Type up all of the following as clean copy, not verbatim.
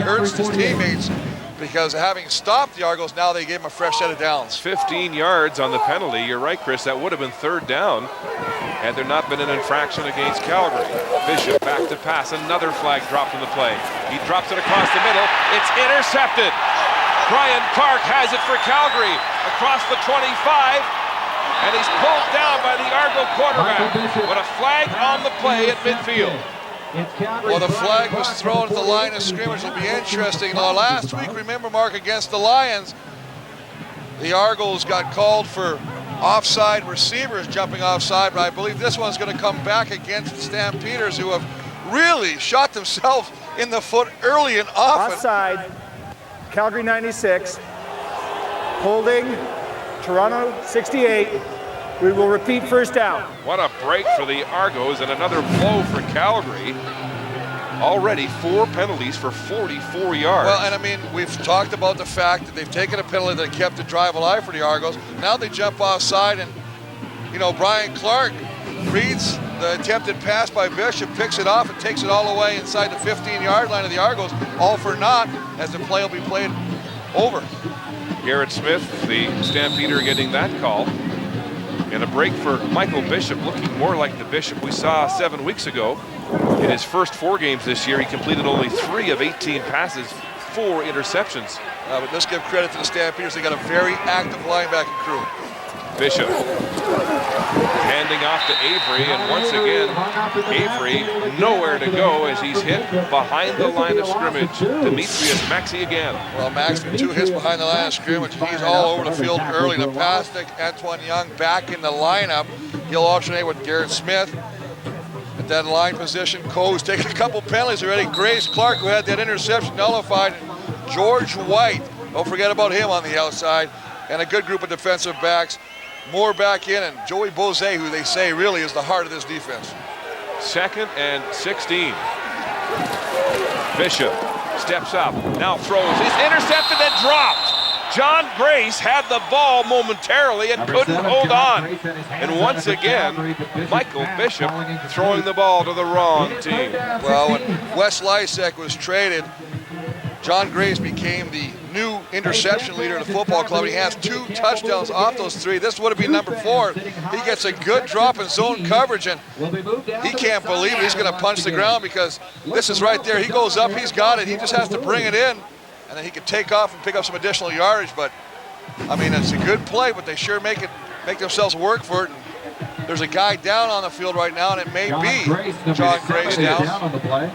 hurts his teammates because having stopped the Argos, now they gave him a fresh set of downs. 15 yards on the penalty. You're right, Chris. That would have been third down had there not been an infraction against Calgary. Bishop back to pass. Another flag dropped in the play. He drops it across the middle. It's intercepted. Brian Clark has it for Calgary across the 25. And he's pulled down by the Argo quarterback with a flag on the play at midfield. Well, the flag was thrown at the line of scrimmage. It'll be interesting. Now, last week, remember, Mark, against the Lions, the Argos got called for offside receivers jumping offside, but I believe this one's going to come back against the Stampeders, who have really shot themselves in the foot early and often. Offside, Calgary 96, holding Toronto 68. We will repeat first down. What a break for the Argos and another blow for Calgary. Already 4 penalties for 44 yards. Well, and I mean, we've talked about the fact that they've taken a penalty that kept the drive alive for the Argos. Now they jump offside, and, you know, Brian Clark reads the attempted pass by Bishop, picks it off and takes it all the way inside the 15-yard line of the Argos, all for naught, as the play will be played over. Garrett Smith, the Stampeder, getting that call. And a break for Michael Bishop, looking more like the Bishop we saw 7 weeks ago. In his first 4 games this year, he completed only 3 of 18 passes, 4 interceptions. But let's give credit to the Stampeders. They got a very active linebacking crew. Bishop handing off to Avery, and once again, Avery nowhere to go as he's hit behind the line of scrimmage. Demetrius Maxey again. Well, Max with 2 hits behind the line of scrimmage. He's all over the field early. The pass to Antoine Young back in the lineup. He'll alternate with Garrett Smith. At that line position, Coe's taking a couple penalties already. Grace Clark, who had that interception nullified. George White, don't forget about him on the outside. And a good group of defensive backs. Moore back in, and Joey Bozé, who they say really is the heart of this defense. 2nd and 16. Bishop steps up, now throws. He's intercepted and dropped. John Grace had the ball momentarily and couldn't hold on. And once again, Michael Bishop throwing the ball to the wrong team. Well, when Wes Lysek was traded, John Grace became the new interception leader of the football club. He has 2 touchdowns off those 3. This would have been number 4. He gets a good drop in zone coverage, and he can't believe it. He's going to punch the ground because this is right there. He goes up, he's got it. He just has to bring it in, and then he can take off and pick up some additional yardage. But, I mean, it's a good play, but they sure make themselves work for it. And there's a guy down on the field right now, and it may be John Grace down.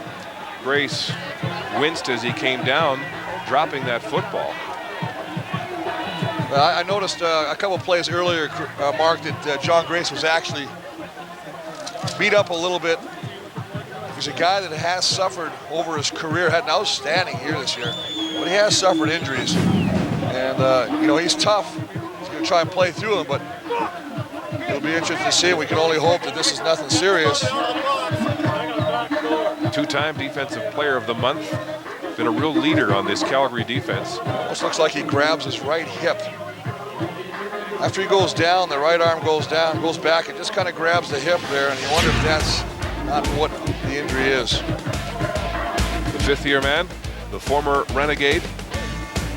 Grace winced as he came down, dropping that football. I noticed a couple plays earlier, Mark, that John Grace was actually beat up a little bit. He's a guy that has suffered over his career, had an outstanding year this year, but he has suffered injuries. And, you know, he's tough. He's going to try and play through them, but it'll be interesting to see. We can only hope that this is nothing serious. 2-time Defensive Player of the Month. Been a real leader on this Calgary defense. Almost looks like he grabs his right hip. After he goes down, the right arm goes down, goes back, and just kind of grabs the hip there, and you wonder if that's not what the injury is. The 5th-year man, the former Renegade,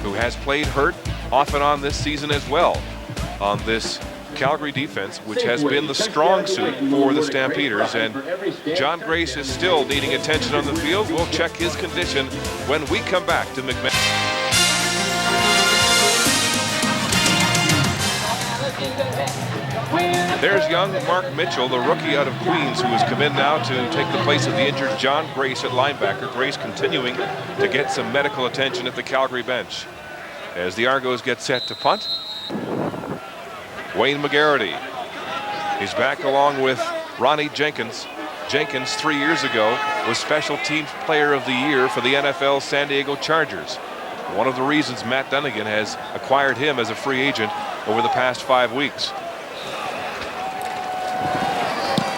who has played hurt off and on this season as well on this Calgary defense, which has been the strong suit for the Stampeders. And John Grace is still needing attention on the field. We'll check his condition when we come back to McMahon. There's young Mark Mitchell, the rookie out of Queens, who has come in now to take the place of the injured John Grace at linebacker. Grace continuing to get some medical attention at the Calgary bench. As the Argos get set to punt, Wayne McGarity. He's back along with Ronnie Jenkins. Jenkins, 3 years ago, was Special Teams Player of the Year for the NFL San Diego Chargers. One of the reasons Matt Dunnigan has acquired him as a free agent over the past 5 weeks.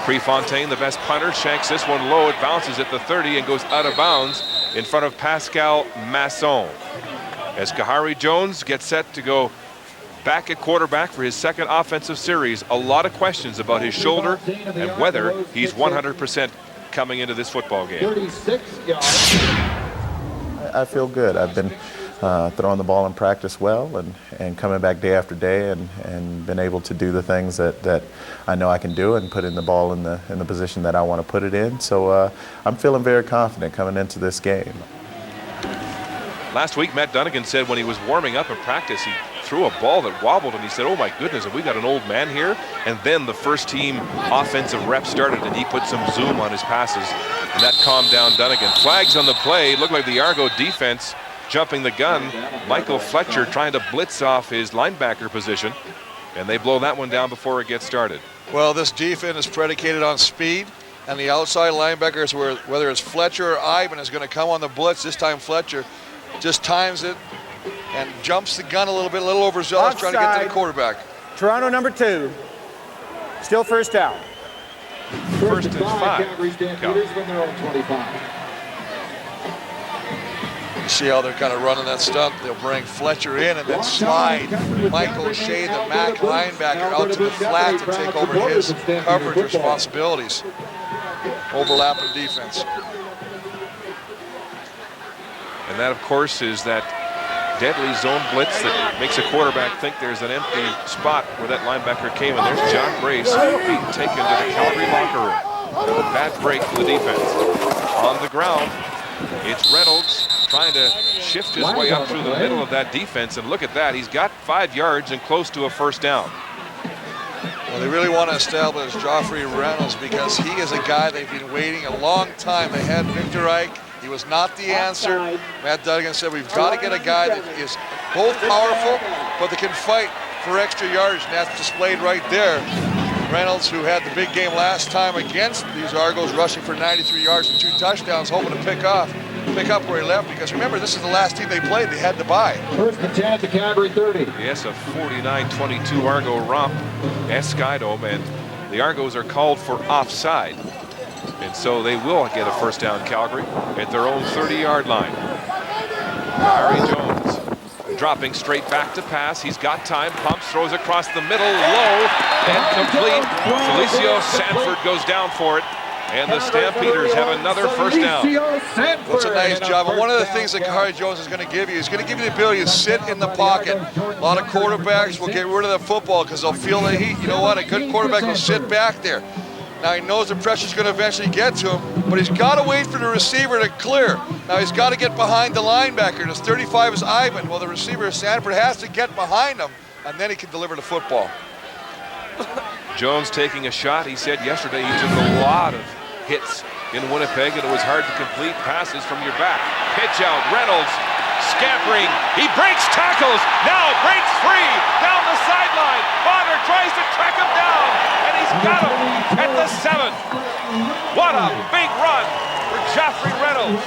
Prefontaine, the best punter, shanks this one low. It bounces at the 30 and goes out of bounds in front of Pascal Masson. As Kahari Jones gets set to go back at quarterback for his 2nd offensive series. A lot of questions about his shoulder and whether he's 100% coming into this football game. 36 yards. I feel good. I've been throwing the ball in practice well and coming back day after day and been able to do the things that I know I can do and put in the ball in the position that I want to put it in. So I'm feeling very confident coming into this game. Last week, Matt Dunnigan said when he was warming up in practice, he threw a ball that wobbled, and he said, oh my goodness, have we got an old man here? And then the first team offensive rep started, and he put some zoom on his passes, and that calmed down Dunnigan. Flags on the play. Looked like the Argo defense jumping the gun. Michael Fletcher trying to blitz off his linebacker position, and they blow that one down before it gets started. Well, this defense is predicated on speed, and the outside linebackers, whether it's Fletcher or Ivan, is going to come on the blitz. This time Fletcher just times it and jumps the gun a little overzealous, trying to get to the quarterback. Toronto number 2. Still first down. First and 5. You see how they're kind of running that stunt. They'll bring Fletcher in and then slide Michael O'Shea, the MAC linebacker, out to the flat to take over his coverage responsibilities. Overlapping defense. And that, of course, is that deadly zone blitz that makes a quarterback think there's an empty spot where that linebacker came. And there's John Grace being taken to the Calgary locker room. A bad break for the defense. On the ground, it's Reynolds trying to shift his way up through the middle of that defense. And look at that. He's got 5 yards and close to a first down. Well, they really want to establish Joffrey Reynolds because he is a guy they've been waiting a long time. They had Victor Ike. He was not the answer. Matt Dunnigan said we've got to get a guy that is both powerful but that can fight for extra yardage, and that's displayed right there. Reynolds, who had the big game last time against these Argos, rushing for 93 yards and 2 touchdowns, hoping to pick up where he left, because remember, this is the last team they played. They had to bye. First and 10 to Calgary 30. Yes, a 49-22 Argo romp at Skydome, and the Argos are called for offside. And so they will get a first down, Calgary, at their own 30-yard line. Harry Jones dropping straight back to pass. He's got time, pumps, throws across the middle, low, and complete. Felicio Sanford goes down for it, and the Stampeders have another first down. That's a nice job. And one of the things that Harry Jones is going to give you is going to give you the ability to sit in the pocket. A lot of quarterbacks will get rid of the football because they'll feel the heat. You know what? A good quarterback will sit back there. Now he knows the pressure's going to eventually get to him, but he's got to wait for the receiver to clear. Now he's got to get behind the linebacker. His 35 is Ivan. Well, the receiver, Sanford, has to get behind him, and then he can deliver the football. Jones taking a shot. He said yesterday he took a lot of hits in Winnipeg, and it was hard to complete passes from your back. Pitch out, Reynolds scampering. He breaks tackles, now breaks free down the sideline. Bonner tries to track him down, and he's got him at the 7. What a big run for Joffrey Reynolds.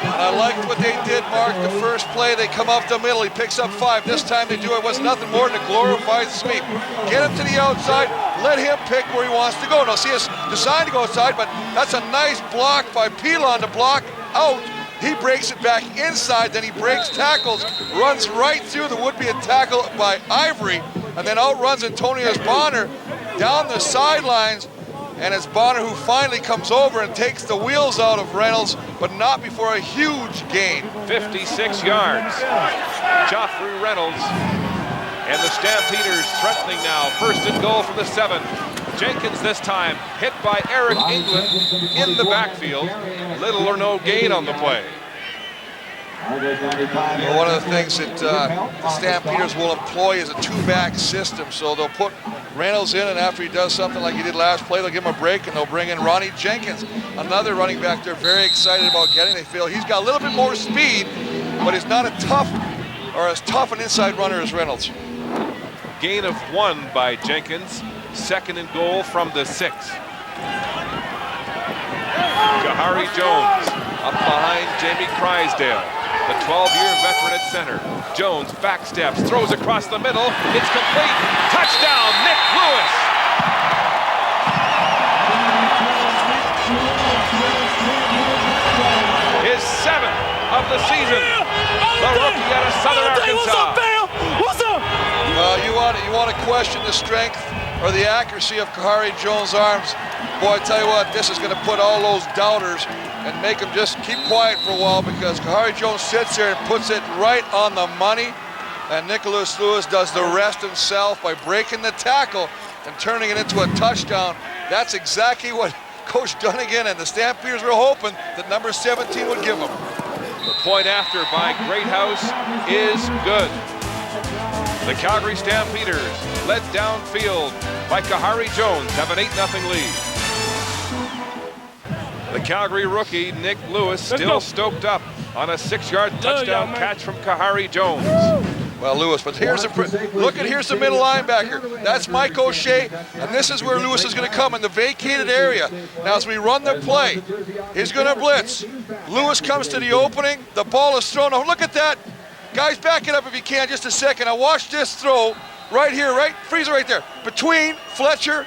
I liked what they did, Mark. The first play, they come up the middle. He picks up 5. This time they do it was nothing more than a glorified sweep. Get him to the outside. Let him pick where he wants to go. Now, see, it's designed to go outside, but that's a nice block by Pilon to block out. He breaks it back inside, then he breaks tackles, runs right through the would-be a tackle by Ivory, and then outruns Antonius Bonner down the sidelines. And it's Bonner who finally comes over and takes the wheels out of Reynolds, but not before a huge gain. 56 yards. Joffrey Reynolds and the Stampeders threatening now. First and goal from the 7. Jenkins this time hit by Eric England in the backfield. Little or no gain on the play. Well, one of the things that the Stampeders will employ is a 2-back system. So they'll put Reynolds in, and after he does something like he did last play, they'll give him a break, and they'll bring in Ronnie Jenkins, another running back they're very excited about getting. They feel he's got a little bit more speed, but he's not as tough an inside runner as Reynolds. Gain of 1 by Jenkins. Second and goal from the 6. Jahari Jones up behind Jamie Crysdale, the 12-year veteran at center. Jones backsteps, throws across the middle. It's complete. Touchdown, Nick Lewis. His 7th of the season. The rookie out of Southern Arkansas. Well, you want to question the strength or the accuracy of Kahari Jones' arms. Boy, I tell you what, this is going to put all those doubters and make them just keep quiet for a while, because Kahari Jones sits there and puts it right on the money, and Nicholas Lewis does the rest himself by breaking the tackle and turning it into a touchdown. That's exactly what Coach Dunnigan and the Stampeders were hoping that number 17 would give them. The point after by Greathouse is good. The Calgary Stampeders, led downfield by Kahari Jones, have an 8-0 lead. The Calgary rookie, Nick Lewis, still stoked up on a 6-yard touchdown catch from Kahari Jones. Well, Lewis, but here's the middle linebacker. That's Mike O'Shea, and this is where Lewis is going to come in the vacated area. Now, as we run the play, he's going to blitz. Lewis comes to the opening. The ball is thrown. Oh, look at that. Guys, back it up if you can just a second. Now, watch this throw right here, freeze it right there, between Fletcher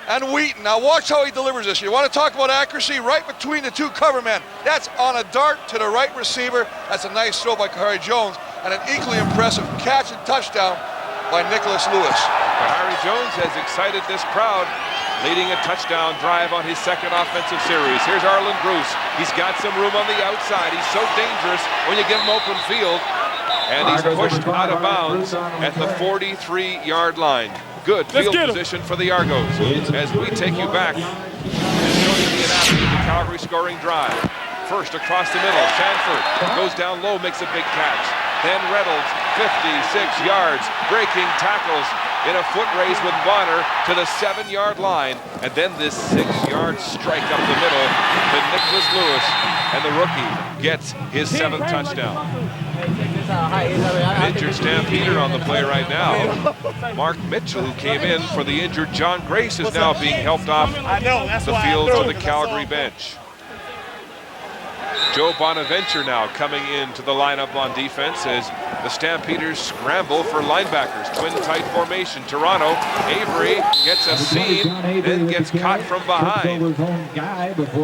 and Wheaton. Now watch how he delivers this. You want to talk about accuracy? Right between the two cover men. That's on a dart to the right receiver. That's a nice throw by Kahari Jones, and an equally impressive catch and touchdown by Nicholas Lewis. Kahari Jones has excited this crowd, leading a touchdown drive on his second offensive series. Here's Arlen Bruce. He's got some room on the outside. He's so dangerous when you give him open field, and he's pushed out of bounds at the 43-yard line. Good field position for the Argos as we take you back to show you the anatomy of the Calgary scoring drive. First across the middle, Sanford goes down low, makes a big catch. Then Reynolds, 56 yards, breaking tackles in a foot race with Bonner to the 7-yard line. And then this 6-yard strike up the middle to Nicholas Lewis, and the rookie gets his 7th touchdown. An injured Stampeder on the play right now. Mark Mitchell, who came in for the injured John Grace, is now being helped off the field to the Calgary bench. Joe Bonaventure now coming into the lineup on defense as the Stampeders scramble for linebackers. Twin tight formation. Toronto, Avery gets a seam, then gets caught from behind.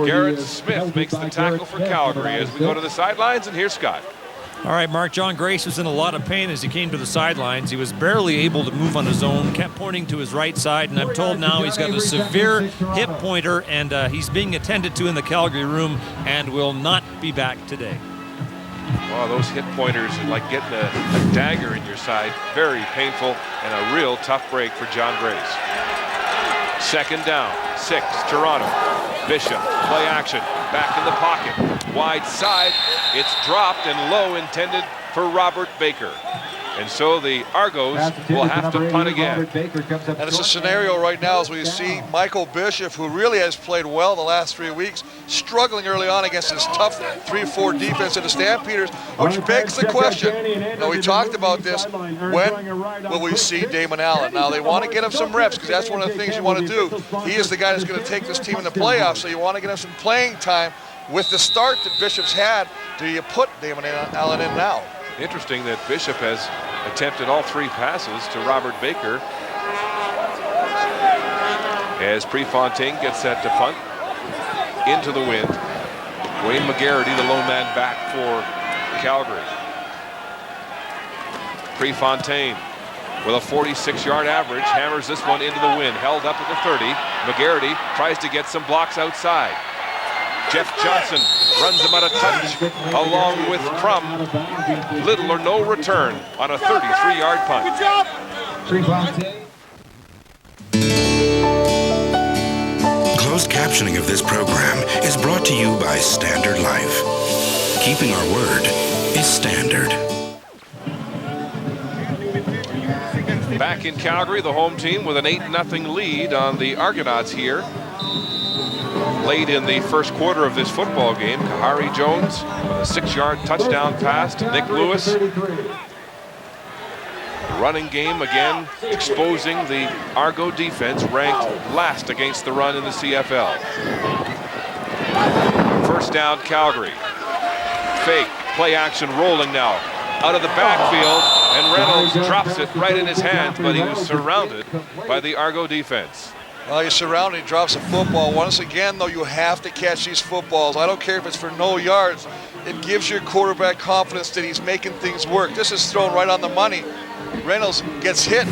Garrett Smith makes the tackle for Calgary as we go to the sidelines, and here's Scott. All right, Mark, John Grace was in a lot of pain as he came to the sidelines. He was barely able to move on his own, kept pointing to his right side, and I'm told now he's got a severe hip pointer, and he's being attended to in the Calgary room and will not be back today. Wow, those hip pointers are like getting a dagger in your side. Very painful and a real tough break for John Grace. Second down, 6, Toronto. Bishop, play action, back in the pocket, wide side, it's dropped and low, intended for Robert Baker. And so the Argos will have to punt again. And it's a scenario right now as we see Michael Bishop, who really has played well the last 3 weeks, struggling early on against this tough 3-4 defense of the Stampeders, which begs the question. Now, we talked about this. When will we see Damon Allen? Now, they want to get him some reps because that's one of the things you want to do. He is the guy that's going to take this team in the playoffs, so you want to get him some playing time. With the start that Bishop's had, do you put Damon Allen in now? Interesting that Bishop has attempted all 3 passes to Robert Baker as Prefontaine gets set to punt into the wind. Wayne McGarity, the lone man back for Calgary. Prefontaine with a 46-yard average hammers this one into the wind, held up at the 30. McGarity tries to get some blocks outside. Jeff Johnson runs him out of touch along with Crum. Little or no return on a 33-yard punt. Good job. Closed captioning of this program is brought to you by Standard Life. Keeping our word is standard. Back in Calgary, the home team with an 8-0 lead on the Argonauts here. Late in the first quarter of this football game, Kahari Jones with a 6-yard touchdown pass to Nick Lewis. The running game again exposing the Argo defense, ranked last against the run in the CFL. First down, Calgary. Fake, play action rolling now. Out of the backfield, and Reynolds drops it right in his hands, but he was surrounded by the Argo defense. Well, he's surrounded, he drops a football. Once again, though, you have to catch these footballs. I don't care if it's for no yards. It gives your quarterback confidence that he's making things work. This is thrown right on the money. Reynolds gets hit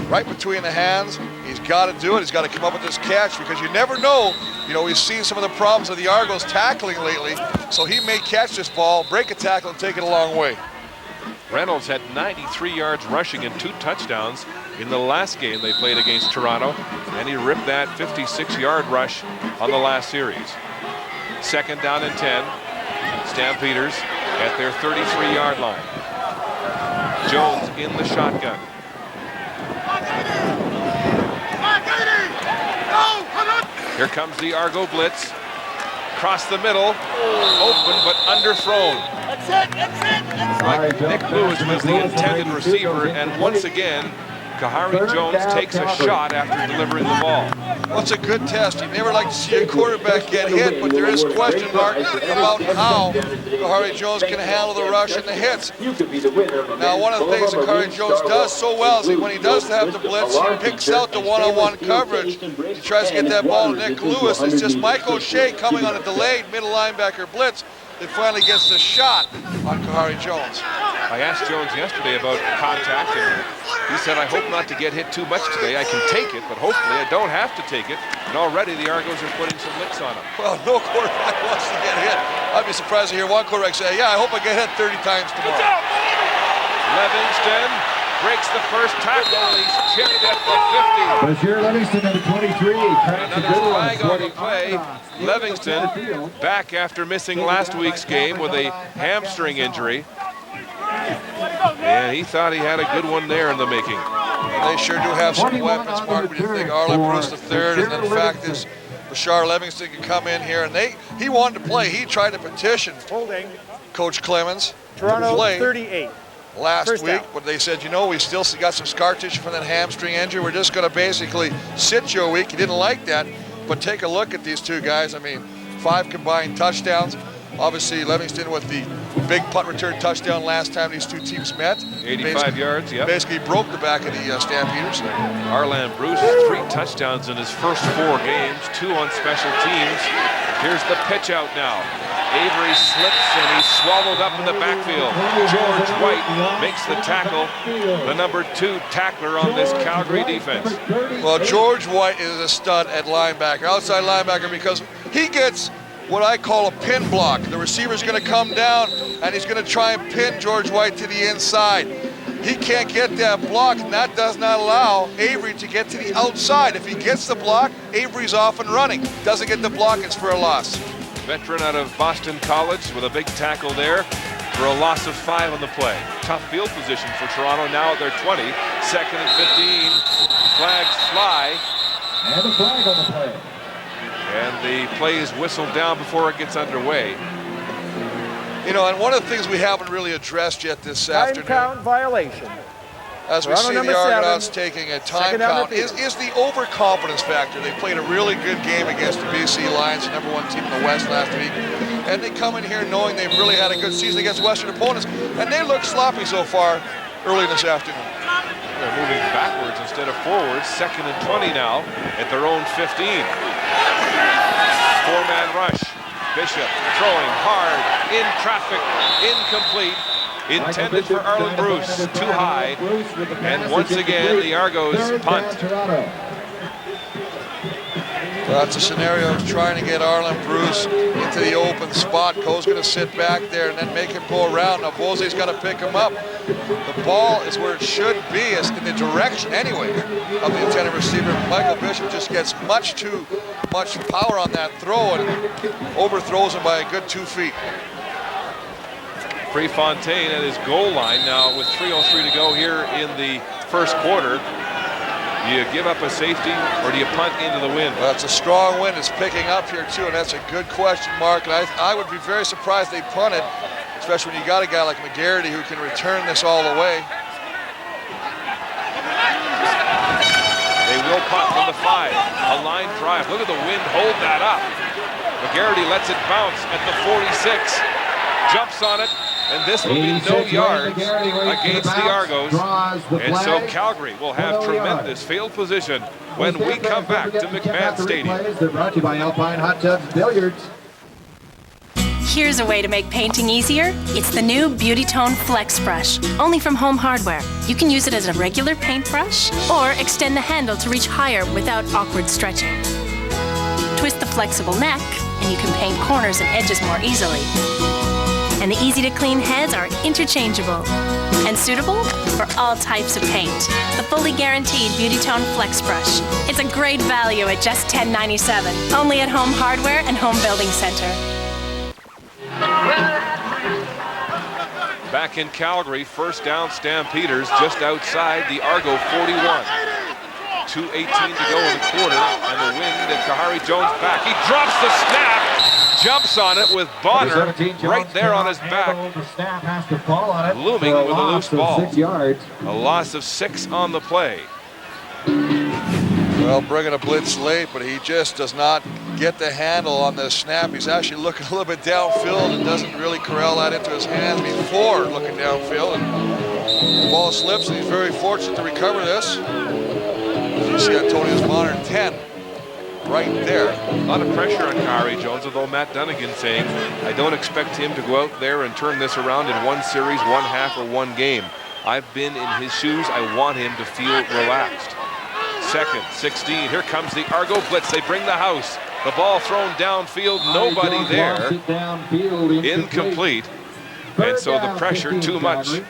right between the hands. He's got to do it. He's got to come up with this catch because you never know. You know, we've seen some of the problems of the Argos tackling lately, so he may catch this ball, break a tackle, and take it a long way. Reynolds had 93 yards rushing and 2 touchdowns in the last game they played against Toronto, and he ripped that 56-yard rush on the last series. Second down and 10. Stampeders at their 33-yard line. Jones in the shotgun. Here comes the Argo blitz. Across the middle. Open but underthrown. Like Nick Lewis was the intended receiver, and once again, Kahari Jones takes a shot after delivering the ball. Well, it's a good test. You never like to see a quarterback get hit, but there is question mark about how Kahari Jones can handle the rush and the hits. Now, one of the things that Kahari Jones does so well is that when he does have the blitz, he picks out the one-on-one coverage. He tries to get that ball to Nick Lewis. It's just Mike O'Shea coming on a delayed middle linebacker blitz that finally gets the shot on Kahari Jones. I asked Jones yesterday about contact, and he said, I hope not to get hit too much today. I can take it, but hopefully I don't have to take it. And already the Argos are putting some licks on him. Well, no quarterback wants to get hit. I'd be surprised to hear one quarterback say, yeah, I hope I get hit 30 times tomorrow. Livingston breaks the first tackle, and he's chipped at the 50. Bashir Livingston at the 23. Another flag on the play. Livingston back after missing last week's game with a hamstring injury. And he thought he had a good one there in the making. They sure do have some weapons, Mark. When you think Arlen Bruce III, and then the fact is Bashar Livingston can come in here, and he wanted to play. He tried to petition Coach Clemens Toronto to play 38. last week, but they said, you know, we still got some scar tissue from that hamstring injury. We're just going to basically sit you a week. He didn't like that, but take a look at these two guys. I mean, 5 combined touchdowns. Obviously, Livingston with the big punt return touchdown last time these two teams met. 85 yards, yep. Basically broke the back of the Stampeders. Arlen Bruce, 3 touchdowns in his first 4 games, 2 on special teams. Here's the pitch out now. Avery slips and he's swallowed up in the backfield. George White makes the tackle, the number 2 tackler on this Calgary defense. Well, George White is a stud at linebacker, outside linebacker, because he gets what I call a pin block. The receiver's going to come down and he's going to try and pin George White to the inside. He can't get that block, and that does not allow Avery to get to the outside. If he gets the block, Avery's off and running. Doesn't get the block, it's for a loss. Veteran out of Boston College with a big tackle there for a loss of 5 on the play. Tough field position for Toronto now at their 20. 2nd and 15. Flags fly. And a flag on the play. And the play is whistled down before it gets underway. You know, and one of the things we haven't really addressed yet this afternoon, Count violation. as we see the Argonauts taking a time count, is the overconfidence factor. They played a really good game against the BC Lions, the #1 team in the West last week. And they come in here knowing they've really had a good season against Western opponents. And they look sloppy so far early this afternoon. They're moving backwards instead of forwards. 2nd and 20 now at their own 15. 4-man rush. Bishop throwing hard, in traffic, incomplete. Intended for Arlen Bruce, too high. And once again, the Argos punt. That's a scenario of trying to get Arlen Bruce into the open spot. Coe's going to sit back there and then make him go around. Now Bose's got to pick him up. The ball is where it should be, is in the direction anyway of the intended receiver. Michael Bishop just gets much too much power on that throw and overthrows him by a good 2 feet. Prefontaine at his goal line now with 3:03 to go here in the first quarter. Do you give up a safety or do you punt into the wind? Well, that's a strong wind. It's picking up here too, and that's a good question, Mark. And I would be very surprised they punted, especially when you got a guy like McGarity who can return this all the way. They will punt from the 5. A line drive. Look at the wind hold that up. McGarity lets it bounce at the 46. Jumps on it, and this will be no yards against the Argos. And so Calgary will have tremendous field position when we come back to McMahon Stadium. They're brought to you by Alpine Hot Tubs Billiards. Here's a way to make painting easier. It's the new Beauty Tone Flex Brush, only from Home Hardware. You can use it as a regular paintbrush or extend the handle to reach higher without awkward stretching. Twist the flexible neck and you can paint corners and edges more easily. And the easy-to-clean heads are interchangeable and suitable for all types of paint. The fully guaranteed Beauty Tone Flex Brush. It's a great value at just $10.97. Only at Home Hardware and Home Building Center. Back in Calgary, first down Stampeders just outside the Argo 41. 2:18 to go in the quarter, and the wind and Kahari Jones back. He drops the snap, jumps on it with Bonner right there on his back, looming with a loose ball. A loss of 6 on the play. Well, bringing a blitz late, but he just does not get the handle on the snap. He's actually looking a little bit downfield and doesn't really corral that into his hands before looking downfield. And the ball slips, and he's very fortunate to recover this. You see Antonius Bonner 10 right there. A lot of pressure on Kahari Jones, although Matt Dunnigan saying, I don't expect him to go out there and turn this around in one series, one half, or one game. I've been in his shoes. I want him to feel relaxed. Second, 16. Here comes the Argo blitz. They bring the house. The ball thrown downfield. Nobody there. Incomplete. And so the pressure too much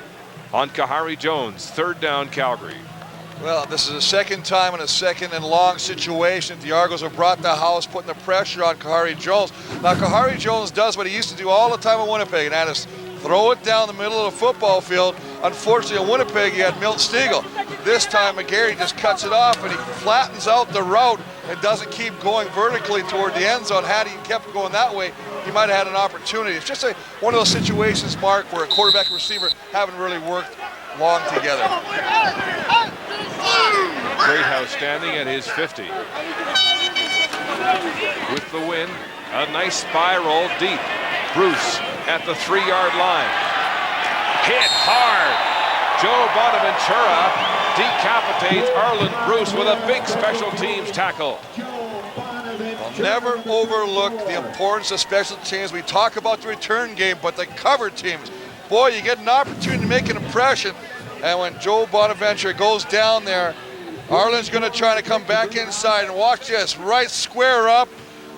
on Kahari Jones. Third down, Calgary. Well, this is the second time in a second and long situation. The Argos have brought the house, putting the pressure on Kahari Jones. Now, Kahari Jones does what he used to do all the time in Winnipeg, and that is throw it down the middle of the football field. Unfortunately, in Winnipeg, he had Milt Stegall. This time, McGarry just cuts it off, and he flattens out the route and doesn't keep going vertically toward the end zone. Had he kept going that way, he might have had an opportunity. It's just one of those situations, Mark, where a quarterback and receiver haven't really worked long together. Greathouse standing at his 50. With the win, a nice spiral deep. Bruce at the 3-yard line. Hit hard. Joe Bonaventura decapitates Arlen Bruce with a big special teams tackle. I'll never overlook the importance of special teams. We talk about the return game, but the cover teams, boy, you get an opportunity to make an impression. And when Joe Bonaventura goes down there, Arlen's going to try to come back inside, and watch this, right square up.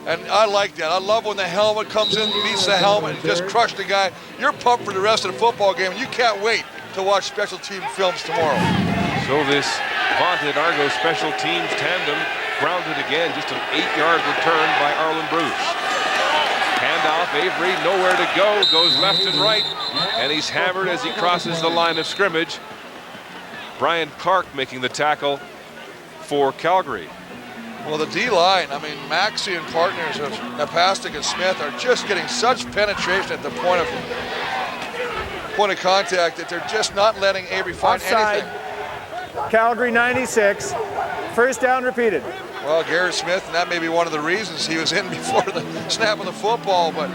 And I like that. I love when the helmet comes in, meets the helmet, and just crush the guy. You're pumped for the rest of the football game, and you can't wait to watch special team films tomorrow. So this vaunted Argo special teams tandem grounded again, just an 8-yard return by Arlen Bruce. Handoff, Avery, nowhere to go, goes left and right, and he's hammered as he crosses the line of scrimmage. Brian Clark making the tackle for Calgary. Well, the D-line, I mean, Maxey and partners of Napastuk and Smith are just getting such penetration at the point of contact that they're just not letting Avery find Offside. anything. Calgary 96. First down repeated. Well, Gary Smith, and that may be one of the reasons he was in before the snap of the football, but,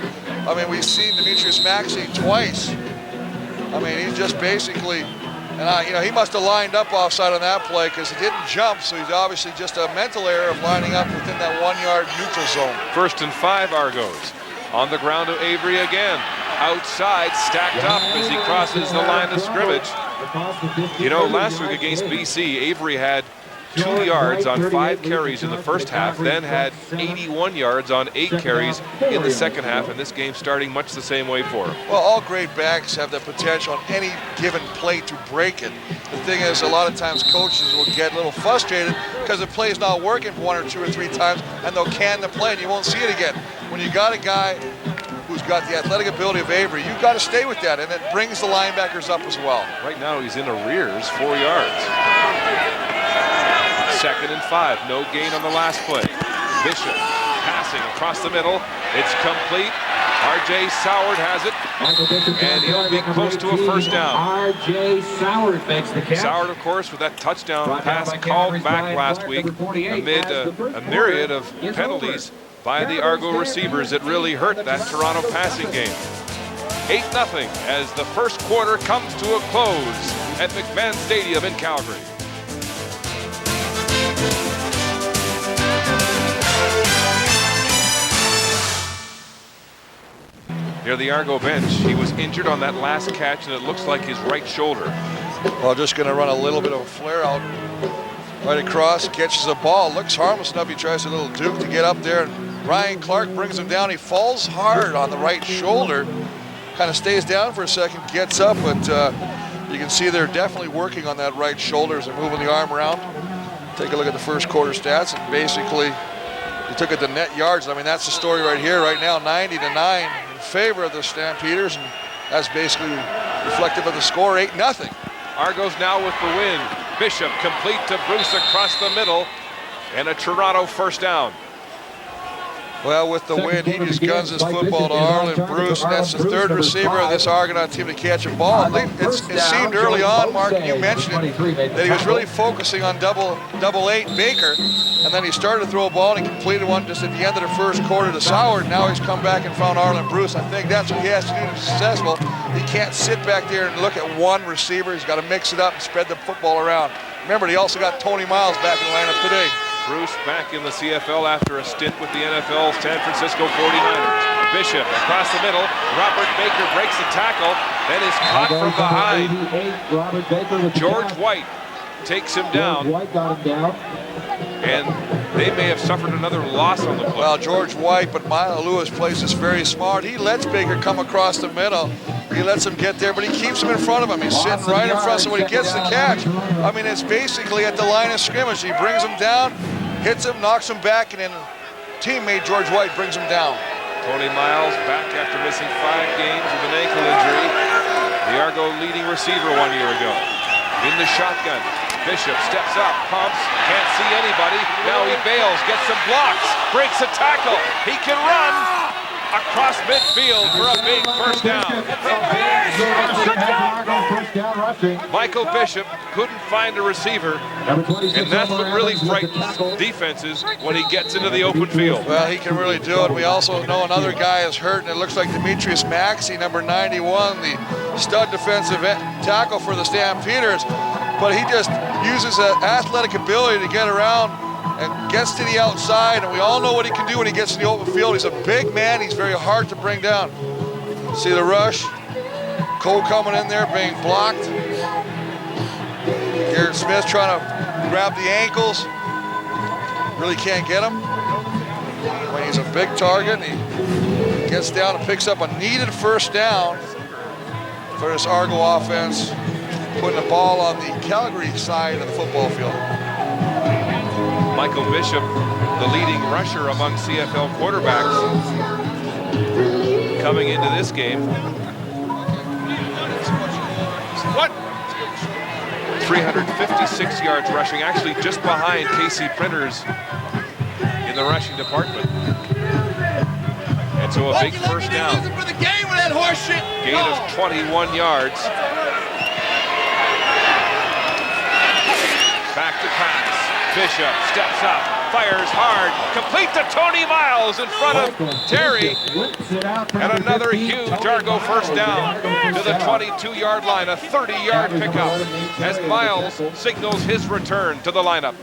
I mean, we've seen Demetrius Maxey twice. I mean, he's just basically, and you know, he must have lined up offside on that play because he didn't jump, so he's obviously just a mental error of lining up within that 1-yard neutral zone. 1st and 5 Argos. On the ground to Avery again. Outside, stacked up as he crosses the line of scrimmage. You know, last week against BC, Avery had 2 yards on 5 carries in the first half, then had 81 yards on 8 carries in the second half, and this game starting much the same way for him. Well, all great backs have the potential on any given play to break it. The thing is, a lot of times coaches will get a little frustrated because the play's not working 1 or 2 or 3 times, and they'll can the play, and you won't see it again. When you got a guy who's got the athletic ability of Avery, you've got to stay with that, and it brings the linebackers up as well. Right now, he's in arrears, 4 yards. 2nd and 5, no gain on the last play. Bishop passing across the middle. It's complete. R.J. Soward has it, and he'll be close to a first down. R.J. Soward makes the catch. Soward, of course, with that touchdown pass called back last week amid a myriad of penalties by the Argo receivers that really hurt that Toronto passing game. 8-0 as the first quarter comes to a close at McMahon Stadium in Calgary. near the Argo bench. He was injured on that last catch, and it looks like his right shoulder. Well, just going to run a little bit of a flare out right across, catches the ball, looks harmless enough. He tries a little duke to get up there, and Ryan Clark brings him down. He falls hard on the right shoulder, kind of stays down for a second, gets up, but you can see they're definitely working on that right shoulder as they're moving the arm around. Take a look at the first quarter stats, and basically you took it to net yards. I mean, that's the story right here. Right now, 90-9 in favor of the Stampeders, and that's basically reflective of the score, 8-0. Argos now with the win. Bishop complete to Bruce across the middle, and a Toronto first down. Well, with the win, he just guns his football to Arlen Bruce, and that's the third receiver of this Argonaut team to catch a ball. It seemed early on, Mark, and you mentioned it, that he was really focusing on double eight Baker, and then he started to throw a ball, and he completed one just at the end of the first quarter to Sauer. Now he's come back and found Arlen Bruce. I think that's what he has to do to be successful. He can't sit back there and look at one receiver. He's got to mix it up and spread the football around. Remember, he also got Tony Miles back in the lineup today. Bruce back in the CFL after a stint with the NFL San Francisco 49ers. Bishop across the middle. Robert Baker breaks the tackle, then is caught from behind. George White takes him down. And they may have suffered another loss on the play. Well, George White, but Milo Lewis plays this very smart. He lets Baker come across the middle. He lets him get there, but he keeps him in front of him. He's sitting right in front, so when he gets the catch, I mean, it's basically at the line of scrimmage. He brings him down, hits him, knocks him back, and then teammate George White brings him down. Tony Miles back after missing 5 games with an ankle injury. The Argo leading receiver 1 year ago. In the shotgun, Bishop steps up, pumps, can't see anybody. Now he bails, gets some blocks, breaks a tackle. He can run across midfield for a big first down. Michael Bishop couldn't find a receiver, and that's what really frightens defenses when he gets into the open field. Well, he can really do it. We also know another guy is hurt, and it looks like Demetrius Maxey, number 91, the stud defensive tackle for the Stampeders, but he just uses that athletic ability to get around and gets to the outside, and we all know what he can do when he gets in the open field. He's a big man. He's very hard to bring down. See the rush? Cole coming in there, being blocked. Garrett Smith trying to grab the ankles. Really can't get him. When he's a big target, he gets down and picks up a needed first down for this Argo offense, putting the ball on the Calgary side of the football field. Michael Bishop, the leading rusher among CFL quarterbacks, coming into this game. 356 yards rushing, actually just behind Casey Printers in the rushing department. And so a big first down. Gain of 21 yards. Back to pass. Bishop steps up, fires hard, complete to Tony Miles in front of Terry, and another huge Argo first down to the 22-yard line, a 30-yard pickup as Miles signals his return to the lineup.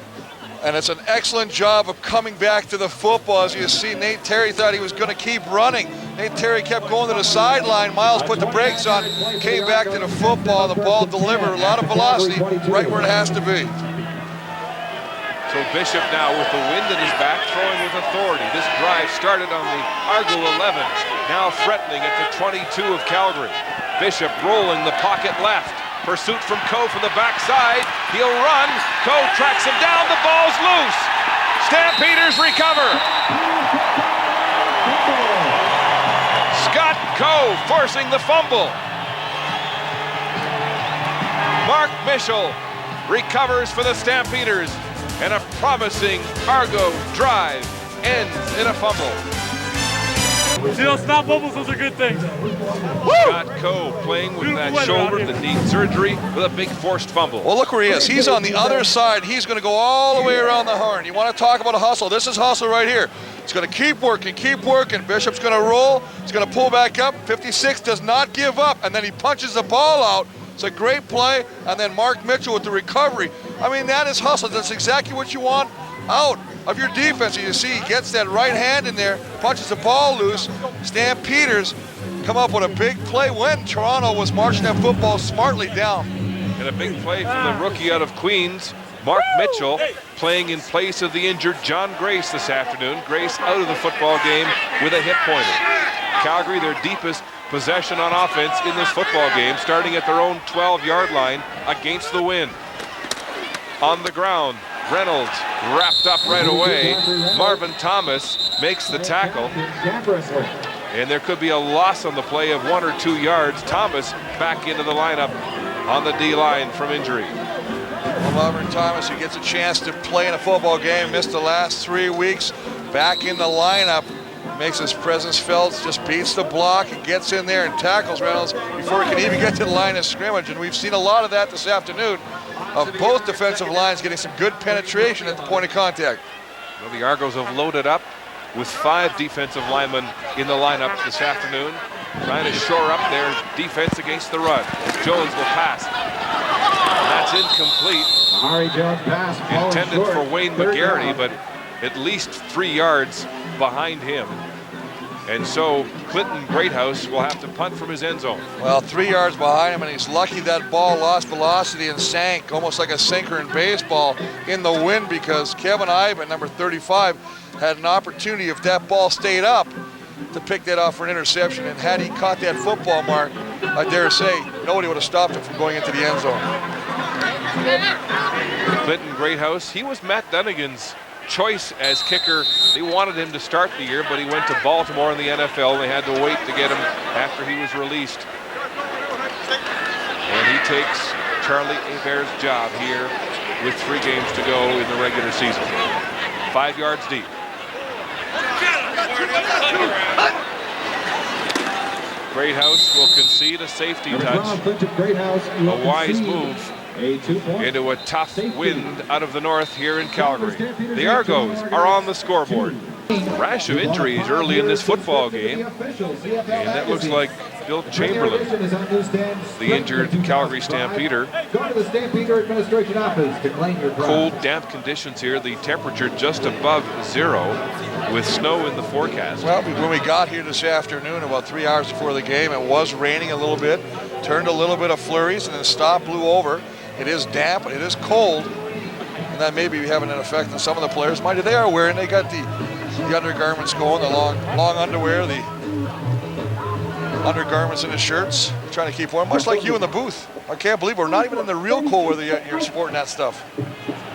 And it's an excellent job of coming back to the football. As you see, Nate Terry thought he was going to keep running. Nate Terry kept going to the sideline. Miles put the brakes on, came back to the football. The ball delivered a lot of velocity right where it has to be. So Bishop now with the wind in his back, throwing with authority. This drive started on the Argo 11, now threatening at the 22 of Calgary. Bishop rolling the pocket left. Pursuit from Coe from the backside. He'll run. Coe tracks him down. The ball's loose. Stampeders recover. Scott Coe forcing the fumble. Mark Mitchell recovers for the Stampeders. And a promising Argo drive ends in a fumble. See those snap bubbles, those are good things. Scott Coe playing with that shoulder that needs surgery with a big forced fumble. Well, look where he is. He's on the other side. He's going to go all the way around the horn. You want to talk about a hustle? This is hustle right here. He's going to keep working, keep working. Bishop's going to roll. He's going to pull back up. 56 does not give up, and then he punches the ball out. It's a great play, and then Mark Mitchell with the recovery. I mean, that is hustle. That's exactly what you want out of your defense. You see, he gets that right hand in there, punches the ball loose. Stampeders come up with a big play when Toronto was marching that football smartly down. And a big play from the rookie out of Queens, Mark Mitchell, playing in place of the injured John Grace this afternoon. Grace out of the football game with a hip pointer. Calgary, their deepest possession on offense in this football game, starting at their own 12-yard line against the wind. On the ground, Reynolds wrapped up right away. Marvin Thomas makes the tackle. And there could be a loss on the play of 1 or 2 yards. Thomas back into the lineup on the D-line from injury. Well, Marvin Thomas, who gets a chance to play in a football game, missed the last 3 weeks, back in the lineup, makes his presence felt, just beats the block and gets in there and tackles Reynolds before he can even get to the line of scrimmage. And we've seen a lot of that this afternoon, of both defensive lines getting some good penetration at the point of contact. Well, the Argos have loaded up with 5 defensive linemen in the lineup this afternoon, trying to shore up their defense against the run. Jones will pass. And that's incomplete. Intended for Wayne McGarity, but at least 3 yards behind him. And so Clinton Greathouse will have to punt from his end zone. Well, 3 yards behind him, and he's lucky that ball lost velocity and sank almost like a sinker in baseball in the wind, because Kevin Ivan, number 35, had an opportunity, if that ball stayed up, to pick that off for an interception. And had he caught that football, Mark, I dare say, nobody would have stopped him from going into the end zone. Clinton Greathouse, he was Matt Dunnigan's choice as kicker. They wanted him to start the year, but he went to Baltimore in the NFL, and they had to wait to get him after he was released. And he takes Charlie Hebert's job here with 3 games to go in the regular season. 5 yards deep. Greathouse will concede a safety touch. A wise move into a tough wind out of the north here in Calgary. The Argos are on the scoreboard. A rash of injuries early in this football game, and that looks like Bill Chamberlain, the injured Calgary Stampeder. Cold, damp conditions here. The temperature just above 0 with snow in the forecast. Well, when we got here this afternoon, about 3 hours before the game, it was raining a little bit, turned a little bit of flurries, and then stopped, blew over. It is damp, it is cold, and that may be having an effect on some of the players. Mind you, they are wearing, they got the undergarments going, the long underwear, the undergarments in the shirts, trying to keep warm, much like you in the booth. I can't believe we're not even in the real cold weather yet. You're sporting that stuff.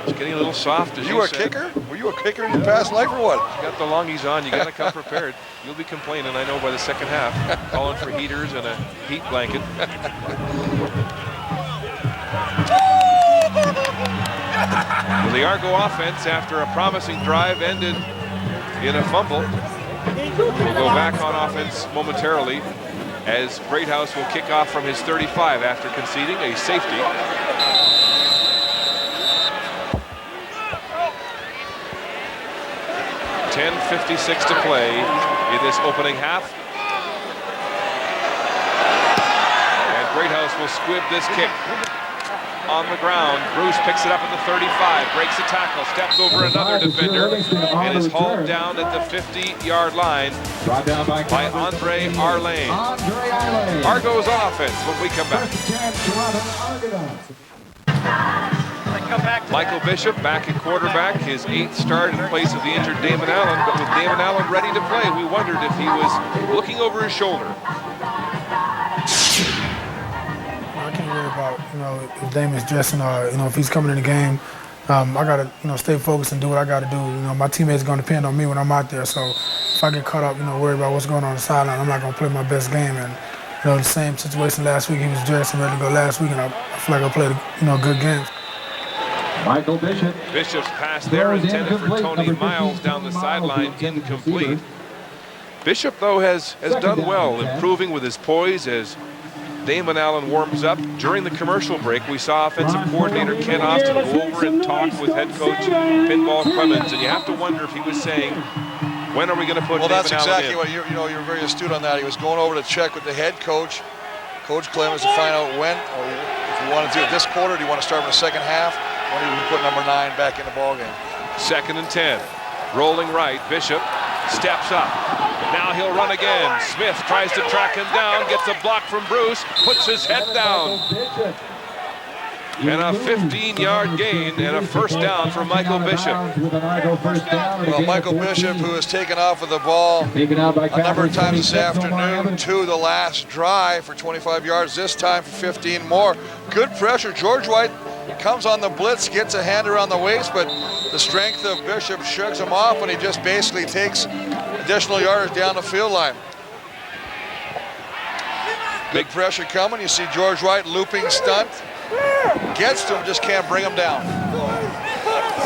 It's getting a little soft, as you were a said. kicker? Were you a kicker in your past life or what? You got the longies on, you got to come prepared. You'll be complaining, I know, by the second half, calling for heaters and a heat blanket. Well, the Argo offense, after a promising drive, ended in a fumble. We'll go back on offense momentarily as Greathouse will kick off from his 35 after conceding a safety. .56 to play in this opening half. And Greathouse will squib this kick on the ground. Bruce picks it up at the 35, breaks a tackle, steps over another defender, and is hauled down at the 50-yard line by Andre Arlane. Argos on offense when we come back. Michael Bishop back at quarterback, his 8th start in place of the injured Damon Allen, but with Damon Allen ready to play, we wondered if he was looking over his shoulder. I can't worry about, if Damon's dressing or, if he's coming in the game. I got to, stay focused and do what I got to do. My teammates are going to depend on me when I'm out there. So if I get caught up, worried about what's going on the sideline, I'm not going to play my best game. And, the same situation last week, he was dressed and ready to go last week, and I feel like I played, good games. Michael Bishop. Bishop's pass there intended for Tony Miles down the sideline, incomplete. Bishop, though, has done well, improving with his poise as Damon Allen warms up. During the commercial break, we saw offensive coordinator Ken Austin go over and talk with head coach Pinball Clemens, and you have to wonder if he was saying, when are we going to put Damon Allen in? Well, that's exactly what you're very astute on that. He was going over to check with the head coach, Coach Clemens, to find out when, or if you want to do it this quarter, do you want to start in the second half? When do you put number 9 back in the ballgame? 2nd and 10. Rolling right, Bishop steps up. Now he'll run again. Smith tries to track him down, gets a block from Bruce, puts his head down. And a 15-yard gain and a first down for Michael Bishop. Well, Michael Bishop, who has taken off with the ball a number of times this afternoon to the last drive for 25 yards, this time for 15 more. Good pressure. George White comes on the blitz, gets a hand around the waist, but the strength of Bishop shrugs him off, and he just basically takes additional yardage down the field line. Big pressure coming. You see George White looping stunt. Gets to him, just can't bring him down.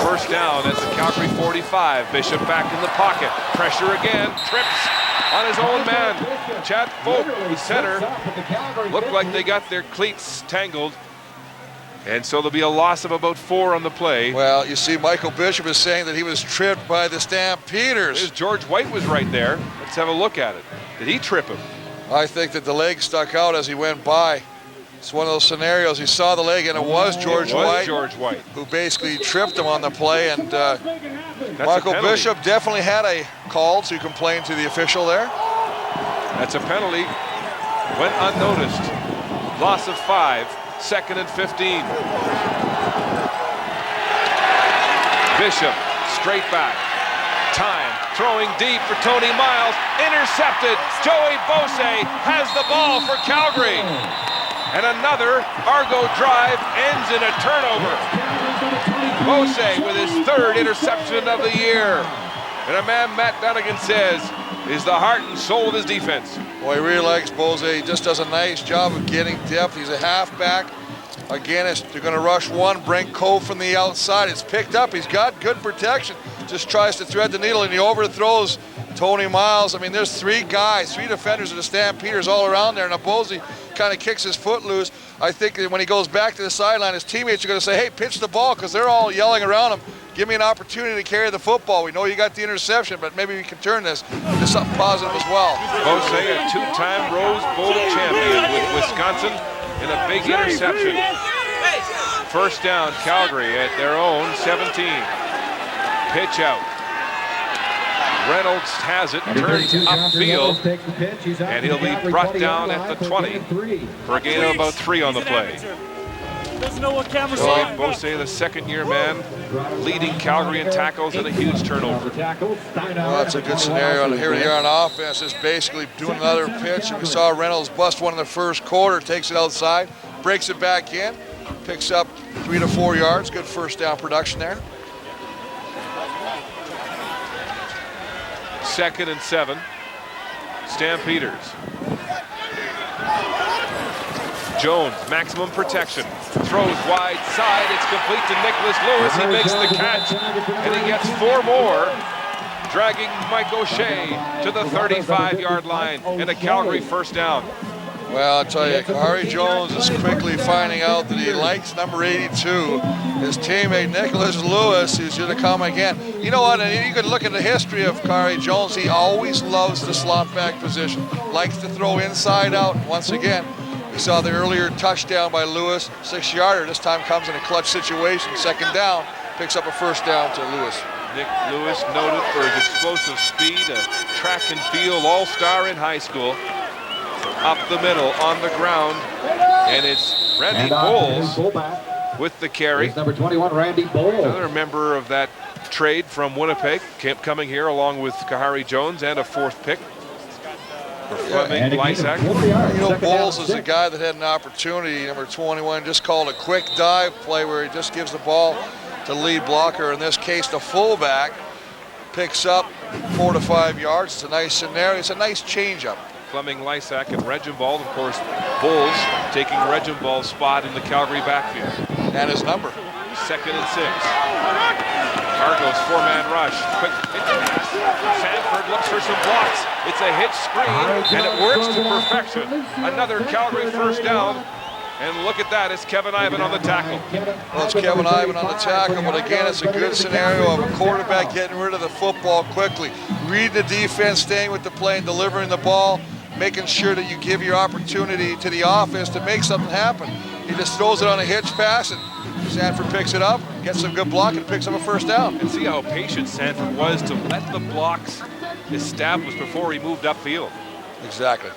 First down at the Calgary 45. Bishop back in the pocket. Pressure again. Trips on his own man. Chad Folk, the center. Looked like they got their cleats tangled. And so there'll be a loss of about 4 on the play. Well, you see Michael Bishop is saying that he was tripped by the Stampeders. George White was right there. Let's have a look at it. Did he trip him? I think that the leg stuck out as he went by. It's one of those scenarios. He saw the leg, and it was George White who basically tripped him on the play. And Michael Bishop definitely had a call to complain to the official there. That's a penalty. Went unnoticed. Loss of 5. 2nd and 15. Bishop straight back. Time throwing deep for Tony Miles. Intercepted. Joey Bose has the ball for Calgary. And another Argo drive ends in a turnover. Bose with his 3rd interception of the year. And a man Matt Dunnigan says is the heart and soul of his defense. Boy, he really likes Bose. He just does a nice job of getting depth. He's a halfback. Again, they're going to rush one, bring Cole from the outside. It's picked up. He's got good protection. Just tries to thread the needle, and he overthrows Tony Miles. I mean, there's 3 guys, 3 defenders of the Stampeders all around there, and Bose kind of kicks his foot loose. I think that when he goes back to the sideline, his teammates are going to say, hey, pitch the ball, because they're all yelling around him. Give me an opportunity to carry the football. We know you got the interception, but maybe we can turn this into something positive as well. Bose, a 2-time Rose Bowl champion with Wisconsin, in a big interception. First down, Calgary at their own 17. Pitch out. Reynolds has it, turns upfield, and he'll be brought down at the 20 for a gain of about 3 on the play. Joey Bose, the 2nd-year man, leading Calgary in tackles and a huge turnover. Well, that's a good scenario. And here they are on offense, just basically doing another pitch. And we saw Reynolds bust one in the first quarter, takes it outside, breaks it back in, picks up 3 to 4 yards. Good first down production there. 2nd and 7. Stampeders. Jones, maximum protection. Throws wide side. It's complete to Nicholas Lewis. He makes the catch, and he gets 4 more, dragging Mike O'Shea to the 35-yard line and a Calgary first down. Well, I'll tell you, Khari Jones is quickly finding out that he likes number 82. His teammate, Nicholas Lewis, who's going to come again. You know what, and you can look at the history of Khari Jones. He always loves the slot back position. Likes to throw inside out. Once again, we saw the earlier touchdown by Lewis, 6-yarder. This time comes in a clutch situation. 2nd down, picks up a first down to Lewis. Nick Lewis, noted for his explosive speed, a track and field all-star in high school. Up the middle, on the ground, and it's Randy Bowles with the carry. Number 21, Randy Bowles. Another member of that trade from Winnipeg, coming here along with Khari Jones and a 4th pick for Fleming Lysak. You know, Bowles is a guy that had an opportunity, number 21, just called a quick dive play where he just gives the ball to lead blocker, in this case the fullback, picks up 4 to 5 yards. It's a nice scenario. It's a nice changeup. Fleming Lysak and Regenbald, of course, Bowles taking Regenbald's spot in the Calgary backfield. And his number. 2nd and 6. Argos 4-man rush. Quick pitch pass. Sanford looks for some blocks. It's a hitch screen, and it works to perfection. Another Calgary first down. And look at that, it's Kevin Ivan on the tackle. Well, it's Kevin Ivan on the tackle, but again, it's a good scenario of a quarterback getting rid of the football quickly. Reading the defense, staying with the play, and delivering the ball, making sure that you give your opportunity to the offense to make something happen. He just throws it on a hitch pass, and Sanford picks it up, gets some good block, and picks up a first down. And see how patient Sanford was to let the blocks established before he moved upfield. Exactly.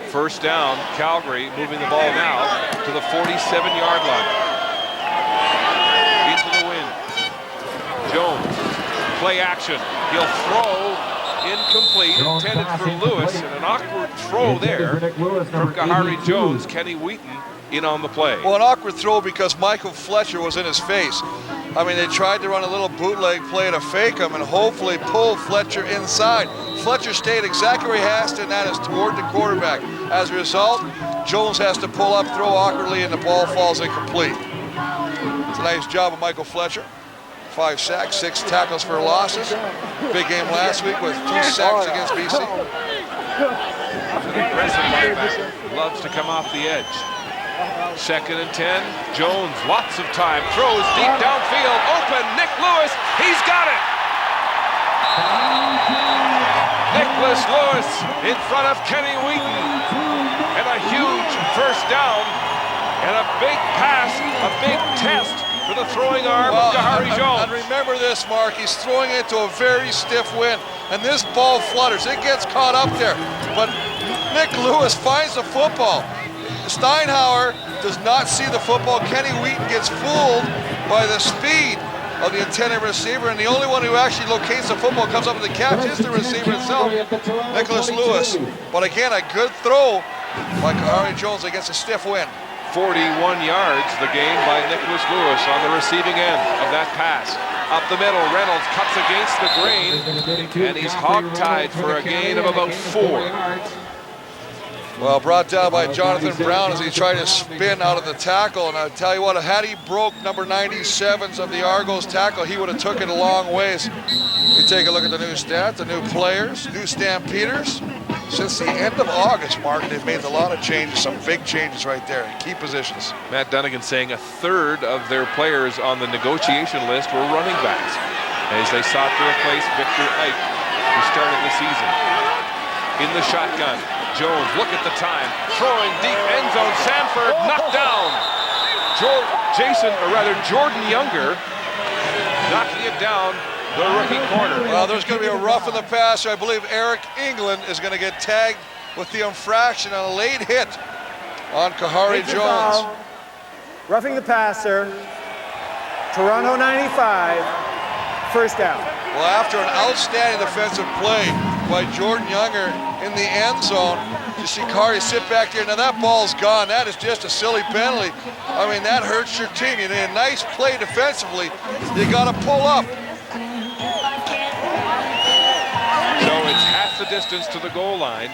First down, Calgary moving the ball now to the 47-yard line. Into the wind. Jones, play action. He'll throw, incomplete, intended for Lewis, and an awkward throw there from Kahari Jones. Kenny Wheaton in on the play. Well, an awkward throw because Michael Fletcher was in his face. I mean, they tried to run a little bootleg play to fake him and hopefully pull Fletcher inside. Fletcher stayed exactly where he has to, and that is toward the quarterback. As a result, Jones has to pull up, throw awkwardly, and the ball falls incomplete. It's a nice job of Michael Fletcher. 5 sacks, 6 tackles for losses. Big game last week with 2 sacks against BC. An aggressive linebacker, loves to come off the edge. 2nd and 10, Jones, lots of time, throws deep downfield, open, Nick Lewis, he's got it! Nicholas Lewis in front of Kenny Wheaton, and a huge first down, and a big pass, a big test for the throwing arm of Kahari Jones. And remember this, Mark, he's throwing it to a very stiff wind, and this ball flutters, it gets caught up there, but Nick Lewis finds the football. Steinhauer does not see the football. Kenny Wheaton gets fooled by the speed of the intended receiver, and the only one who actually locates the football, comes up with the catch, is the receiver himself, Nicholas Lewis. But again, a good throw by Kahari Jones against a stiff wind. 41 yards the gain by Nicholas Lewis on the receiving end of that pass. Up the middle, Reynolds cuts against the grain, and he's hog-tied for a gain of about 4. Well, brought down by Jonathan Brown as he tried to spin out of the tackle. And I tell you what, had he broke number 97's of the Argos tackle, he would have took it a long ways. You take a look at the new stats, the new players, new Stampeders. Since the end of August, Mark, they've made a lot of changes, some big changes right there in key positions. Matt Dunnigan saying a third of their players on the negotiation list were running backs as they sought to replace Victor Ike, who started the season. In the shotgun, Jones, look at the time, throwing deep end zone, Sanford knocked down. Jordan Younger knocking it down, the rookie corner. Well, there's going to be a rough in the passer. I believe Eric England is going to get tagged with the infraction on a late hit on Kahari Jones. Roughing the passer, Toronto 95, first down. Well, after an outstanding defensive play by Jordan Younger in the end zone, you see Kahari sit back there. Now that ball's gone. That is just a silly penalty. I mean, that hurts your team. You need a nice play defensively. You got to pull up. So it's half the distance to the goal line.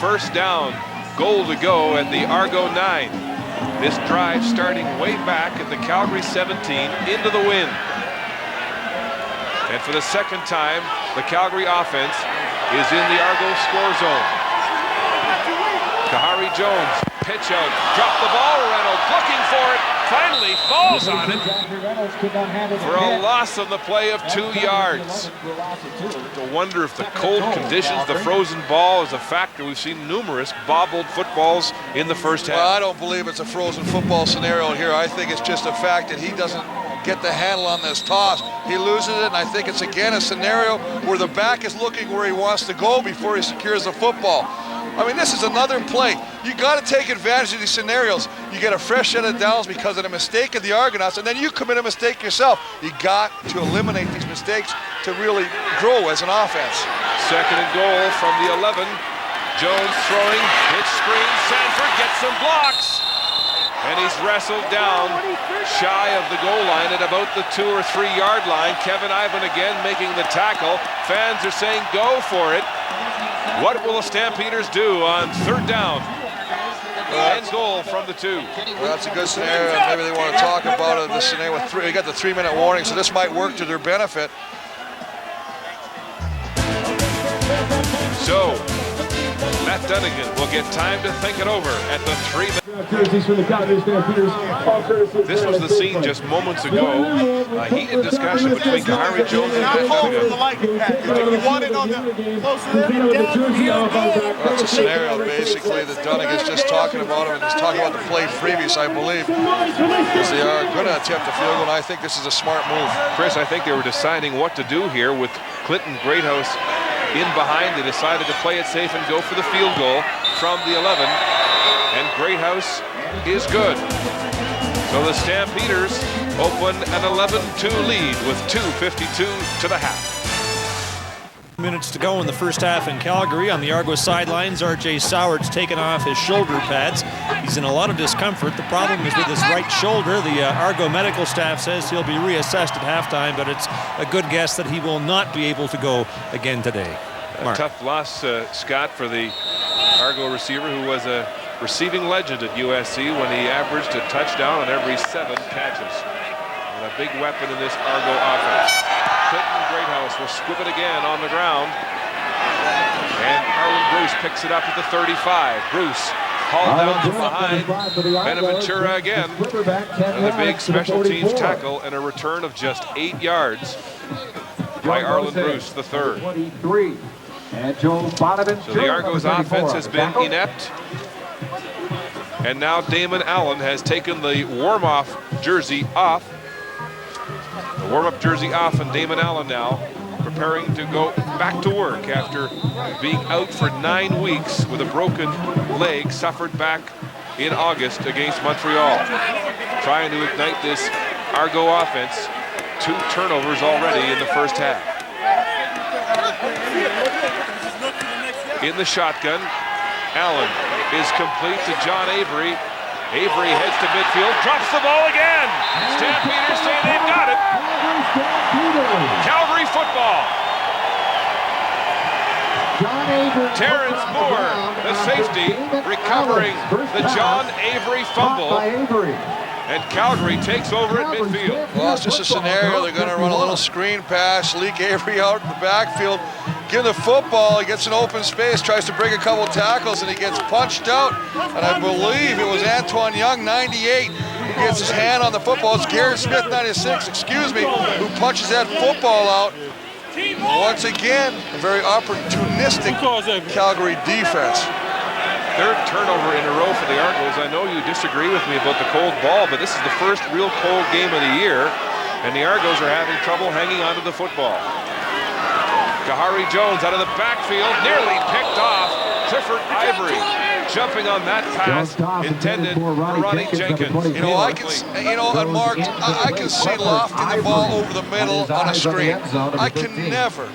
First down, goal to go at the Argo 9. This drive starting way back at the Calgary 17 into the wind. And for the second time, the Calgary offense is in the Argo score zone. Kahari Jones, pitch out, drop the ball, Reynolds looking for it, finally falls on it for a loss on the play of 2 yards. To wonder if the cold conditions, the frozen ball is a factor. We've seen numerous bobbled footballs in the first half. Well, I don't believe it's a frozen football scenario here. I think it's just a fact that he doesn't get the handle on this toss. He loses it, and I think it's again a scenario where the back is looking where he wants to go before he secures the football. I mean, this is another play. You got to take advantage of these scenarios. You get a fresh set of downs because of a mistake of the Argonauts, and then you commit a mistake yourself. You got to eliminate these mistakes to really grow as an offense. Second and goal from the 11. Jones throwing, pitch screen, Sanford gets some blocks. And he's wrestled down shy of the goal line at about the 2 or 3 yard line. Kevin Ivan again making the tackle. Fans are saying go for it. What will the Stampeders do on third down? End goal from the 2. Well, that's a good scenario. Maybe they want to talk about it. This scenario with 3. We got the 3-minute warning, so this might work to their benefit. So Matt Dunnigan will get time to think it over at the 3-minute. This was the scene just moments ago. A heated discussion between Kahari Jones and Matt Dunnigan. Well, that's a scenario basically that Dunnigan's just talking about him and he's talking about the play previous, I believe. Because they are going to attempt a field goal, and I think this is a smart move. Chris, I think they were deciding what to do here with Clinton Greathouse in behind. They decided to play it safe and go for the field goal from the 11. And Greathouse is good. So the Stampeders open an 11-2 lead with 2:52 to the half. Minutes to go in the first half in Calgary. On the Argo sidelines, R.J. Soward's taken off his shoulder pads. He's in a lot of discomfort. The problem is with his right shoulder. The Argo medical staff says he'll be reassessed at halftime, but it's a good guess that he will not be able to go again today. A tough loss, Scott, for the Argo receiver, who was a receiving legend at USC when he averaged a touchdown on every 7 catches. And a big weapon in this Argo offense. Clinton Greathouse will squib it again on the ground. And Arlen Bruce picks it up at the 35. Bruce hauled down from behind. Benaventura again. And a big special teams tackle and a return of just 8 yards by Arlen Bruce, the third. So the Argos offense has been inept. And now Damon Allen has taken the warm-off jersey off. The warm-up jersey off, and Damon Allen now preparing to go back to work after being out for 9 weeks with a broken leg suffered back in August against Montreal. Trying to ignite this Argo offense. 2 turnovers already in the first half. In the shotgun, Allen is complete to John Avery. Avery heads to midfield, drops the ball again. Stampeders say they've got it. Calgary football. Terrence Moore, the safety, recovering the John Avery fumble. And Calgary takes over at midfield. Well, it's just a scenario. They're going to run a little screen pass, leak Avery out in the backfield, give him the football, he gets an open space, tries to break a couple tackles, and he gets punched out. And I believe it was Antoine Young, 98, who gets his hand on the football. It's Garrett Smith, 96, excuse me, who punches that football out. Once again, a very opportunistic Calgary defense. Third turnover in a row for the Argos. I know you disagree with me about the cold ball, but this is the first real cold game of the year, and the Argos are having trouble hanging onto the football. Kahari Jones out of the backfield, nearly picked off. Clifford Ivory jumping on that pass intended for Ronnie Jenkins. You know, and Mark, I can see lofting the ball over the middle on a screen. I can never,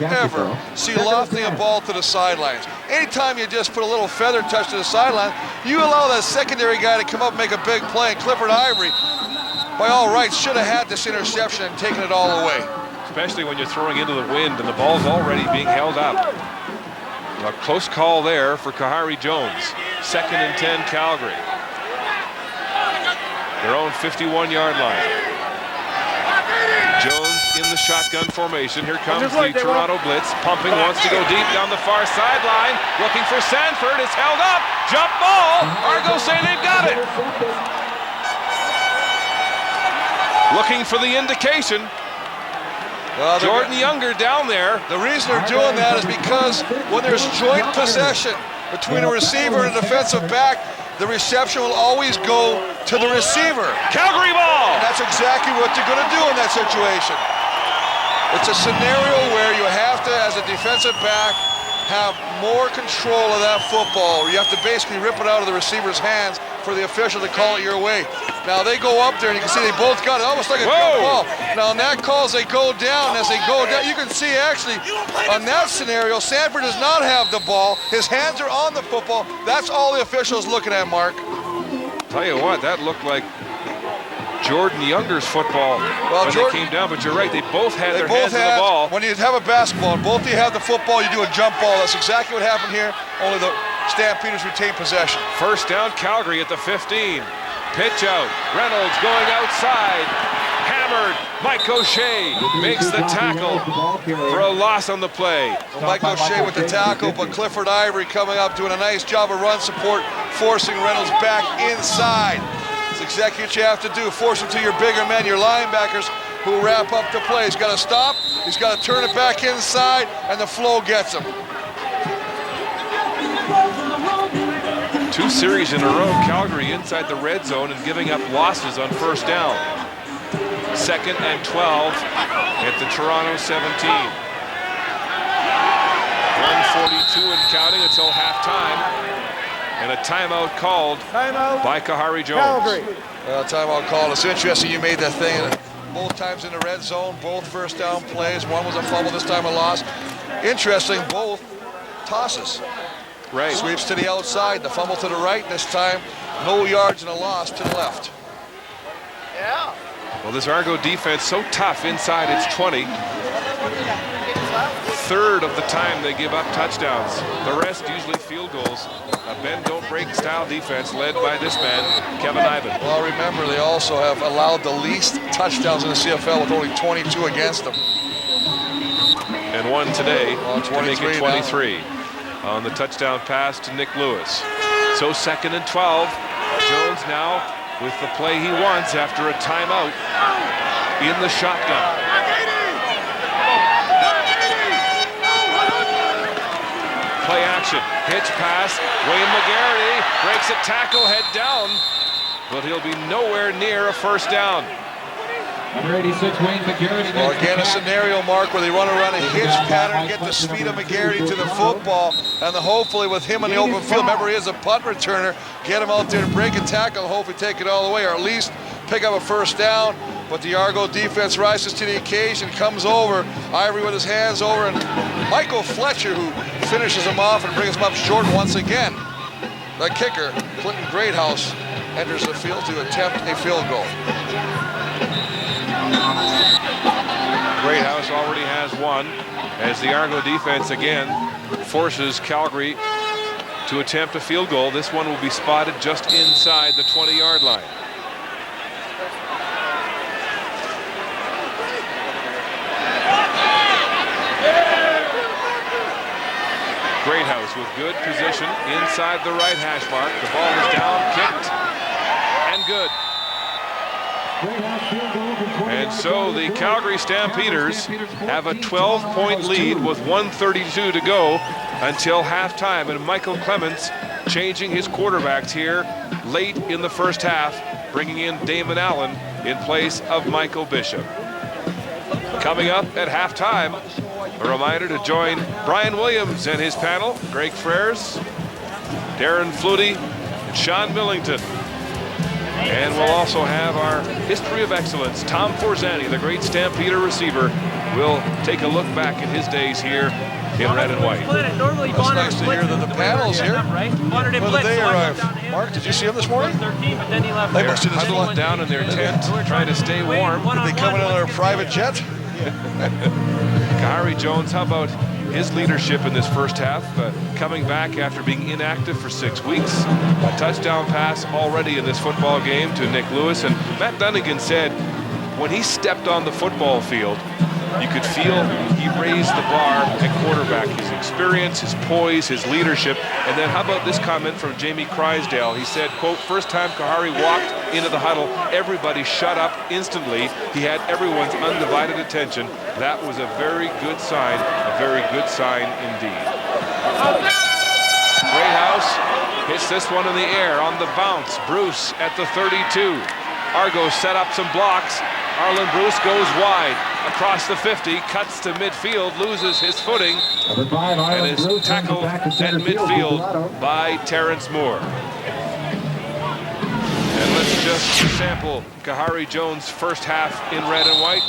ever see lofting a ball to the sidelines. Anytime you just put a little feather touch to the sideline, you allow that secondary guy to come up and make a big play. And Clifford Ivory, by all rights, should have had this interception and taken it all away. Especially when you're throwing into the wind and the ball's already being held up. A close call there for Kahari Jones. 2nd and 10 Calgary. Their own 51-yard line. Jones in the shotgun formation. Here comes the Toronto blitz. Pumping, wants to go deep down the far sideline. Looking for Sanford. It's held up. Jump ball. Argos say they've got it. Looking for the indication. Well, Jordan Younger down there. The reason they're doing that is because when there's joint possession between a receiver and a defensive back, the reception will always go to the receiver. Calgary ball! And that's exactly what they're going to do in that situation. It's a scenario where you have to, as a defensive back, have more control of that football. You have to basically rip it out of the receiver's hands for the official to call it your way. Now they go up there and you can see they both got it, almost like a jump ball. Now in that call, as they go down, you can see actually on that scenario, Sanford does not have the ball. His hands are on the football. That's all the official's looking at, Mark. Tell you what, that looked like Jordan Younger's football when they came down, but you're right, they both had their hands on the ball. When you have a basketball and both of you have the football, you do a jump ball. That's exactly what happened here, only the Stampeders retain possession. First down, Calgary at the 15. Pitch out, Reynolds going outside, hammered. Mike O'Shea makes the tackle for a loss on the play. Well, Mike O'Shea with the tackle, but Clifford Ivory coming up, doing a nice job of run support, forcing Reynolds back inside. That's exactly what you have to do, force them to your bigger men, your linebackers, who wrap up the play. He's got to stop, he's got to turn it back inside, and the flow gets him. 2 series in a row, Calgary inside the red zone and giving up losses on first down. 2nd and 12 at the Toronto 17. 2 and counting until halftime. And a timeout called by Kahari Jones. Calgary. Timeout called. It's interesting you made that thing. Both times in the red zone, both first down plays. One was a fumble, this time a loss. Interesting, both tosses. Right. Sweeps to the outside, the fumble to the right. This time, no yards and a loss to the left. Yeah. Well, this Argo defense so tough inside its 20. Third of the time they give up touchdowns. The rest usually field goals. A bend-don't-break style defense led by this man, Kevin Ivan. Well, remember, they also have allowed the least touchdowns in the CFL with only 22 against them. And one today to make it 23 now. On the touchdown pass to Nick Lewis. So 2nd and 12. Jones now with the play he wants after a timeout in the shotgun. Play action, hitch pass, Wayne McGarity breaks a tackle, head down, but he'll be nowhere near a first down. Number 86, Wayne McGarity. Well, again, a scenario, Mark, where they run around a hitch pattern, get the speed of McGarity to the football, and then hopefully with him in the open field, remember he is a punt returner, get him out there to break a tackle, hopefully take it all the way, or at least pick up a first down. But the Argo defense rises to the occasion, comes over, Ivory with his hands over, and Michael Fletcher, who finishes him off and brings him up short once again. The kicker, Clinton Greathouse, enters the field to attempt a field goal. Greathouse already has one as the Argo defense again forces Calgary to attempt a field goal. This one will be spotted just inside the 20-yard line. Greathouse with good position inside the right hash mark. The ball is down, kicked, and good. And so the Calgary Stampeders have a 12-point lead with 1:32 to go until halftime. And Michael Clements changing his quarterbacks here late in the first half, bringing in Damon Allen in place of Michael Bishop. Coming up at halftime, a reminder to join Brian Williams and his panel, Greg Frères, Darren Flutie, and Sean Millington. And we'll also have our history of excellence. Tom Forzani, the great Stampeder receiver, will take a look back at his days here in red and white. It's nice to hear that the panel's here. When did they arrive? Mark, did you see him this morning? They must have huddled down in their tent, trying to stay warm. Did they come in on their private jet? Kahari Jones, how about his leadership in this first half, coming back after being inactive for 6 weeks. A touchdown pass already in this football game to Nick Lewis. And Matt Dunnigan said when he stepped on the football field, you could feel he raised the bar at quarterback. His experience, his poise, his leadership. And then how about this comment from Jamie Crysdale? He said, quote, first time Kahari walked into the huddle, everybody shut up instantly. He had everyone's undivided attention. That was a very good sign indeed. Greathouse hits this one in the air on the bounce. Bruce at the 32. Argo set up some blocks. Arlen Bruce goes wide across the 50, cuts to midfield, loses his footing, and is tackled at midfield by Terrence Moore. And let's just sample Kahari Jones' first half in red and white.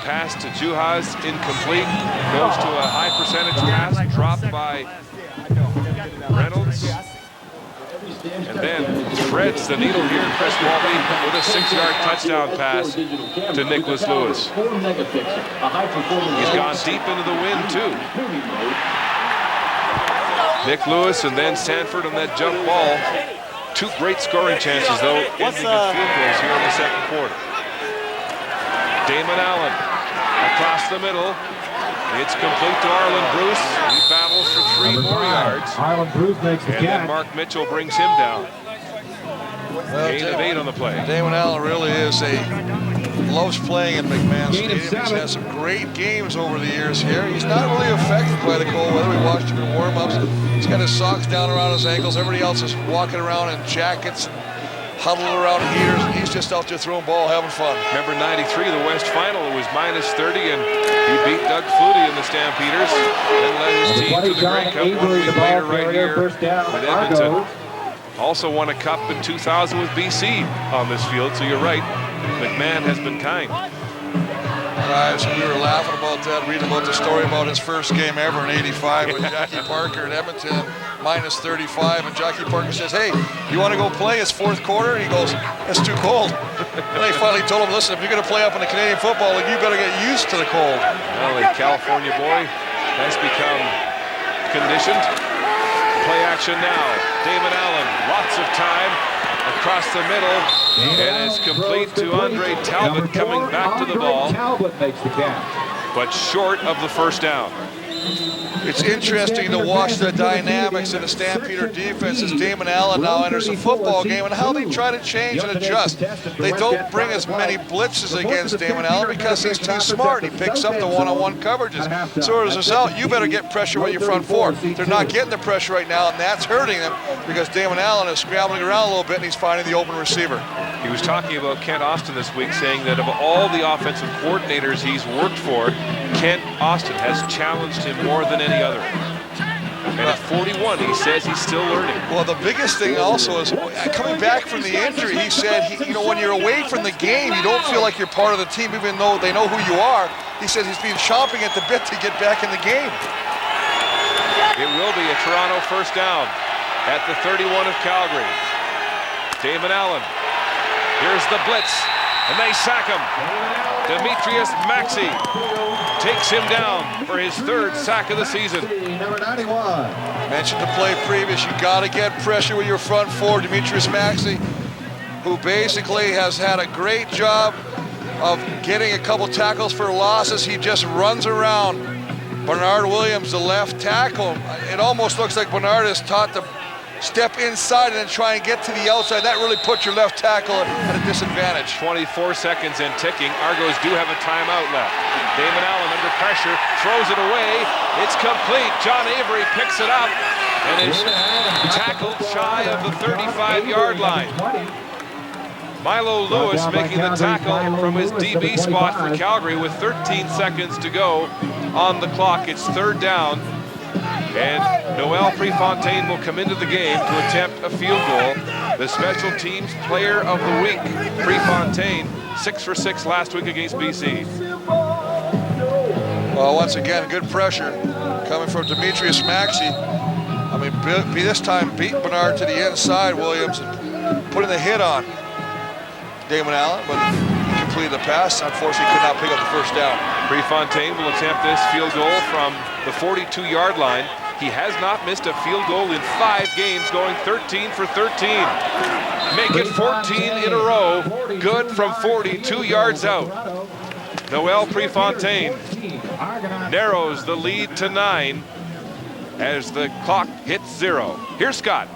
Pass to Juhas, incomplete. Goes to a high percentage pass, dropped by Reynolds. And then threads the needle here, Chris Walby, with a 6-yard touchdown pass to Nicholas Lewis. He's gone deep into the wind, too. Nick Lewis and then Sanford on that jump ball. 2 great scoring chances, though, ending in field goals here in the second quarter. Damon Allen across the middle. It's complete to Arlen Bruce. He battles for 3 more yards. Arlen Bruce makes the catch. And then Mark Mitchell brings him down. Gain of 8 on the play. Damon Allen really loves playing in McMahon Stadium. He's had some great games over the years here. He's not really affected by the cold weather. We watched him in warm-ups. He's got his socks down around his ankles. Everybody else is walking around in jackets and huddled around heaters, and he's just out there throwing ball, having fun. Remember 93, the West Final, it was -30, and he beat Doug Flutie in the Stampeders and led his team to the Grey Cup 1 week later right here with Edmonton. Also won a cup in 2000 with BC on this field, so you're right, McMahon has been kind. So we were laughing about that, reading about the story about his first game ever in '85 with Jackie Parker at Edmonton, -35, and Jackie Parker says, "Hey, you want to go play? It's fourth quarter." And he goes, "It's too cold." And they finally told him, "Listen, if you're going to play up in the Canadian Football League, you better get used to the cold." Well, the California boy has become conditioned. Play action now. Damon Allen, lots of time. Across the middle, and it's complete to Andre Talbot coming back to the ball, but short of the first down. It's interesting to watch the dynamics of the Stampeder defense as Damon Allen now enters a football game and how they try to change and adjust. They don't bring as many blitzes against Damon Allen because he's too smart. He picks up the one-on-one coverages. So as a result, you better get pressure with your front four. They're not getting the pressure right now, and that's hurting them because Damon Allen is scrambling around a little bit and he's finding the open receiver. He was talking about Kent Austin this week, saying that of all the offensive coordinators he's worked for, Kent Austin has challenged him more than any other. And at 41, he says he's still learning. Well, the biggest thing also is coming back from the injury. He said, when you're away from the game, you don't feel like you're part of the team, even though they know who you are. He says he's been chomping at the bit to get back in the game. It will be a Toronto first down at the 31 of Calgary. Damon Allen. Here's the blitz, and they sack him. Demetrius Maxey takes him down for his third sack of the season. Number 91. Mentioned the play previous, you got to get pressure with your front four. Demetrius Maxey, who basically has had a great job of getting a couple tackles for losses. He just runs around Bernard Williams, the left tackle. It almost looks like Bernard is taught to step inside and then try and get to the outside. That really puts your left tackle at a disadvantage. 24 seconds and ticking. Argos do have a timeout left. Damon Allen under pressure, throws it away. It's complete. John Avery picks it up and is tackled shy of the 35-yard line. Milo Lewis making the tackle from his DB spot for Calgary with 13 seconds to go on the clock. It's third down. And Noel Prefontaine will come into the game to attempt a field goal. The special teams player of the week, Prefontaine, 6 for 6 last week against BC. Well, once again, good pressure coming from Demetrius Maxey. I mean, this time beat Bernard to the inside, Williams, and putting the hit on Damon Allen, but he completed the pass. Unfortunately, could not pick up the first down. Prefontaine will attempt this field goal from the 42-yard line. He has not missed a field goal in 5 games, going 13 for 13. Make it 14 in a row. Good from 42 yards out. Noel Prefontaine narrows the lead to 9 as the clock hits 0. Here's Scott.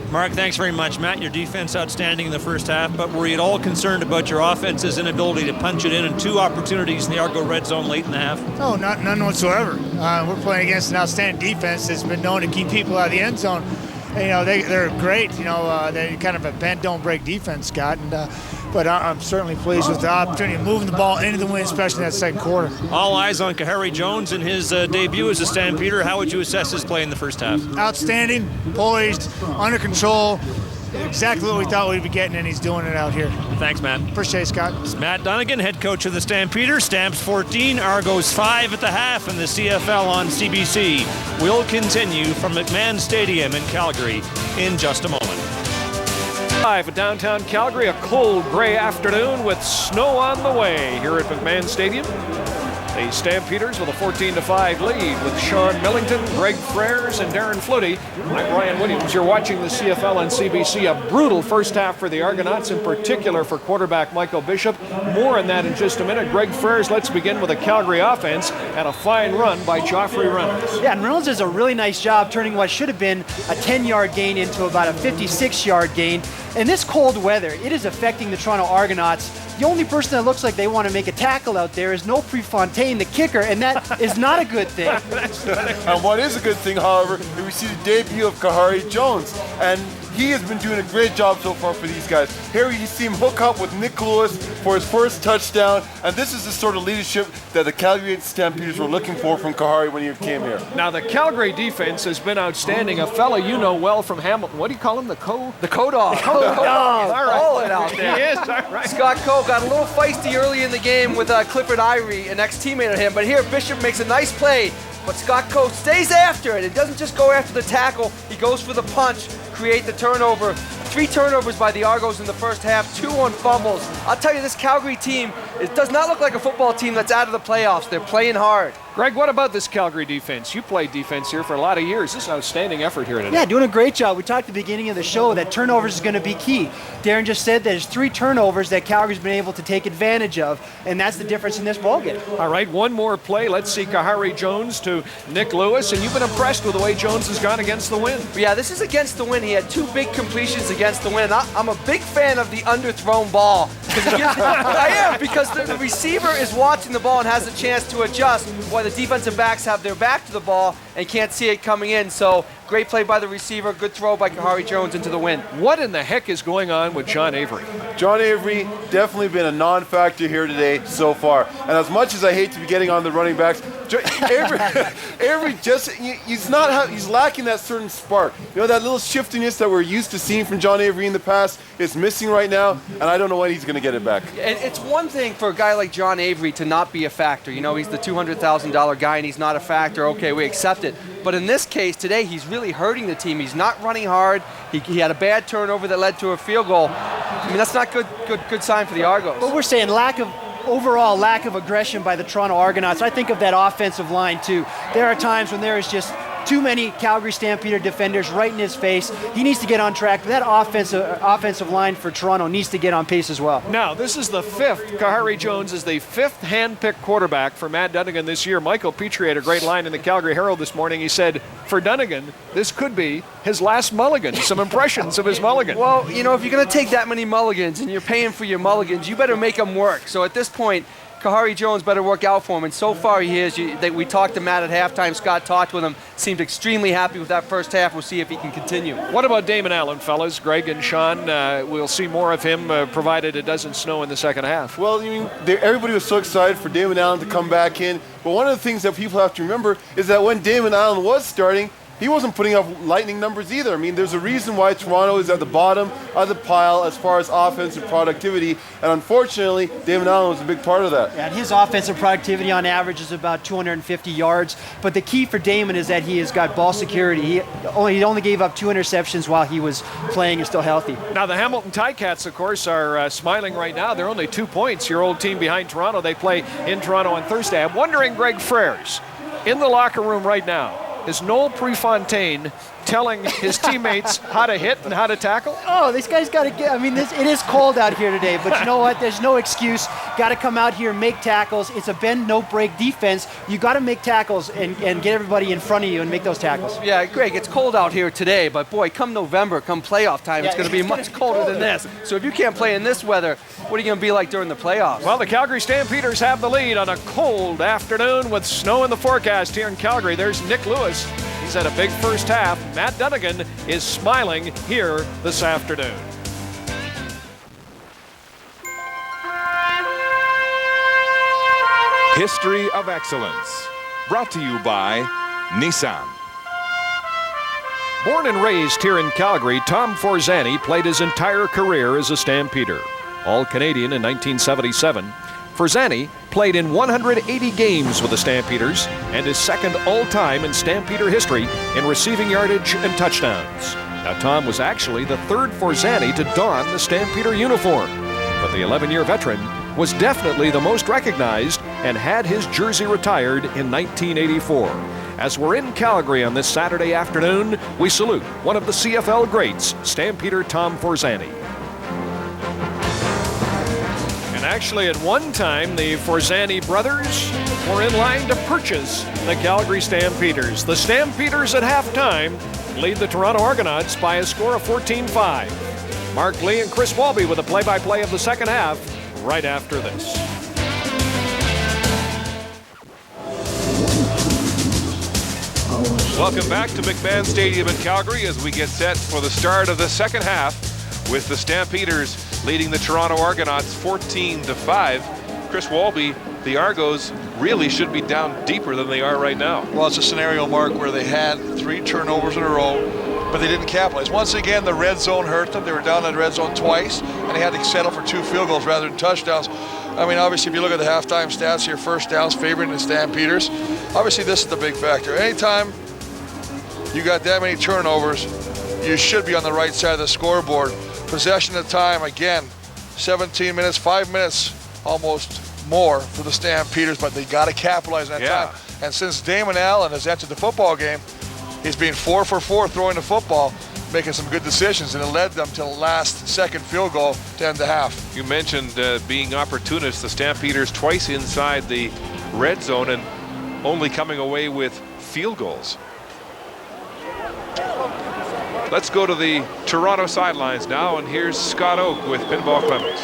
Mark, thanks very much. Matt, your defense outstanding in the first half, but were you at all concerned about your offense's inability to punch it in 2 opportunities in the Argo red zone late in the half? No, none whatsoever. We're playing against an outstanding defense that's been known to keep people out of the end zone. And, they're great. They're kind of a bend, don't break defense, Scott. But I'm certainly pleased with the opportunity of moving the ball into the win, especially in that second quarter. All eyes on Kahari Jones in his debut as a Stampeder. How would you assess his play in the first half? Outstanding, poised, under control. Exactly what we thought we'd be getting, and he's doing it out here. Thanks, Matt. Appreciate it, Scott. It's Matt Dunnigan, head coach of the Stampeders. Stamps 14, Argos 5 at the half, and the CFL on CBC will continue from McMahon Stadium in Calgary in just a moment. Live at downtown Calgary, a cold gray afternoon with snow on the way here at McMahon Stadium. The Stampeders with a 14-5 lead with Sean Millington, Greg Frères, and Darren Flutie. I'm Ryan Williams. You're watching the CFL on CBC. A brutal first half for the Argonauts, in particular for quarterback Michael Bishop. More on that in just a minute. Greg Frères, let's begin with a Calgary offense and a fine run by Joffrey Reynolds. Yeah, and Reynolds does a really nice job turning what should have been a 10-yard gain into about a 56-yard gain. In this cold weather, it is affecting the Toronto Argonauts. The only person that looks like they want to make a tackle out there is no Prefontaine, the kicker, and that is not a good thing. And what is a good thing, however, is we see the debut of Kahari Jones. And he has been doing a great job so far for these guys. Here you see him hook up with Nick Lewis for his first touchdown, and this is the sort of leadership that the Calgary Stampeders were looking for from Kahari when he came here. Now, the Calgary defense has been outstanding. A fellow you know well from Hamilton. What do you call him? The Codog. The Codog. All right. Balling out there. He is, all right. Scott Coe got a little feisty early in the game with Clifford Irie, an ex-teammate of him, but here Bishop makes a nice play, but Scott Coe stays after it. It doesn't just go after the tackle, he goes for the punch, create the turnover. 3 turnovers by the Argos in the first half, 2 on fumbles. I'll tell you, this Calgary team, it does not look like a football team that's out of the playoffs. They're playing hard. Greg, what about this Calgary defense? You played defense here for a lot of years. This is an outstanding effort here today. Yeah, doing a great job. We talked at the beginning of the show that turnovers is going to be key. Darren just said there's 3 turnovers that Calgary's been able to take advantage of, and that's the difference in this ballgame. All right, one more play. Let's see Kahari Jones to Nick Lewis, and you've been impressed with the way Jones has gone against the wind. Yeah, this is against the wind. He had 2 big completions against the wind. I'm a big fan of the underthrown ball. I am, because the receiver is watching the ball and has a chance to adjust while the defensive backs have their back to the ball and can't see it coming in. So great play by the receiver, good throw by Kahari Jones into the wind. What in the heck is going on with John Avery? John Avery definitely been a non-factor here today so far. And as much as I hate to be getting on the running backs, Avery just, he's lacking that certain spark. You know, that little shiftiness that we're used to seeing from John Avery in the past is missing right now, and I don't know when he's going to get it back. It's one thing for a guy like John Avery to not be a factor. You know, he's the $200,000 guy and he's not a factor. Okay, we accept it. But in this case today, he's really hurting the team. He's not running hard. He had a bad turnover that led to a field goal. I mean, that's not good sign for the Argos. But we're saying overall lack of aggression by the Toronto Argonauts. I think of that offensive line too. There are times when there is just too many Calgary Stampeder defenders right in his face. He needs to get on track. That offensive line for Toronto needs to get on pace as well. Now, this is the 5th. Kahari Jones is the 5th hand-picked quarterback for Matt Dunnigan this year. Michael Petrie had a great line in the Calgary Herald this morning. He said, for Dunnigan, this could be his last mulligan. Some impressions of his mulligan. Well, you know, if you're going to take that many mulligans and you're paying for your mulligans, you better make them work. So at this point, Kahari Jones better work out for him, and so far he is. We talked to Matt at halftime. Scott talked with him, seemed extremely happy with that first half. We'll see if he can continue. What about Damon Allen, fellas? Greg and Sean, we'll see more of him provided it doesn't snow in the second half. Well, I mean, everybody was so excited for Damon Allen to come back in, but one of the things that people have to remember is that when Damon Allen was starting, he wasn't putting up lightning numbers either. I mean, there's a reason why Toronto is at the bottom of the pile as far as offensive productivity, and unfortunately, Damon Allen was a big part of that. Yeah, and his offensive productivity on average is about 250 yards, but the key for Damon is that he has got ball security. He only gave up 2 interceptions while he was playing and still healthy. Now, the Hamilton Ticats, of course, are smiling right now. They're only 2 points, your old team behind Toronto. They play in Toronto on Thursday. I'm wondering, Greg Frères, in the locker room right now, is Noel Prefontaine telling his teammates how to hit and how to tackle? Oh, these guys got to get, I mean, it is cold out here today, but you know what? There's no excuse. Got to come out here and make tackles. It's a bend, no break defense. You got to make tackles and get everybody in front of you and make those tackles. Yeah, Greg, it's cold out here today, but boy, come November, come playoff time, it's going to be much colder than this. So if you can't play in this weather, what are you going to be like during the playoffs? Well, the Calgary Stampeders have the lead on a cold afternoon with snow in the forecast here in Calgary. There's Nick Lewis. He's had a big first half. Matt Dunnigan is smiling here this afternoon. History of Excellence, brought to you by Nissan. Born and raised here in Calgary, Tom Forzani played his entire career as a Stampeder. All-Canadian in 1977, Forzani played in 180 games with the Stampeders and is second all-time in Stampeder history in receiving yardage and touchdowns. Now, Tom was actually the 3rd Forzani to don the Stampeder uniform, but the 11-year veteran was definitely the most recognized and had his jersey retired in 1984. As we're in Calgary on this Saturday afternoon, we salute one of the CFL greats, Stampeder Tom Forzani. And actually, at one time, the Forzani brothers were in line to purchase the Calgary Stampeders. The Stampeders at halftime lead the Toronto Argonauts by a score of 14-5. Mark Lee and Chris Walby with a play-by-play of the second half right after this. Our Welcome back to McMahon Stadium in Calgary as we get set for the start of the second half with the Stampeders leading the Toronto Argonauts 14-5. Chris Walby, the Argos really should be down deeper than they are right now. Well, it's a scenario, Mark, where they had 3 turnovers in a row, but they didn't capitalize. Once again, the red zone hurt them. They were down in the red zone twice, and they had to settle for 2 field goals rather than touchdowns. I mean, obviously, if you look at the halftime stats here, first downs favoring the Stampeders. Obviously, this is the big factor. Anytime you got that many turnovers, you should be on the right side of the scoreboard. Possession of time, again, 17 minutes, 5 minutes almost more for the Stampeders, but they got to capitalize on that time. And since Damon Allen has entered the football game, he's been 4 for 4 throwing the football, making some good decisions, and it led them to the last second field goal to end the half. You mentioned being opportunists. The Stampeders twice inside the red zone and only coming away with field goals. Let's go to the Toronto sidelines now, and here's Scott Oak with Pinball Clemens.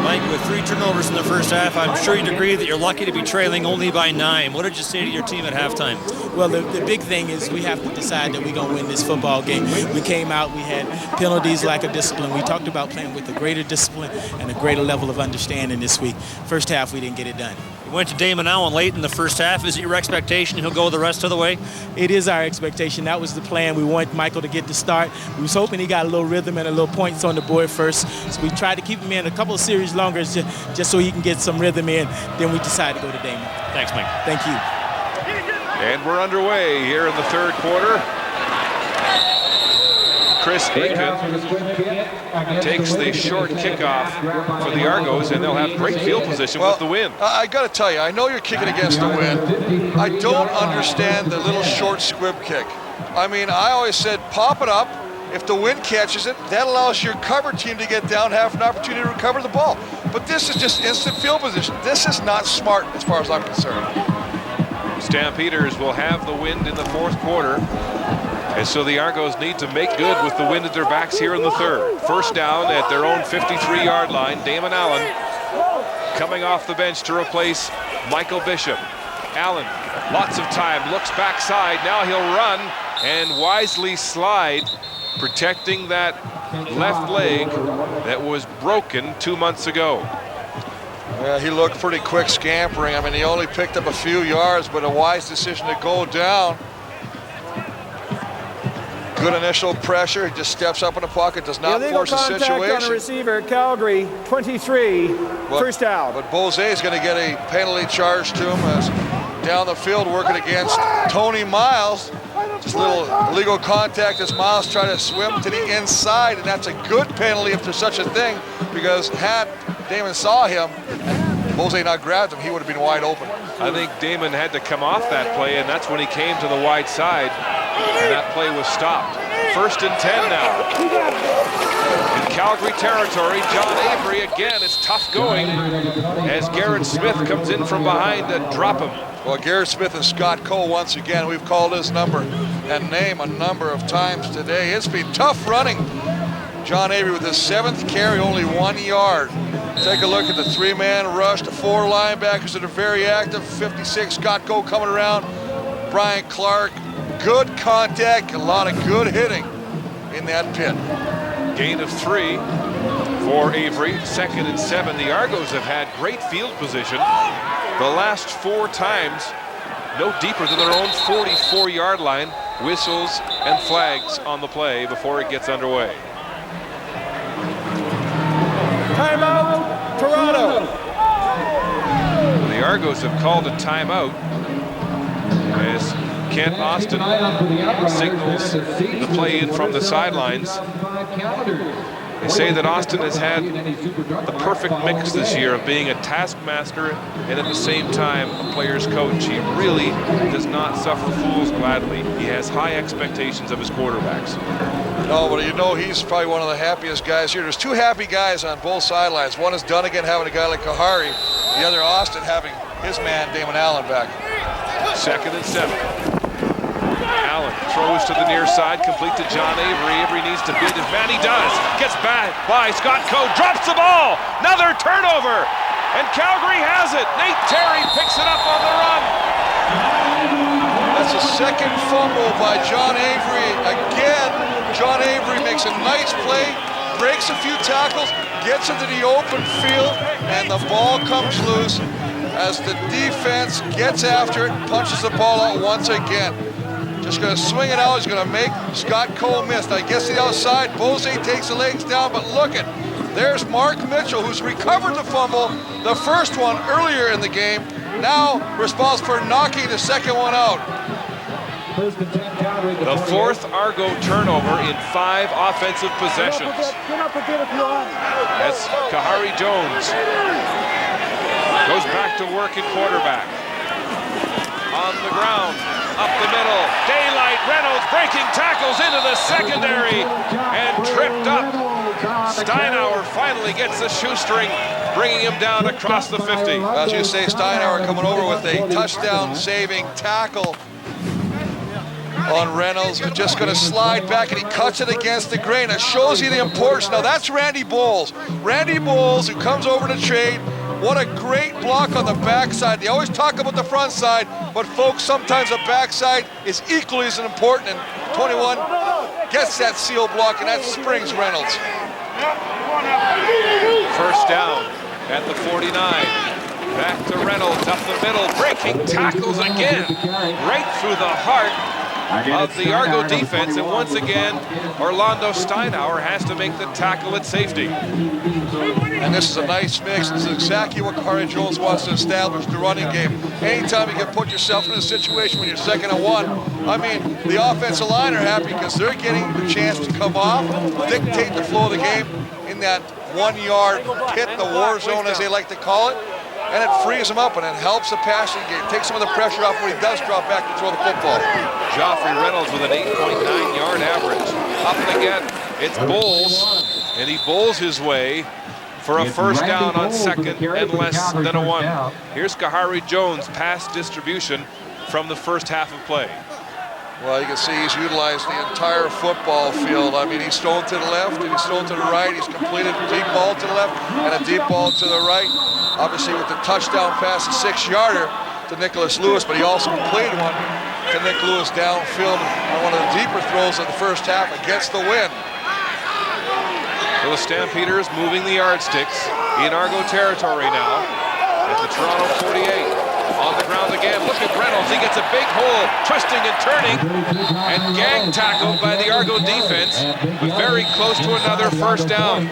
Mike, with 3 turnovers in the first half, I'm sure you'd agree that you're lucky to be trailing only by 9. What did you say to your team at halftime? Well, the big thing is we have to decide that we're going to win this football game. We came out, we had penalties, lack of discipline. We talked about playing with a greater discipline and a greater level of understanding this week. First half, we didn't get it done. You went to Damon Allen late in the first half. Is it your expectation he'll go the rest of the way? It is our expectation. That was the plan. We wanted Michael to get the start. We was hoping he got a little rhythm and a little points on the board first. So we tried to keep him in a couple of series longer just so he can get some rhythm in. Then we decided to go to Damon. Thanks, Mike. Thank you. And we're underway here in the third quarter. Chris Aiken takes the short kickoff for the Argos, and they'll have great field position with the wind. I got to tell you, I know you're kicking against the wind. I don't understand the little short squib kick. I mean, I always said pop it up. If the wind catches it, that allows your cover team to get down, have an opportunity to recover the ball. But this is just instant field position. This is not smart as far as I'm concerned. Stampeders will have the wind in the fourth quarter. And so the Argos need to make good with the wind at their backs here in the third. First down at their own 53-yard line. Damon Allen coming off the bench to replace Michael Bishop. Allen, lots of time, looks backside. Now he'll run and wisely slide, protecting that left leg that was broken 2 months ago. Yeah, he looked pretty quick scampering. I mean, he only picked up a few yards, but a wise decision to go down. Good initial pressure. He just steps up in the pocket, does not force a situation. Illegal contact on the receiver, Calgary, 23, first down. But Bose is going to get a penalty charge to him as down the field working against Tony Miles. Just a little illegal contact as Miles tried to swim to the inside, and that's a good penalty if there's such a thing, because had Damon saw him and Bose not grabbed him, he would have been wide open. I think Damon had to come off that play, and that's when he came to the wide side, and that play was stopped. First and 10 now. In Calgary territory, John Avery again. It's tough going as Garrett Smith comes in from behind to drop him. Well, Garrett Smith and Scott Cole, once again, we've called his number and name a number of times today. It's been tough running. John Avery with his 7th carry, only 1 yard. Take a look at the 3-man rush, the 4 linebackers that are very active. 56, Scott Cole coming around. Brian Clark, good contact, a lot of good hitting in that pit. Gain of 3 for Avery. 2nd and 7. The Argos have had great field position the last 4 times, no deeper than their own 44-yard line. Whistles and flags on the play before it gets underway. Timeout, Toronto. The Argos have called a timeout as Kent Austin signals the play in from the sidelines. They say that Austin has had the perfect mix this year of being a taskmaster and at the same time a player's coach. He really does not suffer fools gladly. He has high expectations of his quarterbacks. No, but you know he's probably one of the happiest guys here. There's 2 happy guys on both sidelines. One is Dunnigan having a guy like Kahari. The other, Austin, having his man, Damon Allen, back. 2nd and 7. Allen throws to the near side, complete to John Avery. Avery needs to beat his man. He does. Gets back by Scott Coe. Drops the ball. Another turnover. And Calgary has it. Nate Terry picks it up on the run. The That's the second fumble by John Avery. Again, John Avery makes a nice play, breaks a few tackles, gets into the open field, and the ball comes loose as the defense gets after it, punches the ball out once again. Just gonna swing it out, he's gonna make Scott Cole miss. I guess the outside, Bose takes the legs down, but look it. There's Mark Mitchell, who's recovered the fumble, the first one earlier in the game, now responsible for knocking the second one out. The fourth Argo turnover in 5 offensive possessions. As Kahari Jones goes back to work in quarterback. On the ground, up the middle, daylight, Reynolds breaking tackles into the secondary and tripped up. Steinauer finally gets the shoestring, bringing him down across the 50. As you say, Steinauer coming over with a touchdown-saving tackle on Reynolds, who's just going to slide back, and he cuts it against the grain. It shows you the importance. Now that's Randy Bowles. Randy Bowles, who comes over to trade. What a great block on the backside. They always talk about the front side, but folks, sometimes the backside is equally as important, and 21 gets that seal block, and that springs Reynolds. First down at the 49. Back to Reynolds, up the middle, breaking tackles again, right through the heart of the Argo defense, and once again, Orlando Steinauer has to make the tackle at safety. And this is a nice mix. This is exactly what Kahari Jones wants to establish, the running game. Anytime you can put yourself in a situation when you're 2nd and 1, I mean, the offensive line are happy because they're getting the chance to come off, dictate the flow of the game in that 1-yard pit, the war zone as they like to call it. And it frees him up, and it helps the passing game. Takes some of the pressure off when he does drop back to throw the football. Joffrey Reynolds with an 8.9-yard average. Up again, it's Bowles, and he bowls his way for a first down on 2nd and less than a 1. Here's Kahari Jones, pass distribution from the first half of play. Well, you can see he's utilized the entire football field. I mean, he's thrown to the left, and he's thrown to the right. He's completed a deep ball to the left and a deep ball to the right. Obviously, with the touchdown pass, a 6-yarder to Nicholas Lewis, but he also completed one to Nick Lewis downfield on one of the deeper throws of the first half against the wind. So the Stampeders moving the yardsticks in Argo territory now at the Toronto 48. On the ground again, look at Reynolds, he gets a big hole, twisting and turning, and gang tackled by the Argo defense, but very close to another first down.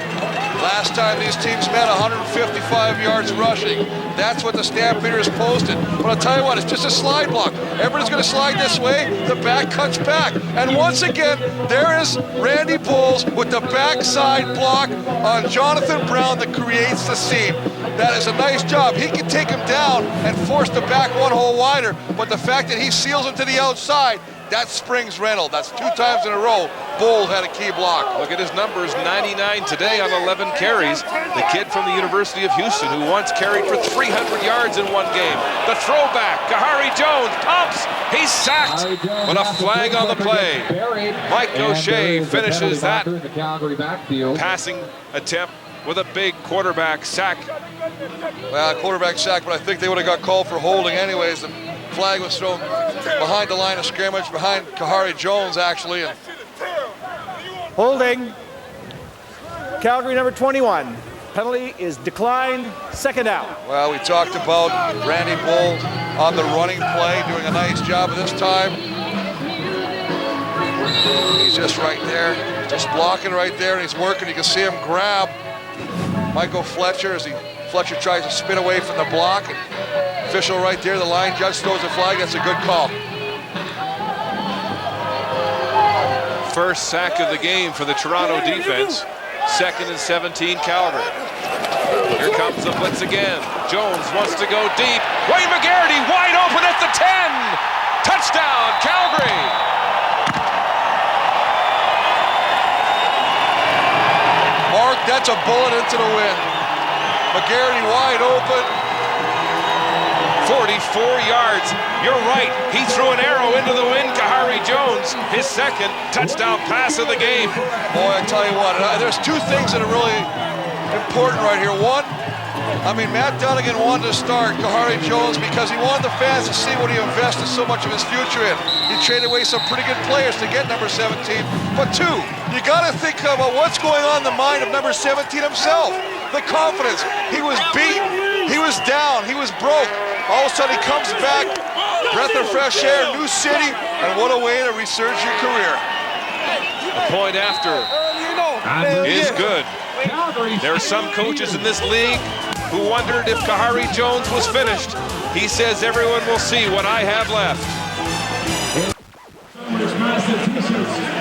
Last time these teams met, 155 yards rushing. That's what the Stampeders posted. But I'll tell you what, it's just a slide block. Everybody's going to slide this way, the back cuts back. And once again, there is Randy Bowles with the backside block on Jonathan Brown that creates the seam. That is a nice job. He can take him down and force the back one hole wider, but the fact that he seals him to the outside, that springs Reynolds. That's 2 times in a row Bowles had a key block. Look at his numbers, 99 today on 11 carries. The kid from the University of Houston who once carried for 300 yards in one game. The throwback, Kahari Jones pumps, he's sacked, but a flag on the play. Mike O'Shea finishes that passing attempt with a big quarterback sack. Well, quarterback sack, but I think they would have got called for holding anyways. The flag was thrown behind the line of scrimmage, behind Kahari Jones, actually. And holding. Calgary number 21. Penalty is declined. 2nd down. Well, we talked about Randy Bowles on the running play, doing a nice job of this time. He's just right there, just blocking right there, and he's working. You can see him grab Michael Fletcher as Fletcher tries to spin away from the block. And official right there, the line judge throws a flag. That's a good call. First sack of the game for the Toronto defense. 2nd and 17, Calgary. Here comes the blitz again. Jones wants to go deep. Wayne McGarity wide open at the 10. Touchdown, Calgary. Mark, that's a bullet into the wind. McGarity wide open. 44 yards. You're right. He threw an arrow into the wind. Kahari Jones, his 2nd touchdown pass of the game. Boy, I tell you what, there's 2 things that are really important right here. One, I mean, Matt Dunnigan wanted to start Kahari Jones because he wanted the fans to see what he invested so much of his future in. He traded away some pretty good players to get number 17. But two, you got to think about what's going on in the mind of number 17 himself. The confidence. He was beaten. He was down. He was broke. All of a sudden he comes back, breath of fresh air, new city, and what a way to resurge your career. The point after is good. There are some coaches in this league who wondered if Kahari Jones was finished. He says everyone will see what I have left.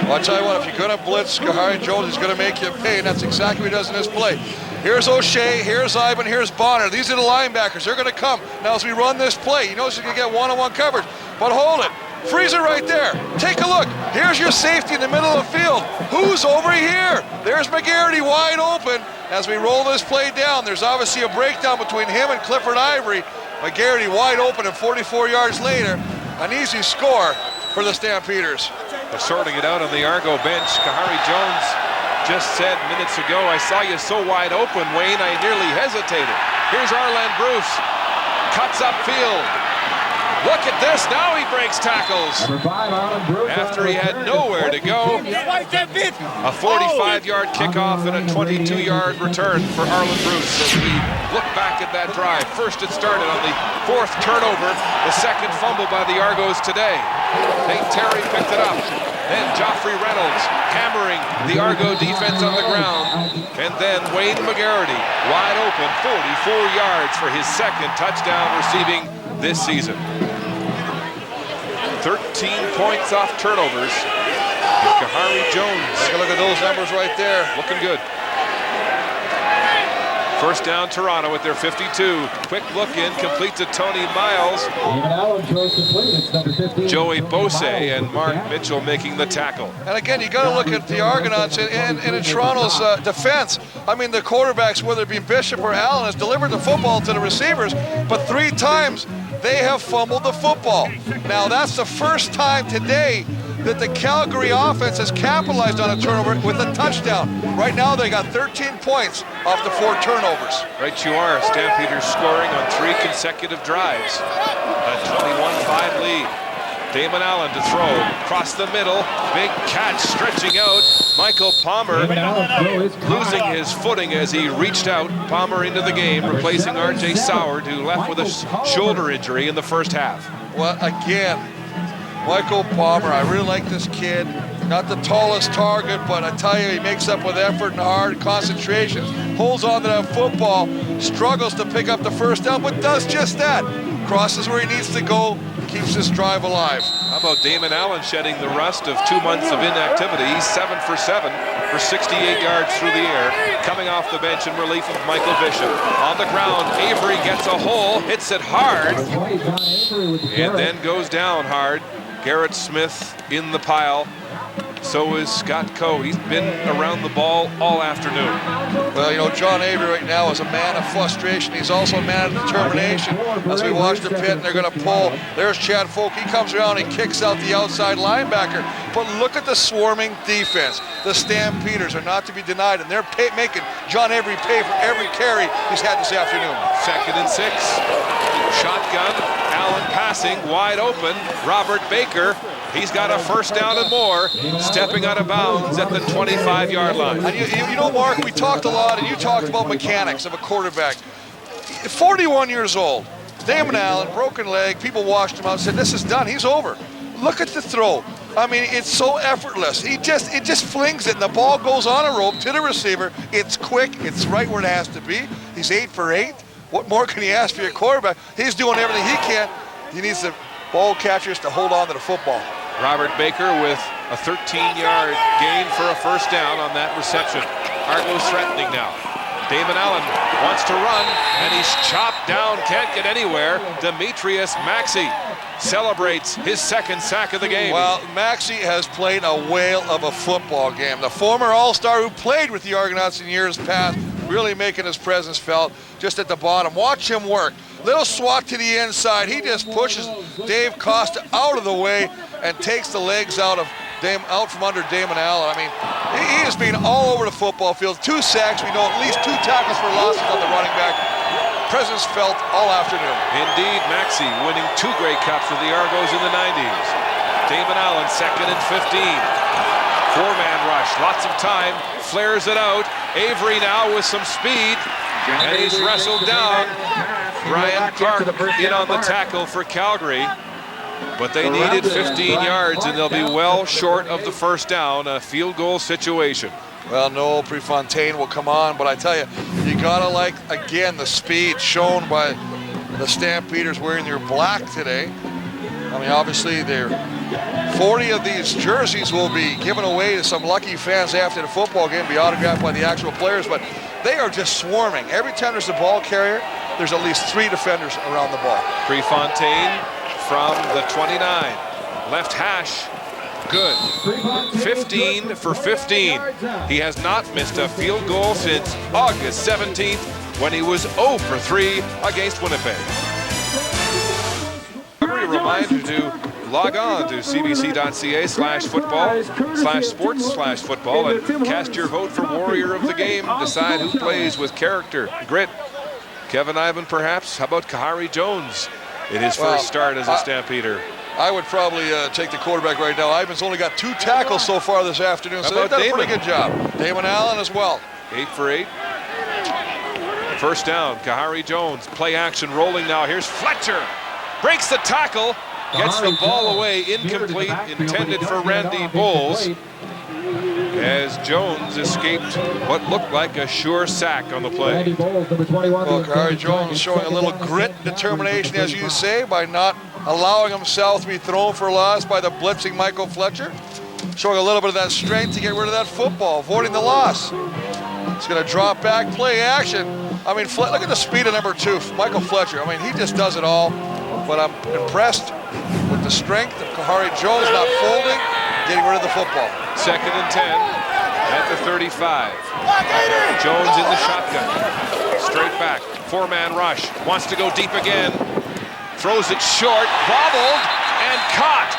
Well, I'll tell you what, if you're going to blitz Kahari Jones, he's going to make you pay, and that's exactly what he does in this play. Here's O'Shea, here's Ivan, here's Bonner. These are the linebackers. They're going to come. Now, as we run this play, he knows he's going to get one-on-one coverage. But hold it. Freeze it right there. Take a look. Here's your safety in the middle of the field. Who's over here? There's McGarity wide open. As we roll this play down, there's obviously a breakdown between him and Clifford Ivory. McGarity wide open, and 44 yards later, an easy score for the Stampeders. They're sorting it out on the Argo bench. Kahari Jones just said minutes ago, I saw you so wide open, Wayne, I nearly hesitated. Here's Arlen Bruce. Cuts upfield. Look at this, now he breaks tackles. After he had nowhere to go. A 45-yard kickoff and a 22-yard return for Arlen Bruce as we look back at that drive. First it started on the 4th turnover, the 2nd fumble by the Argos today. Nate Terry picked it up. Then Joffrey Reynolds hammering the Argo defense on the ground. And then Wayne McGarity wide open, 44 yards for his 2nd touchdown receiving this season. 13 points off turnovers. Kahari Jones. Take a look at those numbers right there. Looking good. First down, Toronto with their 52. Quick look in, complete to Tony Miles. Joey Bose and Mark Mitchell making the tackle. And again, you got to look at the Argonauts and in Toronto's defense. I mean, the quarterbacks, whether it be Bishop or Allen, has delivered the football to the receivers, but 3 times they have fumbled the football. Now, that's the first time today that the Calgary offense has capitalized on a turnover with a touchdown. Right now, they got 13 points off the 4 turnovers. Right you are. Stampeders scoring on 3 consecutive drives. A 21-5 lead. Damon Allen to throw. Across the middle. Big catch stretching out. Michael Palmer losing his footing as he reached out. Palmer into the game, replacing R.J. Soward, who left with a shoulder injury in the first half. Well, again, Michael Palmer, I really like this kid. Not the tallest target, but I tell you, he makes up with effort and hard concentration. Holds on to that football, struggles to pick up the first down, but does just that. Crosses where he needs to go, keeps this drive alive. How about Damon Allen shedding the rust of 2 months of inactivity? He's 7 for 7 for 68 yards through the air, coming off the bench in relief of Michael Bishop. On the ground, Avery gets a hole, hits it hard, and then goes down hard. Garrett Smith in the pile. So is Scott Coe. He's been around the ball all afternoon. Well, you know, John Avery right now is a man of frustration. He's also a man of determination. As we watch the pit, and they're going to pull. There's Chad Folk. He comes around and kicks out the outside linebacker. But look at the swarming defense. The Stampeders are not to be denied, and they're making John Avery pay for every carry he's had this afternoon. 2nd and 6. Shotgun. Allen passing, wide open. Robert Baker. He's got a first down and more, stepping out of bounds at the 25-yard line. And you know, Mark, we talked a lot, and you talked about mechanics of a quarterback. 41 years old, Damon Allen, broken leg, people washed him out and said, this is done, he's over. Look at the throw. I mean, it's so effortless. It just flings it, and the ball goes on a rope to the receiver. It's quick, it's right where it has to be. He's 8 for 8. What more can he ask for your quarterback? He's doing everything he can. He needs the ball catchers to hold on to the football. Robert Baker with a 13-yard gain for a first down on that reception. Argos threatening now. Damon Allen wants to run, and he's chopped down, can't get anywhere. Demetrius Maxey celebrates his 2nd sack of the game. Well, Maxey has played a whale of a football game. The former All-Star who played with the Argonauts in years past, really making his presence felt just at the bottom. Watch him work. Little swat to the inside. He just pushes Dave Costa out of the way and takes the legs out from under Damon Allen. I mean, he has been all over the football field. 2 sacks. We know at least 2 tackles for losses on the running back. presence felt all afternoon. Indeed, Maxey winning 2 Grey Cups with the Argos in the 90s. Damon Allen, 2nd and 15. 4-man rush, lots of time, flares it out. Avery now with some speed, and he's wrestled down. Ryan Clark in on the tackle for Calgary, but they needed 15 yards, and they'll be well short of the first down, a field goal situation. Well, Noel Prefontaine will come on, but I tell you, you gotta like, again, the speed shown by the Stampeders wearing their black today. I mean, obviously, 40 of these jerseys will be given away to some lucky fans after the football game, be autographed by the actual players, but they are just swarming. Every time there's a ball carrier, there's at least 3 defenders around the ball. Prefontaine from the 29. Left hash, good. 15 for 15. He has not missed a field goal since August 17th when he was 0 for 3 against Winnipeg. A reminder to log on to cbc.ca/football/sports/football and cast your vote for Warrior of the Game. Decide who plays with character, grit. Kevin Ivan, perhaps? How about Kahari Jones in his first start as a Stampeder? I would probably take the quarterback right now. Ivan's only got 2 tackles so far this afternoon, so they've done a pretty good job. Damon Allen as well. 8 for 8. First down, Kahari Jones. Play action rolling now. Here's Fletcher. Breaks the tackle. Gets the ball away, incomplete, intended for Randy Bowles, as Jones escaped what looked like a sure sack on the play. Well, Kahari Jones showing a little grit, determination, as you say, by not allowing himself to be thrown for loss by the blitzing Michael Fletcher. Showing a little bit of that strength to get rid of that football, avoiding the loss. He's going to drop back, play action. I mean, look at the speed of number 2, Michael Fletcher. I mean, he just does it all. But I'm impressed with the strength of Kahari Jones not folding, getting rid of the football. 2nd and 10 at the 35. Jones in the shotgun. Straight back. 4-man rush. Wants to go deep again. Throws it short. Bobbled and caught.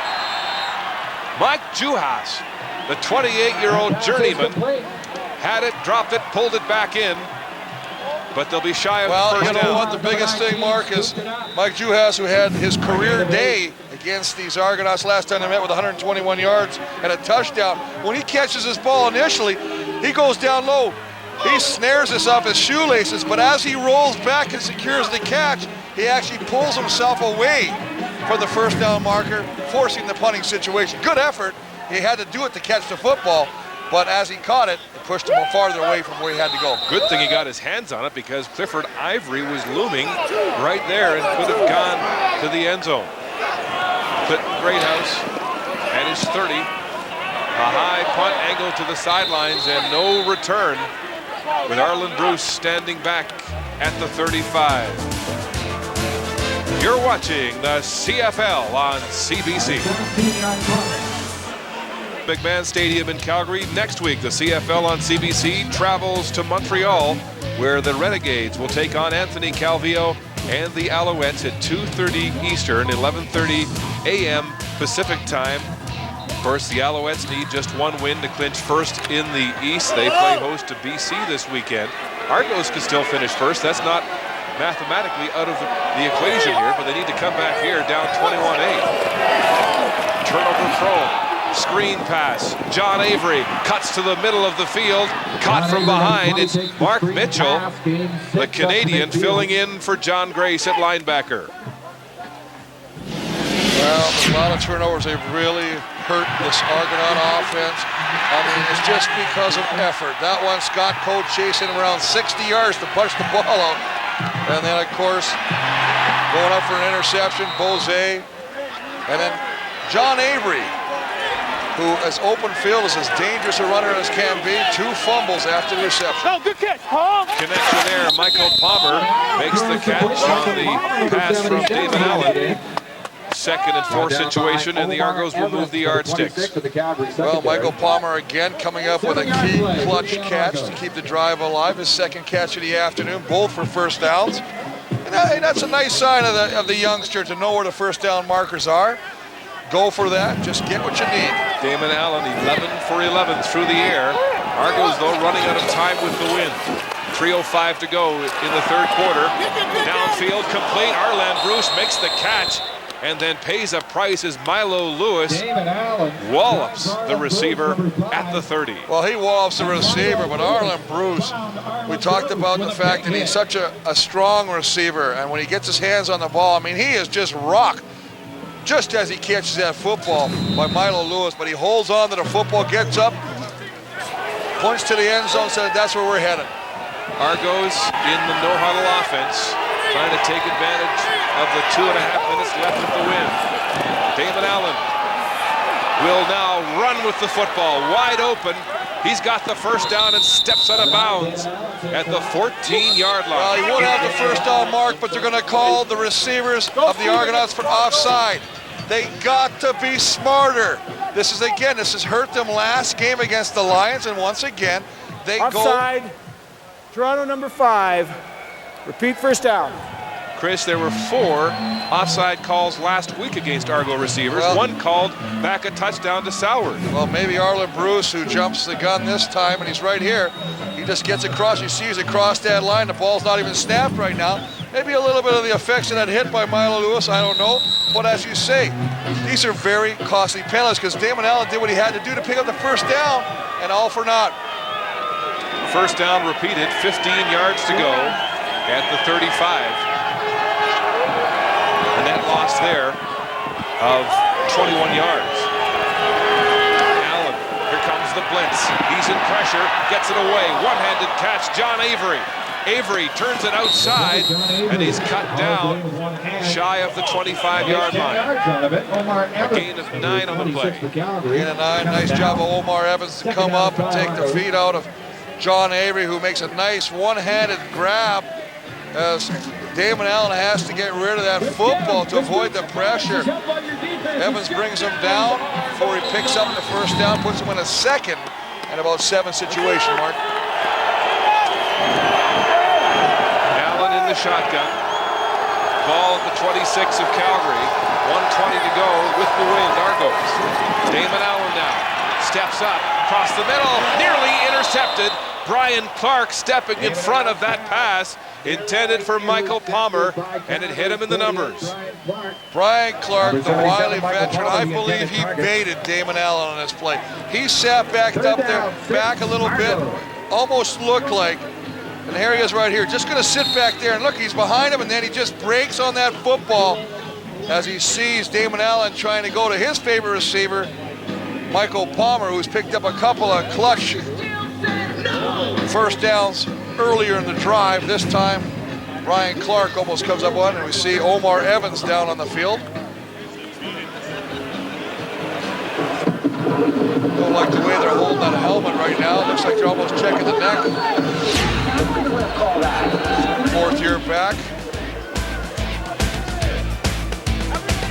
Mike Juhas, the 28-year-old journeyman, had it, dropped it, pulled it back in. But they'll be shy of the first down. Well, you know what the biggest thing, Mark, is Mike Juhas, who had his career day against these Argonauts last time they met with 121 yards and a touchdown. When he catches his ball initially, he goes down low. He snares this off his shoelaces, but as he rolls back and secures the catch, he actually pulls himself away from the first down marker, forcing the punting situation. Good effort. He had to do it to catch the football, but as he caught it, it pushed him farther away from where he had to go. Good thing he got his hands on it, because Clifford Ivory was looming right there and could have gone to the end zone. Clinton Greathouse at his 30. A high punt angle to the sidelines and no return, with Arlen Bruce standing back at the 35. You're watching the CFL on CBC. McMahon Stadium in Calgary. Next week, the CFL on CBC travels to Montreal, where the Renegades will take on Anthony Calvillo and the Alouettes at 2:30 Eastern, 11:30 a.m. Pacific time. Of course, the Alouettes need just 1 win to clinch first in the East. They play host to BC this weekend. Argos could still finish first. That's not mathematically out of the equation here, but they need to come back here down 21-8. Turnover throw. Screen pass. John Avery cuts to the middle of the field. Caught from behind. It's Mark Mitchell, the Canadian, filling in for John Grace at linebacker. Well, a lot of turnovers. They've really hurt this Argonaut offense. I mean, it's just because of effort. That one, Scott Coe chasing him around 60 yards to punch the ball out. And then, of course, going up for an interception, Bose. And then John Avery, who as open field is as dangerous a runner as can be. 2 fumbles after the reception. Oh, good catch. Connection there. Michael Palmer makes the catch on the pass from Damon Allen. 2nd and 4 situation, and the Argos will move the yardsticks. Well, Michael Palmer again coming up with a key clutch catch to keep the drive alive. His 2nd catch of the afternoon, both for first downs. And that's a nice sign of the youngster to know where the first down markers are. Go for that. Just get what you need. Damon Allen, 11 for 11 through the air. Argos, though, running out of time with the win. 3:05 to go in the third quarter. Downfield complete. Arlen Bruce makes the catch and then pays a price as Milo Lewis wallops the receiver at the 30. Well, he wallops the receiver, but Arlen Bruce, we talked about the fact that he's such a strong receiver, and when he gets his hands on the ball, I mean, he is just rock. Just as he catches that football by Milo Lewis, but he holds on to the football, gets up, points to the end zone, says that's where we're headed. Argos in the no-huddle offense, trying to take advantage of the 2.5 minutes left of the win. Damon Allen will now run with the football, wide open. He's got the first down and steps out of bounds at the 14-yard line. Well, he won't have the first down mark, but they're going to call the receivers of the Argonauts for offside. They got to be smarter. This has hurt them last game against the Lions, and once again, they offside. Toronto number 5. Repeat first down. Chris, there were 4 offside calls last week against Argo receivers. Well, one called back a touchdown to Soward. Well, maybe Arlen Bruce, who jumps the gun this time, and he's right here. He just gets across. You see he's across that line. The ball's not even snapped right now. Maybe a little bit of the effects of that hit by Milo Lewis, I don't know. But as you say, these are very costly penalties because Damon Allen did what he had to do to pick up the first down, and all for naught. First down repeated, 15 yards to go at the 35. A net loss there of 21 yards. Allen, here comes the blitz. He's in pressure, gets it away. One-handed catch, John Avery. Avery turns it outside, and he's cut down shy of the 25-yard line. A gain of 9 on the play. Gain of 9, nice job of Omar Evans to come up and take the feet out of John Avery, who makes a nice one-handed grab as Damon Allen has to get rid of that football to avoid the pressure. Evans brings him down before he picks up the first down, puts him in a second and about 7 situation, Mark. Allen in the shotgun. Ball at the 26 of Calgary. 1:20 to go with the wind, Argos. Damon Allen now steps up, across the middle, nearly intercepted. Brian Clark stepping in front of that pass intended for Michael Palmer, and it hit him in the numbers. Brian Clark, the wily veteran, I believe he baited Damon Allen on this play. He sat backed up there, back a little bit, almost looked like, and here he is right here, just gonna sit back there, and look, he's behind him, and then he just breaks on that football as he sees Damon Allen trying to go to his favorite receiver, Michael Palmer, who's picked up a couple of clutch first downs earlier in the drive. This time, Brian Clark almost comes up on, and we see Omar Evans down on the field. Don't like the way they're holding that helmet right now. Looks like they're almost checking the neck. 4th year back.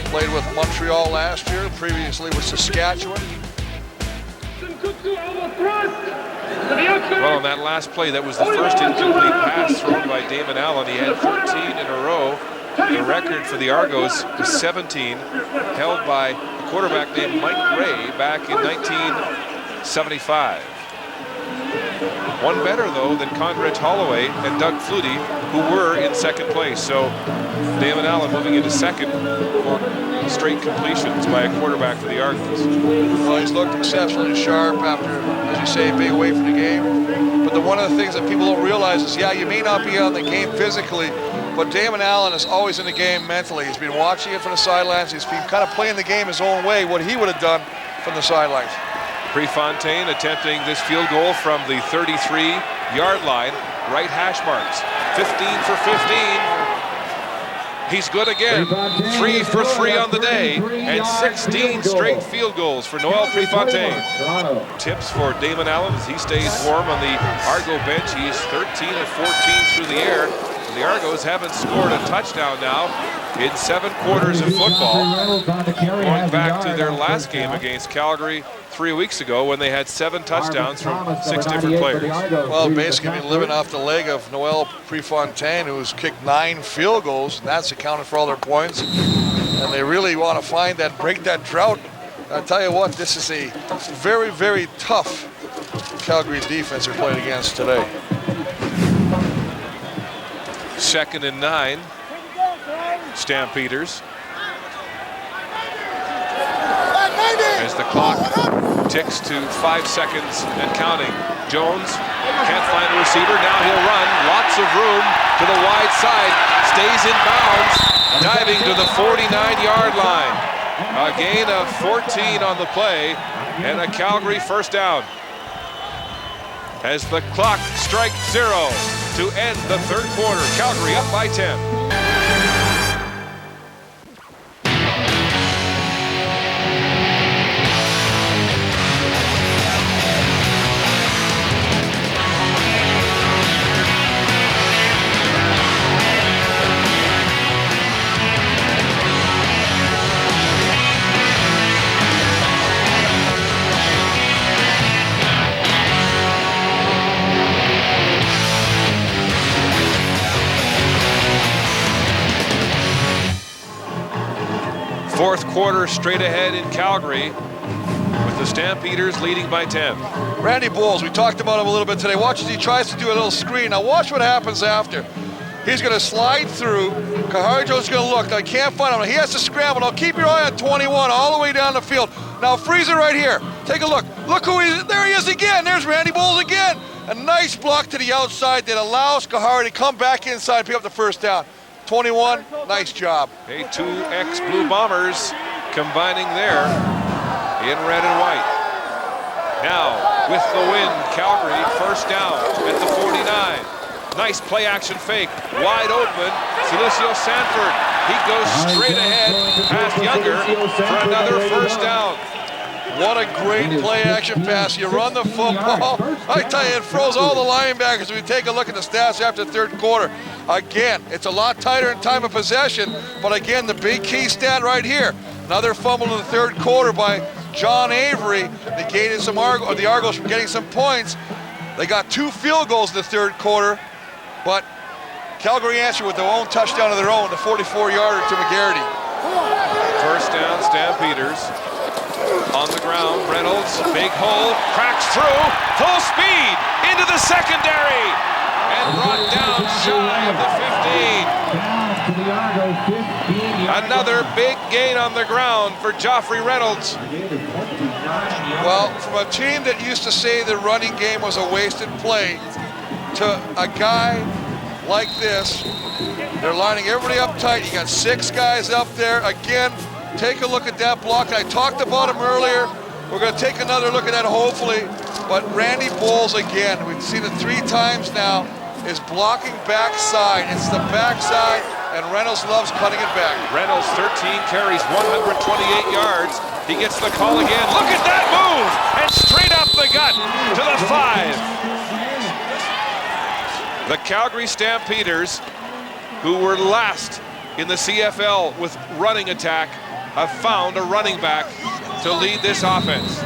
Played with Montreal last year, previously with Saskatchewan. Well, on that last play, that was the first incomplete pass thrown by Damon Allen. He had 13 in a row. The record for the Argos was 17, held by a quarterback named Mike Ray back in 1975. One better, though, than Conrad Holloway and Doug Flutie, who were in second place. So Damon Allen moving into second for straight completions by a quarterback for the Argos. Well, he's looked exceptionally sharp after, as you say, being away from the game. But one of the things that people don't realize is, yeah, you may not be on the game physically, but Damon Allen is always in the game mentally. He's been watching it from the sidelines. He's been kind of playing the game his own way, what he would have done from the sidelines. Prefontaine attempting this field goal from the 33-yard line, right hash marks. 15 for 15. He's good again. 3 for 3 on the day, and 16 straight field goals for Noel Prefontaine. Tips for Damon Allen as he stays warm on the Argo bench. He's 13 of 14 through the air. The Argos haven't scored a touchdown now in 7 quarters of football, going back to their last game against Calgary 3 weeks ago when they had 7 touchdowns from 6 different players. Well, basically been living off the leg of Noel Prefontaine, who's kicked 9 field goals, and that's accounted for all their points. And they really want to find that, break that drought. I'll tell you what, this is a very, very tough Calgary defense they're playing against today. 2nd and 9. Stampeders. As the clock ticks to 5 seconds and counting. Jones can't find a receiver. Now he'll run. Lots of room to the wide side. Stays in bounds. Diving to the 49-yard line. A gain of 14 on the play and a Calgary first down. As the clock strikes 0 to end the third quarter. Calgary up by 10. Fourth quarter straight ahead in Calgary with the Stampeders leading by 10. Randy Bowles, we talked about him a little bit today. Watch as he tries to do a little screen. Now watch what happens after. He's going to slide through. Cajarjo's going to look. Now, I can't find him. He has to scramble. Now keep your eye on 21 all the way down the field. Now freeze it right here. Take a look. Look who he is. There he is again. There's Randy Bowles again. A nice block to the outside that allows Cajarjo to come back inside and pick up the first down. 21, nice job. Hey, 2 ex-Blue Bombers combining there in red and white. Now, with the win, Calgary first down at the 49. Nice play-action fake, wide open, Celicio Sanford. He goes straight ahead past Younger for another first down. What a great play-action pass. You run the football. I tell you, it froze all the linebackers. We take a look at the stats after the third quarter. Again, it's a lot tighter in time of possession, but again, the big key stat right here. Another fumble in the third quarter by John Avery, negated the Argos from getting some points. They got 2 field goals in the third quarter, but Calgary answered with their own touchdown of their own, the 44-yarder to McGarity. First down, Stampeders. On the ground, Reynolds, big hole, cracks through, full speed into the secondary, and brought down shy of the 15. Another big gain on the ground for Joffrey Reynolds. Well, from a team that used to say the running game was a wasted play to a guy like this, they're lining everybody up tight. You got 6 guys up there. Again, take a look at that block. I talked about him earlier. We're going to take another look at that hopefully. But Randy Bowles again, we've seen it 3 times now, is blocking backside. It's the backside, and Reynolds loves cutting it back. Reynolds, 13 carries, 128 yards. He gets the call again. Look at that move! And straight up the gut to the 5. The Calgary Stampeders, who were last in the CFL with running attack, have found a running back to lead this offense.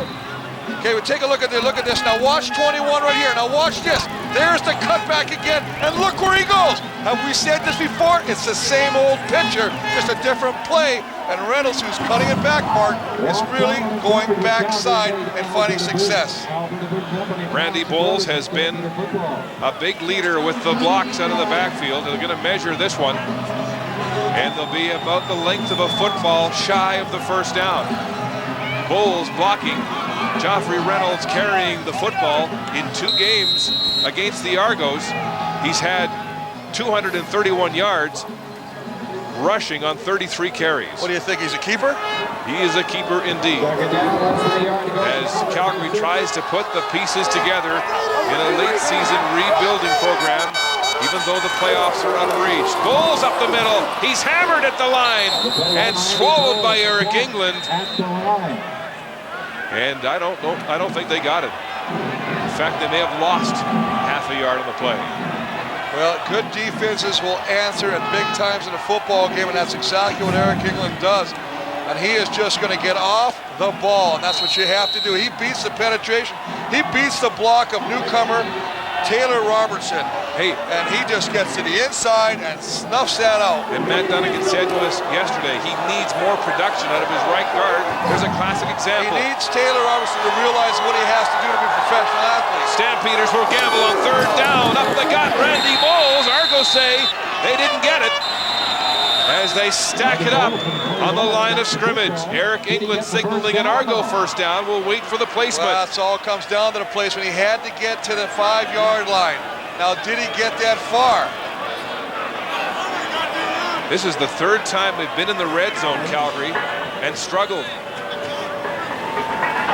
Okay, we take a look at this. Now watch 21 right here. Now watch this. There's the cutback again, and look where he goes. Have we said this before? It's the same old picture, just a different play. And Reynolds, who's cutting it back, Mark, is really going backside and finding success. Randy Bowles has been a big leader with the blocks out of the backfield. They're going to measure this one, and they'll be about the length of a football shy of the first down. Bowles blocking. Joffrey Reynolds carrying the football in 2 games against the Argos. He's had 231 yards, rushing on 33 carries. What do you think, he's a keeper? He is a keeper indeed. As Calgary tries to put the pieces together in a late season rebuilding program, even though the playoffs are out of reach. Bowles up the middle, he's hammered at the line and swallowed by Eric England. And I don't think they got it. In fact, they may have lost half a yard on the play. Well, good defenses will answer at big times in a football game, and that's exactly what Eric England does. And he is just going to get off the ball, and that's what you have to do. He beats the penetration. He beats the block of newcomer Taylor Robertson. Hey, and he just gets to the inside and snuffs that out. And Matt Dunnigan said to us yesterday, he needs more production out of his right guard. There's a classic example. He needs Taylor Robertson to realize what he has to do to be a professional athlete. Stampeders will gamble on 3rd down. Up the gut, Randy Bowles. Argos say They didn't get it as they stack it up on the line of scrimmage. Eric England signaling an Argo first down. We'll wait for the placement. Well, that's all comes down to the placement. He had to get to the 5-yard line. Now, did he get that far? This is the third time they've been in the red zone, Calgary, and struggled.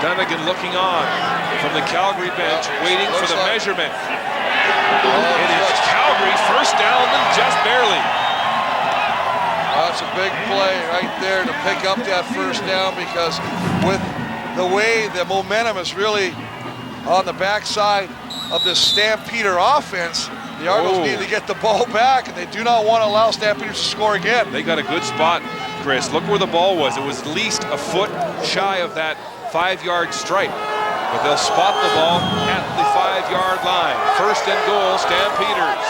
Dunnigan looking on from the Calgary bench, waiting for the measurement. It is Calgary first down and just barely. That's a big play right there to pick up that first down, because with the way the momentum is really on the backside of this Stampeder offense, the Argos need to get the ball back, and they do not want to allow Stampeders to score again. They got a good spot, Chris. Look where the ball was. It was at least a foot shy of that 5-yard stripe, but they'll spot the ball at the 5-yard line. First and goal, Stampeders.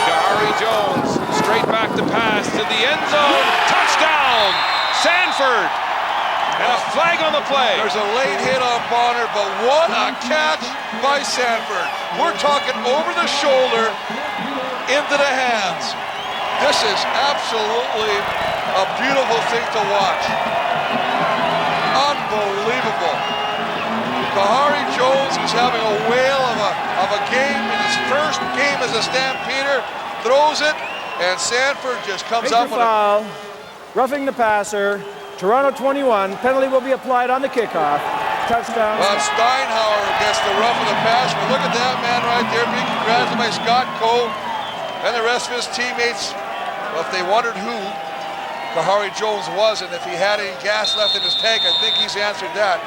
Kahari Jones straight back to pass to the end zone. Touchdown, Sanford. And a flag on the play. There's a late hit on Bonner, but what a catch by Sanford. We're talking over the shoulder, into the hands. This is absolutely a beautiful thing to watch. Unbelievable. Kahari Jones is having a whale of a game in his first game as a Stampeder. Throws it, and Sanford just comes up with foul, roughing the passer. Toronto 21, penalty will be applied on the kickoff. Touchdown. Well, Steinhauer gets the rough of the pass, but look at that man right there being congratulated by Scott Coe and the rest of his teammates. Well, if they wondered who Kahari Jones was and if he had any gas left in his tank, I think he's answered that.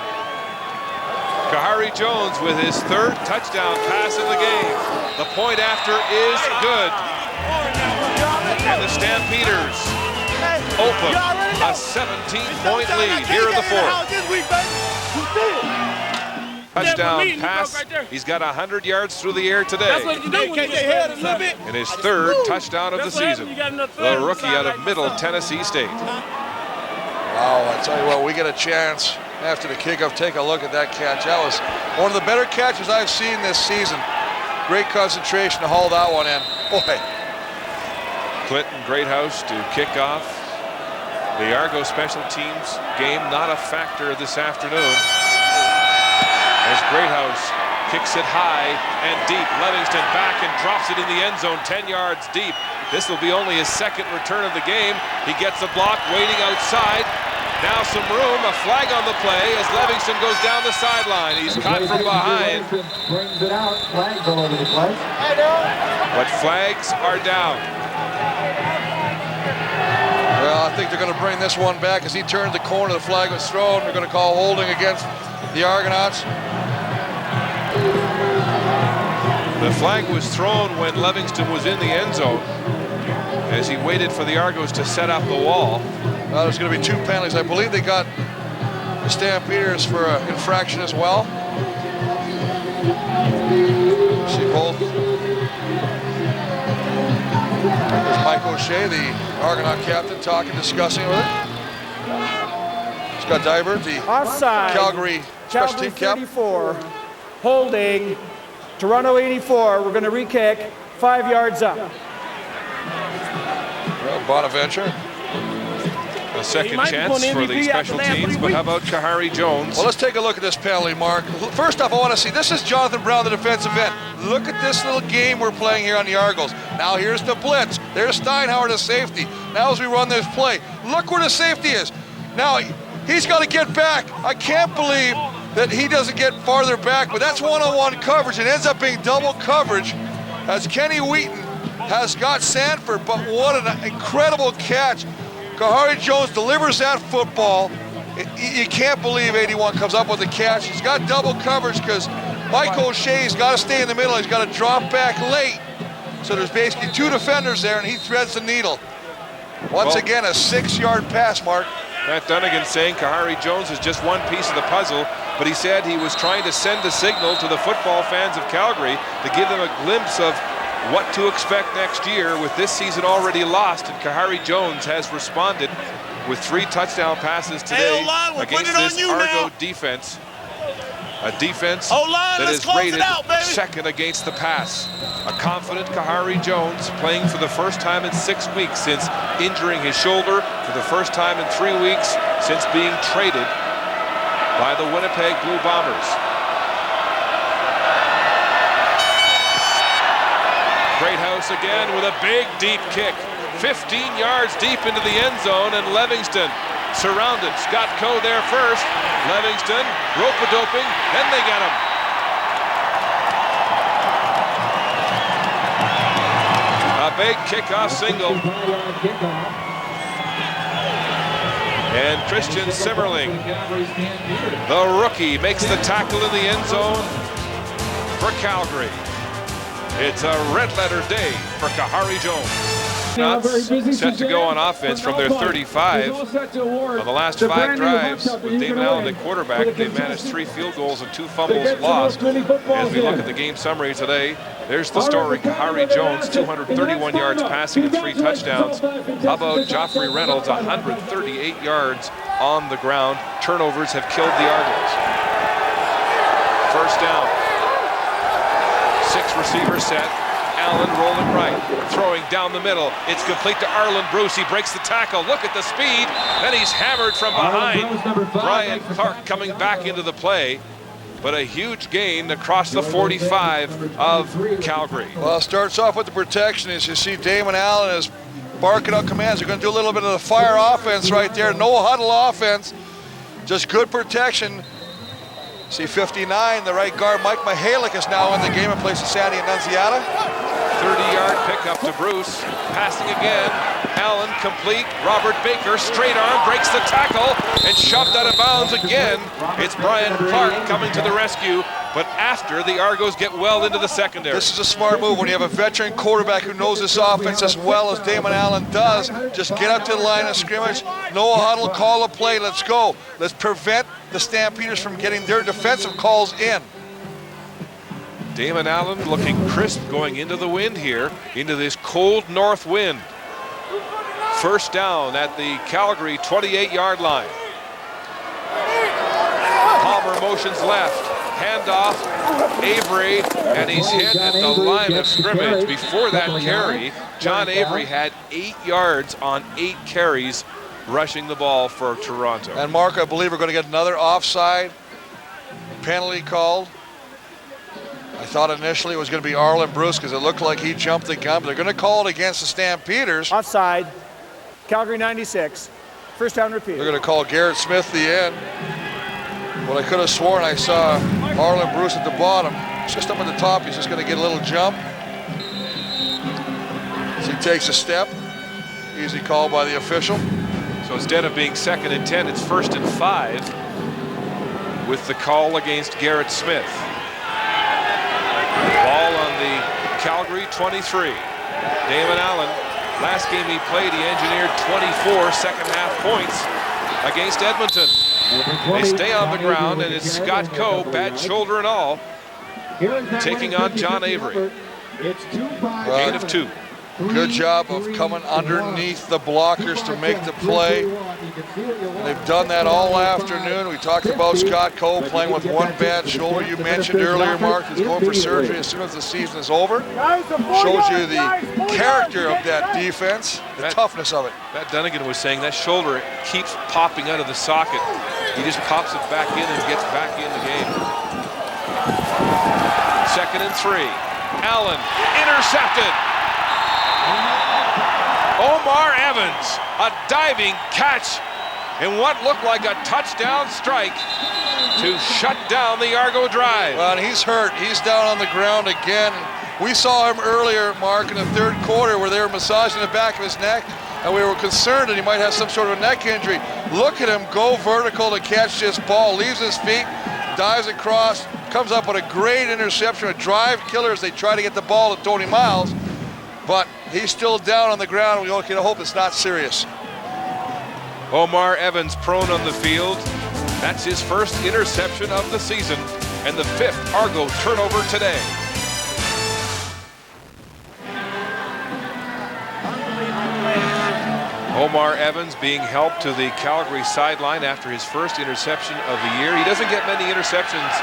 Kahari Jones with his third touchdown pass of the game. The point after is good. And the Stampeders open a 17-point lead here in the fourth. Touchdown pass. He's got 100 yards through the air today. And his third touchdown of the season. The rookie out of Middle Tennessee State. Wow, I tell you what, we get a chance after the kickoff. Take a look at that catch. That was one of the better catches I've seen this season. Great concentration to haul that one in. Boy. Clinton Greathouse to kick off the Argo special teams game. Not a factor this afternoon, as Greathouse kicks it high and deep. Livingston back and drops it in the end zone 10 yards deep. This will be only his second return of the game. He gets a block waiting outside. Now some room, a flag on the play as Livingston goes down the sideline. He's caught from behind. Brings it out. Flags all over the place. But flags are down. Well, I think they're going to bring this one back as he turned the corner. The flag was thrown. They're going to call holding against the Argonauts. The flag was thrown when Livingston was in the end zone as he waited for the Argos to set up the wall. Well, there's going to be 2 penalties. I believe they got the Stampeders for an infraction as well. See both. There's Mike O'Shea, the Argonaut captain, discussing with it. Scott Dybert, the offside. Calgary special team captain. 34, holding. Toronto 84. We're going to re-kick 5 yards up. Well, Bonaventure. A second chance for the special teams, but how about Kahari Jones? Well, let's take a look at this penalty, Mark. First off, I want to see, this is Jonathan Brown, the defensive end. Look at this little game we're playing here on the Argos. Now here's the blitz. There's Steinhauer, the safety. Now as we run this play, look where the safety is. Now he's got to get back. I can't believe that he doesn't get farther back, but that's one-on-one coverage. It ends up being double coverage as Kenny Wheaton has got Sanford, but what an incredible catch. Kahari Jones delivers that football. You can't believe 81 comes up with the catch. He's got double coverage because Mike O'Shea's got to stay in the middle. He's got to drop back late. So there's basically 2 defenders there, and he threads the needle. Once again, a 6-yard pass, Mark. Matt Dunnigan saying Kahari Jones is just one piece of the puzzle, but he said he was trying to send a signal to the football fans of Calgary to give them a glimpse of what to expect next year with this season already lost, and Kahari Jones has responded with 3 touchdown passes today against this Argo defense. A defense that is rated second against the pass. A confident Kahari Jones playing for the first time in 6 weeks since injuring his shoulder, for the first time in 3 weeks since being traded by the Winnipeg Blue Bombers. Great House again with a big deep kick. 15 yards deep into the end zone, and Livingston surrounded. Scott Coe there first. Livingston, rope-a-doping, then they get him. A big kickoff single. And Christian Simmerling, the rookie, makes the tackle in the end zone for Calgary. It's a red-letter day for Kahari Jones. Argonauts set to go on offense from their 35. On the last 5 drives, with David Allen at quarterback, they've managed 3 field goals and 2 fumbles lost. As we look at the game summary today, there's the story. Kahari Jones, 231 yards passing and 3 touchdowns. How about Joffrey Reynolds, 138 yards on the ground. Turnovers have killed the Argonauts. First down. 6 receivers set. Allen rolling right, throwing down the middle. It's complete to Arlen Bruce. He breaks the tackle. Look at the speed. Then he's hammered from behind. Brian Clark coming back into the play. But a huge gain across the 45 of Calgary. Well, it starts off with the protection. As you see, Damon Allen is barking out commands. They're going to do a little bit of the fire offense right there. No huddle offense. Just good protection. See 59, the right guard, Mike Mihalik, is now in the game in place of Sandy Annunziata. 30-yard pickup to Bruce. Passing again. Allen complete. Robert Baker, straight arm, breaks the tackle and shoved out of bounds again. It's Brian Clark coming to the rescue, but after the Argos get well into the secondary. This is a smart move when you have a veteran quarterback who knows this offense as well as Damon Allen does. Just get up to the line of scrimmage, no huddle, call a play, let's go. Let's prevent the Stampeders from getting their defensive calls in. Damon Allen looking crisp going into the wind here, into this cold north wind. First down at the Calgary 28-yard line. Palmer motions left. Handoff, Avery, and he's hit at the line of scrimmage. Before that carry, John Avery had 8 yards on 8 carries rushing the ball for Toronto. And Mark, I believe we're going to get another offside penalty called. I thought initially it was going to be Arlen Bruce because it looked like he jumped the gun, but they're going to call it against the Stampeders. Offside, Calgary 96, first down repeat. They're going to call Garrett Smith the end. But I could have sworn I saw Arlen Bruce at the bottom. Just up at the top, he's just going to get a little jump. As he takes a step, easy call by the official. So instead of being 2nd and 10, it's 1st and 5 with the call against Garrett Smith. Ball on the Calgary 23. Damon Allen, last game he played, he engineered 24 second-half points against Edmonton. They stay on the ground, and it's Scott Coe, bad shoulder and all, taking on John Avery. Gain of 2. Good job of coming underneath the blockers to make the play. And they've done that all afternoon. We talked about Scott Coe playing with one bad shoulder. You mentioned earlier, Mark, he's going for surgery as soon as the season is over. Shows you the character of that defense, the toughness of it. Matt Dunnigan was saying that shoulder keeps popping out of the socket. He just pops it back in and gets back in the game. 2nd and 3. Allen intercepted. Omar Evans, a diving catch in what looked like a touchdown strike to shut down the Argo drive. Well, and he's hurt. He's down on the ground again. We saw him earlier, Mark, in the 3rd quarter where they were massaging the back of his neck, and we were concerned that he might have some sort of a neck injury. Look at him go vertical to catch this ball, leaves his feet, dives across, comes up with a great interception, a drive killer as they try to get the ball to Tony Miles. But he's still down on the ground. We can hope it's not serious. Omar Evans prone on the field. That's his first interception of the season and the 5th Argo turnover today. Omar Evans being helped to the Calgary sideline after his first interception of the year. He doesn't get many interceptions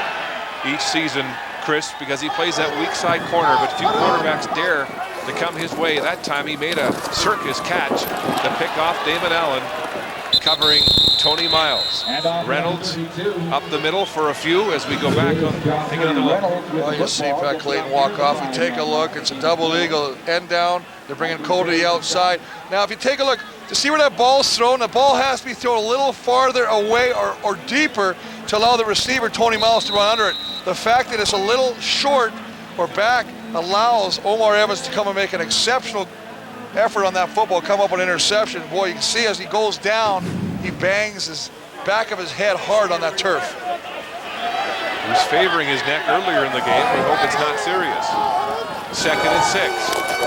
each season, Chris, because he plays that weak side corner, but few quarterbacks dare to come his way. That time he made a circus catch to pick off Damon Allen, covering Tony Miles. Reynolds up the middle for a few as we go back on. Take another look. Well, you see Pat Clayton walk off. We take a look. It's a double eagle, end down. They're bringing Cole to the outside. Now, if you take a look to see where that ball's thrown, the ball has to be thrown a little farther away or deeper to allow the receiver, Tony Miles, to run under it. The fact that it's a little short or back allows Omar Evans to come and make an exceptional effort on that football, come up with an interception. Boy, you can see as he goes down, he bangs his back of his head hard on that turf. He was favoring his neck earlier in the game. We hope it's not serious. 2nd and 6.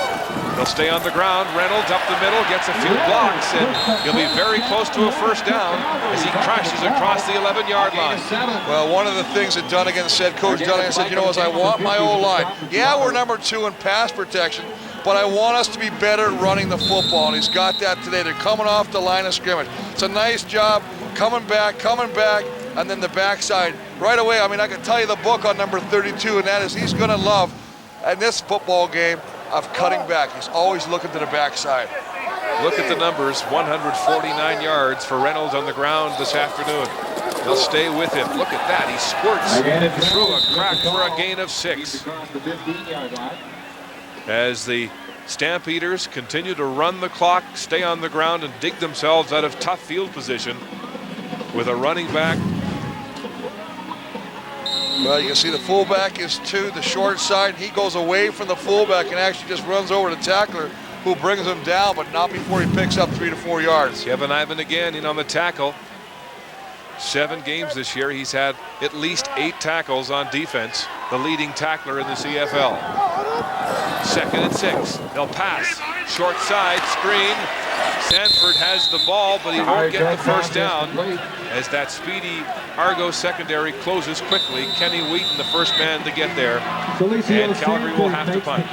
He'll stay on the ground. Reynolds up the middle, gets a few blocks, and he'll be very close to a first down as he crashes across the 11-yard line. Well, one of the things that Dunnigan said, Coach Dunnigan said, you know, is I want my O-line. Yeah, we're number 2 in pass protection, but I want us to be better running the football, and he's got that today. They're coming off the line of scrimmage. It's a nice job coming back, and then the backside right away. I mean, I can tell you the book on number 32, and that is he's going to love, in this football game, of cutting back. He's always looking to the backside. Look at the numbers, 149 yards for Reynolds on the ground this afternoon. They'll stay with him. Look at that, he squirts through a crack for a gain of 6. As the Stampeders continue to run the clock, stay on the ground, and dig themselves out of tough field position with a running back. Well, you can see the fullback is to the short side. He goes away from the fullback and actually just runs over the tackler, who brings him down, but not before he picks up 3 to 4 yards. Kevin Ivan again in on the tackle. 7 games this year. He's had at least 8 tackles on defense, the leading tackler in the CFL. 2nd and 6. They'll pass. Short side screen. Sanford has the ball, but he won't get the first down as that speedy Argo secondary closes quickly. Kenny Wheaton, the first man to get there, and Calgary will have to punt.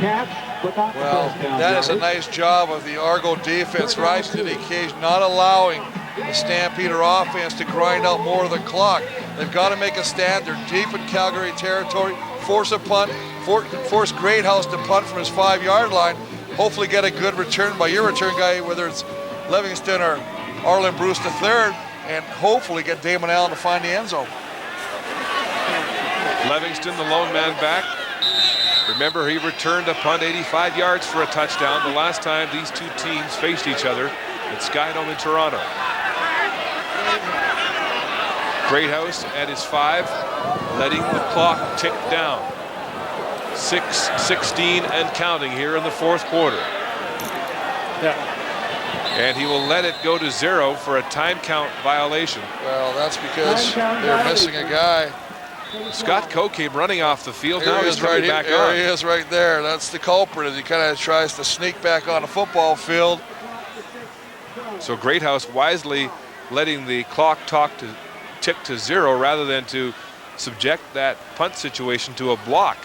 Well, that is a nice job of the Argo defense, rising to the occasion, not allowing the Stampeder offense to grind out more of the clock. They've got to make a stand. They're deep in Calgary territory. Force a punt, force Greathouse to punt from his 5-yard line. Hopefully get a good return by your return guy, whether it's Livingston or Arlen Bruce III, and hopefully get Damon Allen to find the end zone. Livingston, the lone man back. Remember, he returned a punt 85 yards for a touchdown the last time these two teams faced each other at Skydome in Toronto. Greathouse at his 5, letting the clock tick down. 6:16 and counting here in the 4th quarter. Yeah. And he will let it go to 0 for a time count violation. Well, that's because they're missing a guy. Scott Coe came running off the field. Here now he's coming back on. He is right there. That's the culprit as he kind of tries to sneak back on the football field. So Greathouse wisely letting the clock tick to 0 rather than to subject that punt situation to a block.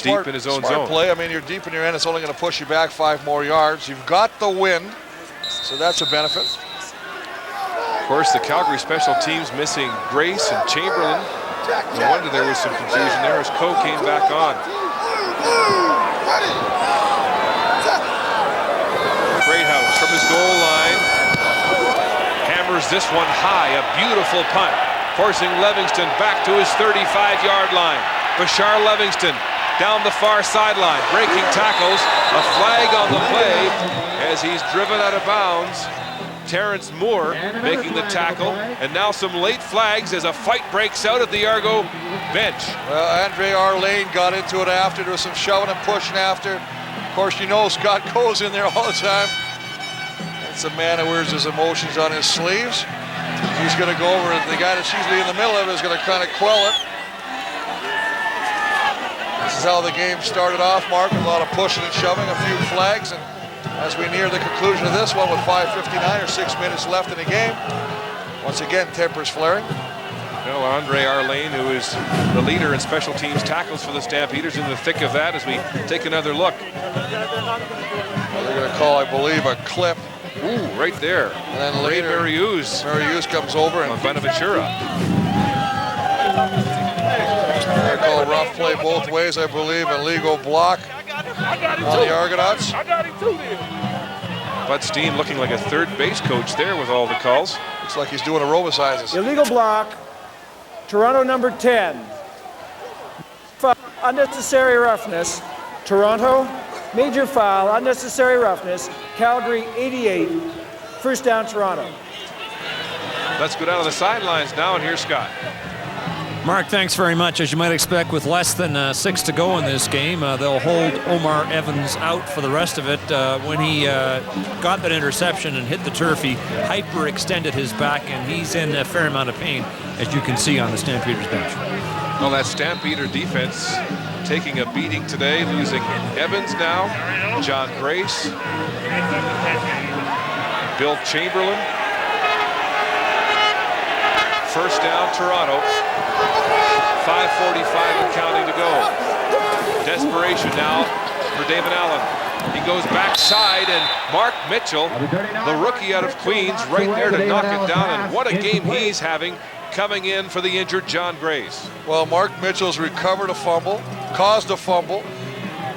Deep in his own zone. Play. I mean, you're deep in your end. It's only going to push you back 5 more yards. You've got the wind, so that's a benefit. Of course, the Calgary special teams missing Grace and Chamberlain. No wonder there was some confusion there as Coe came back on. Greathouse from his goal line hammers this one high. A beautiful punt, forcing Livingston back to his 35-yard line. Bashar Livingston down the far sideline, breaking tackles, a flag on the play as he's driven out of bounds. Terrence Moore making the tackle, and now some late flags as a fight breaks out at the Argo bench. Well, Andre Arlane got into it after. There was some shoving and pushing after. Of course, you know Scott Coe's in there all the time. It's a man who wears his emotions on his sleeves. He's going to go over it. The guy that's usually in the middle of it is going to kind of quell it. This is how the game started off, Mark, with a lot of pushing and shoving, a few flags, and as we near the conclusion of this one with 5:59 or 6 minutes left in the game, once again, tempers flaring. Well, Andre Arlane, who is the leader in special teams tackles for the Stampeders, in the thick of that as we take another look. Well, they're going to call, I believe, a clip. Ooh, right there. And then later, Marius comes over and Bonaventura. play both ways, I believe. Illegal block on the Argonauts. Bud Steen looking like a third base coach there with all the calls. Looks like he's doing aerobicizes. Illegal block, Toronto number 10. Unnecessary roughness, Toronto. Major foul, unnecessary roughness, Calgary 88. First down, Toronto. Let's go down to the sidelines now, and here's Scott. Mark, thanks very much. As you might expect, with less than 6 to go in this game, they'll hold Omar Evans out for the rest of it. When he got that interception and hit the turf, he hyperextended his back, and he's in a fair amount of pain, as you can see on the Stampeders bench. Well, that Stampeder defense taking a beating today, losing Evans now, John Grace, Bill Chamberlain. First down, Toronto. 5:45 and counting to go. Desperation now for Damon Allen. He goes backside, and Mark Mitchell, the rookie out of Queens, right there to knock it down. And what a game he's having, coming in for the injured John Grace. Well, Mark Mitchell's recovered a fumble, caused a fumble,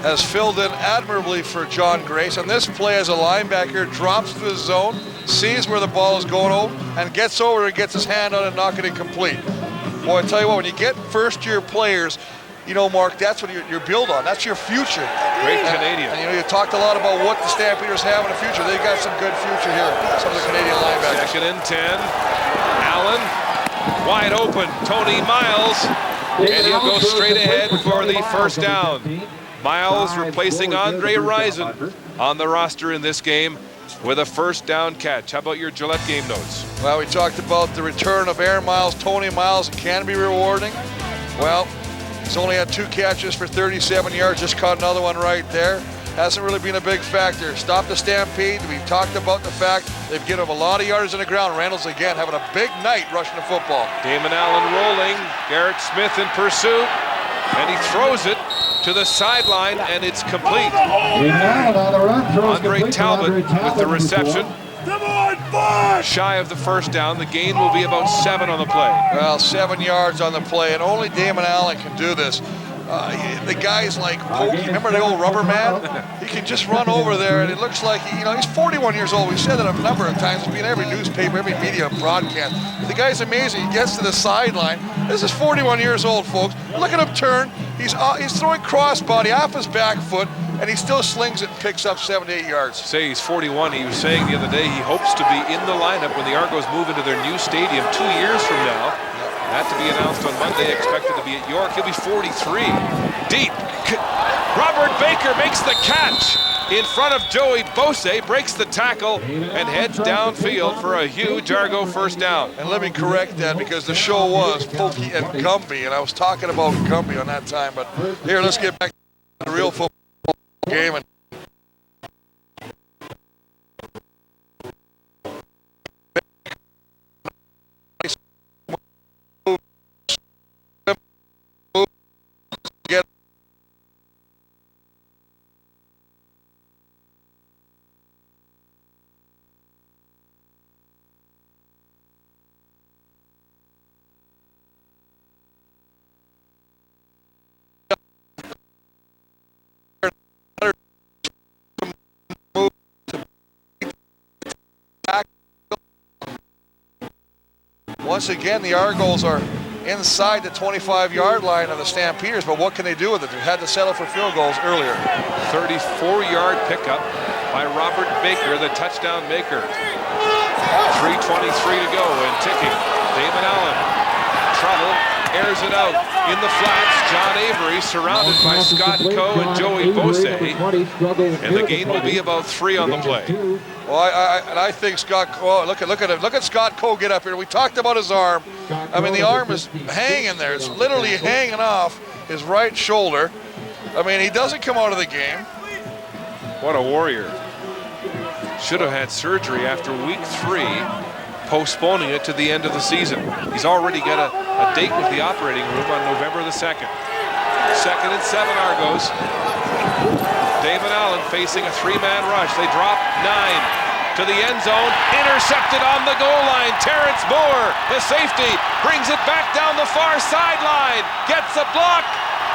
has filled in admirably for John Grace. And this play as a linebacker drops to his zone, sees where the ball is going over, and gets over and gets his hand on it and knock it incomplete. Boy, I tell you what, when you get first-year players, you know, Mark, that's what you're built on. That's your future. Great Canadian. And you know, you talked a lot about what the Stampeders have in the future. They've got some good future here, some of the Canadian linebackers. Second and 10. Allen, wide open. Tony Miles, and he'll go straight ahead for the first down. Miles replacing Andre Rison on the roster in this game with a first down catch. How about your Gillette game notes? Well, we talked about the return of Aaron Miles, Tony Miles. It can be rewarding. Well, he's only had 2 catches for 37 yards, just caught another one right there. Hasn't really been a big factor. Stopped the Stampede. We talked about the fact they've given him a lot of yards on the ground. Reynolds again having a big night rushing the football. Damon Allen rolling. Garrett Smith in pursuit. And he throws it to the sideline, and it's complete. Andre Talbot with the reception. Shy of the first down. The gain will be about 7 on the play. Well, 7 yards on the play, and only Damon Allen can do this. The guy's like Pokey. Remember the old rubber man? He can just run over there, and it looks like, you know, he's 41 years old. We've said that a number of times. He's been in every newspaper, every media broadcast. The guy's amazing. He gets to the sideline. This is 41 years old, folks. Look at him turn. He's throwing crossbody off his back foot, and he still slings it and picks up 7 to 8 yards. Say he's 41. He was saying the other day he hopes to be in the lineup when the Argos move into their new stadium 2 years from now. That to be announced on Monday, expected to be at York. He'll be 43. Deep. Robert Baker makes the catch in front of Joey Bose, breaks the tackle, and heads downfield for a huge Argo first down. And let me correct that, because the show was Pokey and Gumby, and I was talking about Gumby on that time. But here, let's get back to the real football game. And once again, the Argos are inside the 25-yard line of the Stampeders, but what can they do with it? They had to settle for field goals earlier. 34-yard pickup by Robert Baker, the touchdown maker. 3:23 to go and ticking. Damon Allen, trouble, airs it out in the flats. John Avery surrounded by Scott Coe and Joey Bose, and the gain will be about 3 on the play. Well, I think Scott Coe, look at him. Look at Scott Coe get up here. We talked about his arm. I mean, the arm is hanging there. It's literally hanging off his right shoulder. I mean, he doesn't come out of the game. What a warrior. Should have had surgery after week 3, postponing it to the end of the season. He's already got a date with the operating room on November the 2nd. 2nd and 7 Argos. Damon Allen facing a 3-man rush. They drop 9 to the end zone. Intercepted on the goal line. Terrence Moore, the safety, brings it back down the far sideline. Gets a block.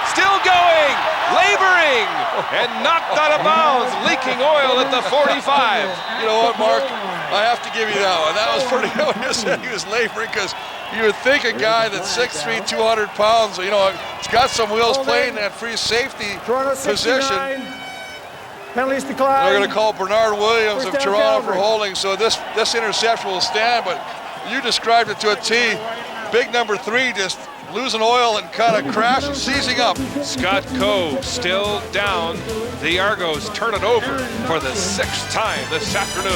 Still going, laboring, and knocked out of bounds, leaking oil at the 45. You know what, Mark? I have to give you that one. That was pretty good when you said he was laboring, because you would think a guy that's 6'3", 200 pounds, you know, he's got some wheels playing that free safety position. Penalties declined. They're going to call Bernard Williams of Toronto for Calgary. holding, so this interception will stand, but you described it to a T. Big number 3 just losing oil and kind of crashing, seizing up. Scott Coe still down. The Argos turn it over for the 6th time this afternoon.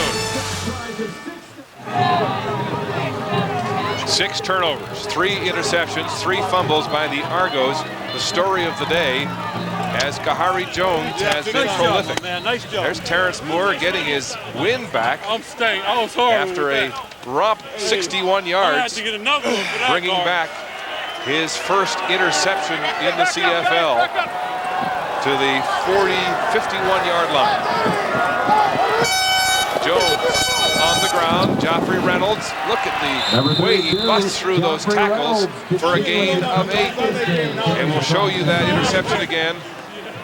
6 turnovers, 3 interceptions, 3 fumbles by the Argos. The story of the day, as Kahari Jones has been prolific. Nice job. There's Terrence Moore getting his win back sorry after a romp 61 yards, to get another one for that bringing guard. back his first interception in the CFL to the 51-yard line. Jones on the ground. Joffrey Reynolds, look at the way he busts through those tackles for a gain of 8. And we'll show you that interception again.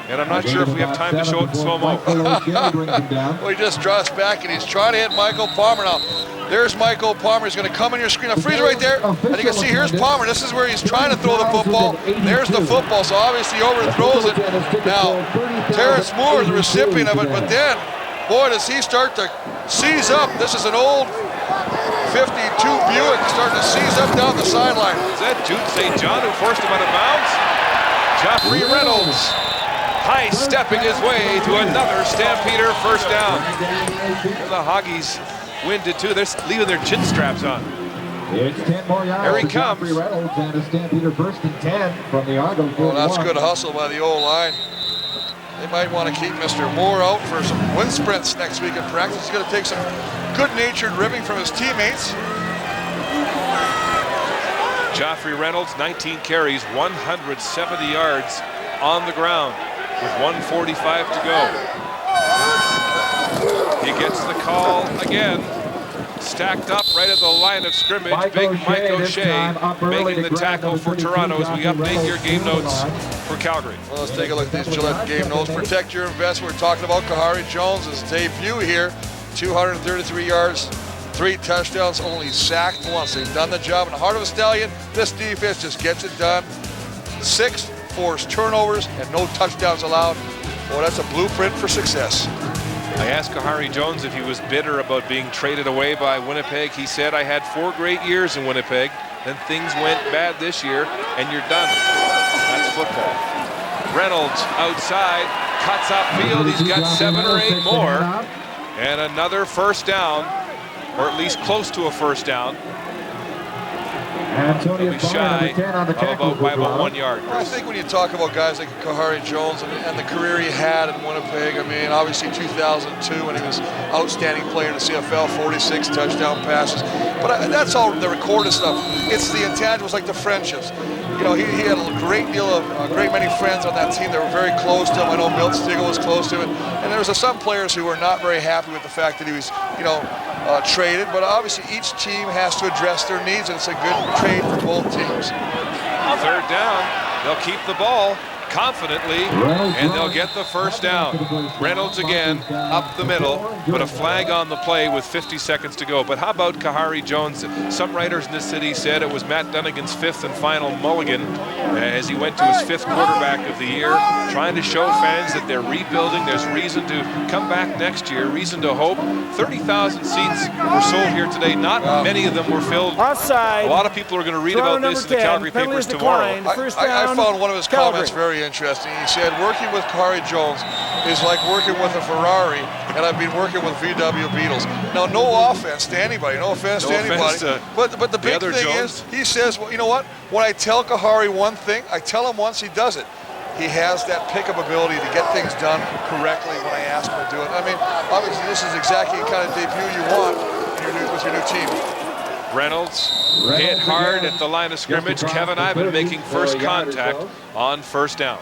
And I'm not sure if we have time to show it in slow-mo. Well, he just drops back and he's trying to hit Michael Palmer now. There's Michael Palmer. He's going to come on your screen. Now, freeze right there. And you can see here's Palmer. This is where he's trying to throw the football. There's the football, so obviously he overthrows it. Now, Terrence Moore is the recipient of it, but then, boy, does he start to seize up. This is an old 52 Buick starting to seize up down the sideline. Is that Jude St. John who forced him out of bounds? Joffrey Reynolds high-stepping his way to another Stampeder first down. And the Hoggies winded too. They're leaving their chin straps on. It's 10 more yards. Here he comes. Reynolds and a Stampeder 1st and 10 from the Argonauts. Well, that's good hustle by the O-line. They might want to keep Mr. Moore out for some wind sprints next week in practice. He's going to take some good-natured ribbing from his teammates. Joffrey Reynolds, 19 carries, 170 yards on the ground with 1:45 to go. He gets the call again. Stacked up right at the line of scrimmage. Big Mike O'Shea making the tackle for Toronto as we update your game notes for Calgary. Well, let's take a look at these Gillette game notes. Protect your investment. We're talking about Kahari Jones' debut here. 233 yards, 3 touchdowns, only sacked once. They've done the job in the heart of a stallion. This defense just gets it done. 6 forced turnovers and no touchdowns allowed. Well, that's a blueprint for success. I asked Kahari Jones if he was bitter about being traded away by Winnipeg. He said, I had 4 great years in Winnipeg, then things went bad this year, and you're done. That's football. Reynolds outside, cuts upfield. He's got 7 or 8 more. And another first down, or at least close to a first down. He'll be shy of by about 1 yard. I think when you talk about guys like Kahari Jones and the career he had in Winnipeg, I mean, obviously 2002 when he was outstanding player in the CFL, 46 touchdown passes. But that's all the recorded stuff. It's the intangibles like the friendships. You know, he had a great deal of, a great many friends on that team that were very close to him. I know Milt Stigl was close to him. And there was some players who were not very happy with the fact that he was, you know, traded. But obviously each team has to address their needs, and it's a good trade for both teams. 3rd down, they'll keep the ball confidently, and they'll get the first down. Reynolds again up the middle, but a flag on the play with 50 seconds to go. But how about Kahari Jones? Some writers in this city said it was Matt Dunnigan's 5th and final mulligan as he went to his 5th quarterback of the year, trying to show fans that they're rebuilding. There's reason to come back next year, reason to hope. 30,000 seats were sold here today. Not many of them were filled. Offside. A lot of people are going to read about this in the Calgary papers tomorrow. I found one of his comments very interesting. He said, working with Kahari Jones is like working with a Ferrari, and I've been working with VW Beetles. Now, no offense to anybody, no offense to anybody, but the big thing is, he says, well, you know what? When I tell Kahari one thing, I tell him once, he does it. He has that pickup ability to get things done correctly when I ask him to do it. I mean, obviously, this is exactly the kind of debut you want with your new team. Reynolds hit hard at the line of scrimmage. Kevin Ivan making first contact on first down.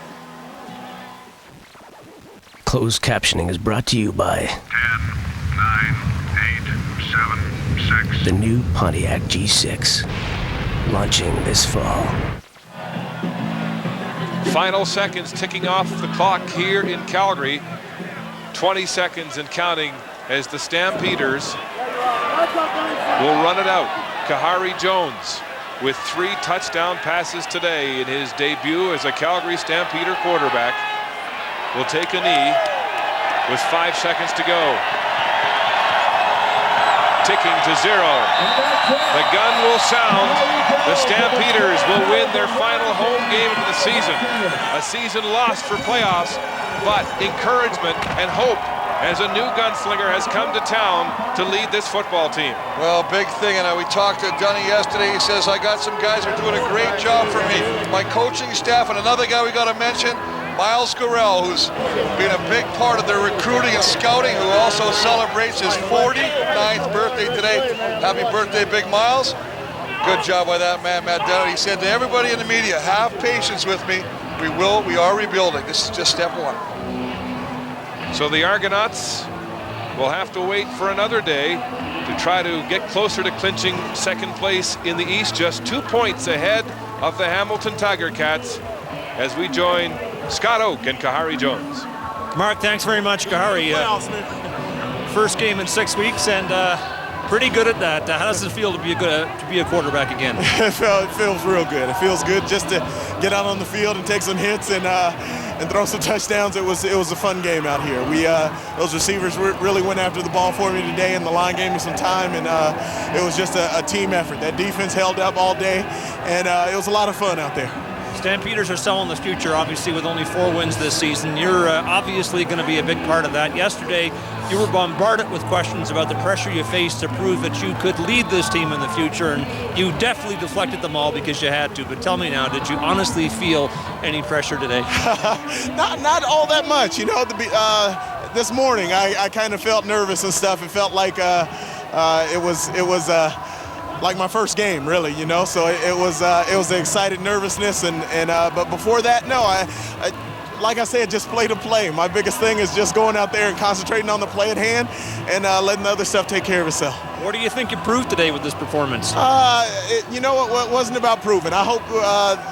Closed captioning is brought to you by 10, 9, 8, 7, 6. The new Pontiac G6, launching this fall. Final seconds ticking off the clock here in Calgary. 20 seconds and counting as the Stampeders will run it out. Kahari Jones with 3 touchdown passes today in his debut as a Calgary Stampeder quarterback will take a knee with 5 seconds to go. Ticking to 0. The gun will sound. The Stampeders will win their final home game of the season. A season lost for playoffs, but encouragement and hope as a new gunslinger has come to town to lead this football team. Well, big thing, and we talked to Dunny yesterday. He says, I got some guys who are doing a great job for me. My coaching staff, and another guy we got to mention, Miles Gorell, who's been a big part of their recruiting and scouting, who also celebrates his 49th birthday today. Happy birthday, Big Miles. Good job by that man, Matt Dennett. He said to everybody in the media, have patience with me. We are rebuilding. This is just step 1. So the Argonauts will have to wait for another day to try to get closer to clinching second place in the East, just 2 points ahead of the Hamilton Tiger Cats, as we join Scott Oak and Kahari Jones. Mark, thanks very much, Kahari. First game in 6 weeks, and pretty good at that. How does it feel to be a quarterback again? It feels real good. It feels good just to get out on the field and take some hits and throw some touchdowns. It was a fun game out here. Those receivers really went after the ball for me today, and the line gave me some time, and it was just a team effort. That defense held up all day, and it was a lot of fun out there. Stampeders are selling the future, obviously, with only 4 wins this season. You're obviously going to be a big part of that. Yesterday, you were bombarded with questions about the pressure you faced to prove that you could lead this team in the future, and you definitely deflected them all because you had to. But tell me now, did you honestly feel any pressure today? Not all that much. You know, this morning I kind of felt nervous and stuff. It felt like it was like my first game, really, you know. So it was the excited nervousness, but before that, no, I like I said, just play to play. My biggest thing is just going out there and concentrating on the play at hand and letting the other stuff take care of itself. What do you think you proved today with this performance? You know, it wasn't about proving. I hope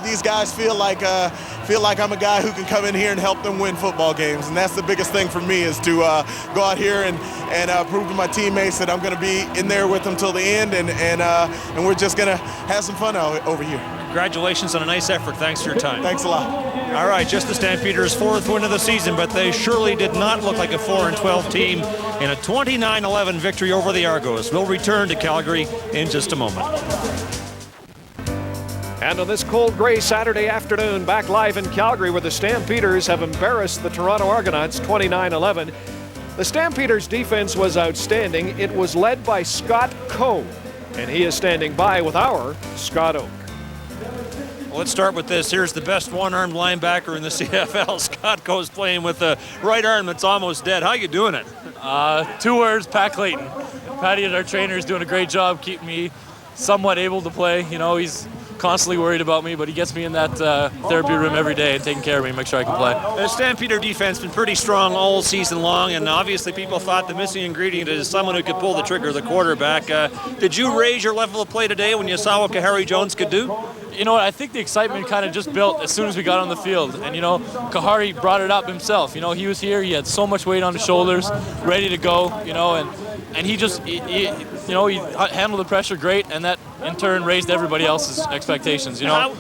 these guys feel like I'm a guy who can come in here and help them win football games, and that's the biggest thing for me, is to go out here and prove to my teammates that I'm going to be in there with them till the end, and we're just going to have some fun over here. Congratulations on a nice effort. Thanks for your time. Thanks a lot. All right, just the Stampeders' 4th win of the season, but they surely did not look like a 4-12 team in a 29-11 victory over the Argos. We'll return to Calgary in just a moment. And on this cold gray Saturday afternoon, back live in Calgary, where the Stampeders have embarrassed the Toronto Argonauts 29-11. The Stampeders' defense was outstanding. It was led by Scott Coe, and he is standing by with our Scott Oak. Well, let's start with this. Here's the best one-armed linebacker in the CFL. Scott Coe's playing with a right arm that's almost dead. How you doing it? 2 words, Pat Clayton. Patty, our trainer, is doing a great job keeping me somewhat able to play. You know, he's constantly worried about me, but he gets me in that therapy room every day and taking care of me, make sure I can play. The Stampeder defense been pretty strong all season long, and obviously people thought the missing ingredient is someone who could pull the trigger, the quarterback. Did you raise your level of play today when you saw what Kahari Jones could do? You know what, I think the excitement kind of just built as soon as we got on the field. And, you know, Kahari brought it up himself. You know, he was here, he had so much weight on his shoulders, ready to go, you know, and he just, he handled the pressure great, and that in turn raised everybody else's expectations, you know.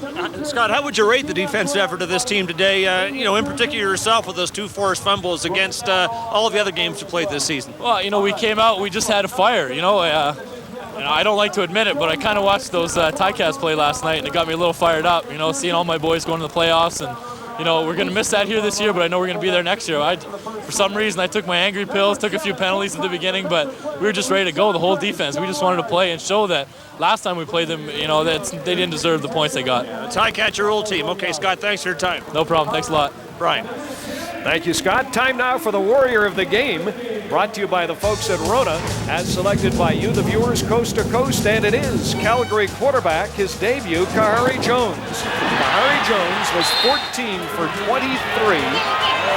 Scott, how would you rate the defensive effort of this team today, you know, in particular yourself with those 2 forced fumbles against all of the other games you played this season? Well, you know, we came out, we just had a fire, you know. I don't like to admit it, but I kind of watched those Ticats play last night, and it got me a little fired up, you know, seeing all my boys going to the playoffs. And, you know, we're going to miss that here this year, but I know we're going to be there next year. For some reason, I took my angry pills, took a few penalties at the beginning, but we were just ready to go, the whole defense. We just wanted to play and show that last time we played them, you know, that they didn't deserve the points they got. Ticats, your old team. Okay, Scott, thanks for your time. No problem. Thanks a lot. Brian. Thank you, Scott. Time now for the Warrior of the Game, brought to you by the folks at Rona, as selected by you, the viewers, coast to coast, and it is Calgary quarterback, his debut, Kahari Jones. Kahari Jones was 14 for 23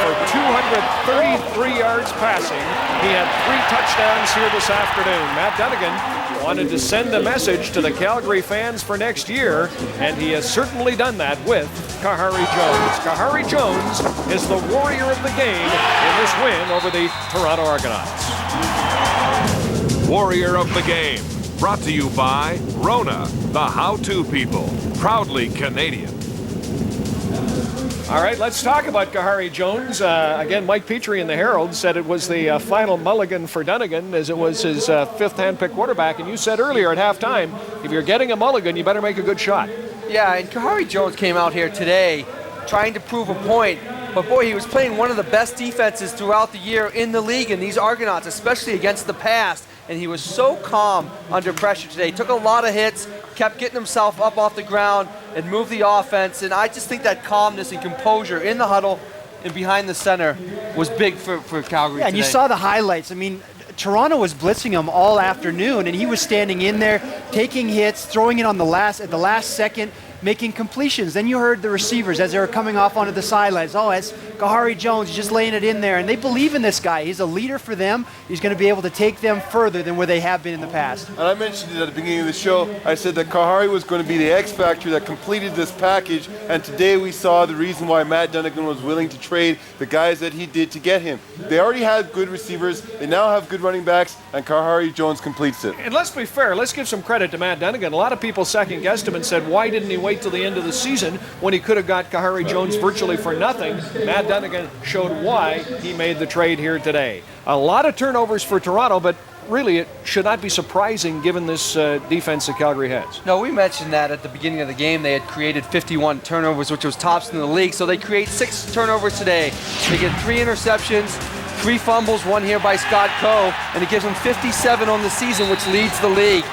for 233 yards passing. He had 3 touchdowns here this afternoon. Matt Dunnigan wanted to send a message to the Calgary fans for next year, and he has certainly done that with Kahari Jones. Kahari Jones is the warrior of the game in this win over the Toronto Argonauts. Warrior of the game, brought to you by Rona, the how-to people, proudly Canadian. All right, let's talk about Kahari Jones. Again, Mike Petrie in the Herald said it was the final mulligan for Dunnigan, as it was his fifth handpicked quarterback. And you said earlier at halftime, if you're getting a mulligan, you better make a good shot. Yeah, and Kahari Jones came out here today trying to prove a point. But boy, he was playing one of the best defenses throughout the year in the league, and these Argonauts, especially against the pass. And he was so calm under pressure today. Took a lot of hits, kept getting himself up off the ground and moved the offense. And I just think that calmness and composure in the huddle and behind the center was big for Calgary Yeah, and today. you saw the highlights. I mean, Toronto was blitzing him all afternoon, and he was standing in there, taking hits, throwing it on at the last second, making completions. Then you heard the receivers as they were coming off onto the sidelines. Oh, it's Kahari Jones just laying it in there. And they believe in this guy. He's a leader for them. He's going to be able to take them further than where they have been in the past. And I mentioned it at the beginning of the show. I said that Kahari was going to be the X factor that completed this package. And today we saw the reason why Matt Dunnigan was willing to trade the guys that he did to get him. They already had good receivers. They now have good running backs. And Kahari Jones completes it. And let's be fair. Let's give some credit to Matt Dunnigan. A lot of people second-guessed him and said, why didn't he wait till the end of the season when he could have got Kahari Jones virtually for nothing? Matt Dunnigan showed why he made the trade here today. A lot of turnovers for Toronto, but really it should not be surprising given this defense that Calgary has. No, we mentioned that at the beginning of the game. They had created 51 turnovers, which was tops in the league. So they create 6 turnovers today. They get 3 interceptions, 3 fumbles, 1 here by Scott Coe, and it gives them 57 on the season, which leads the league.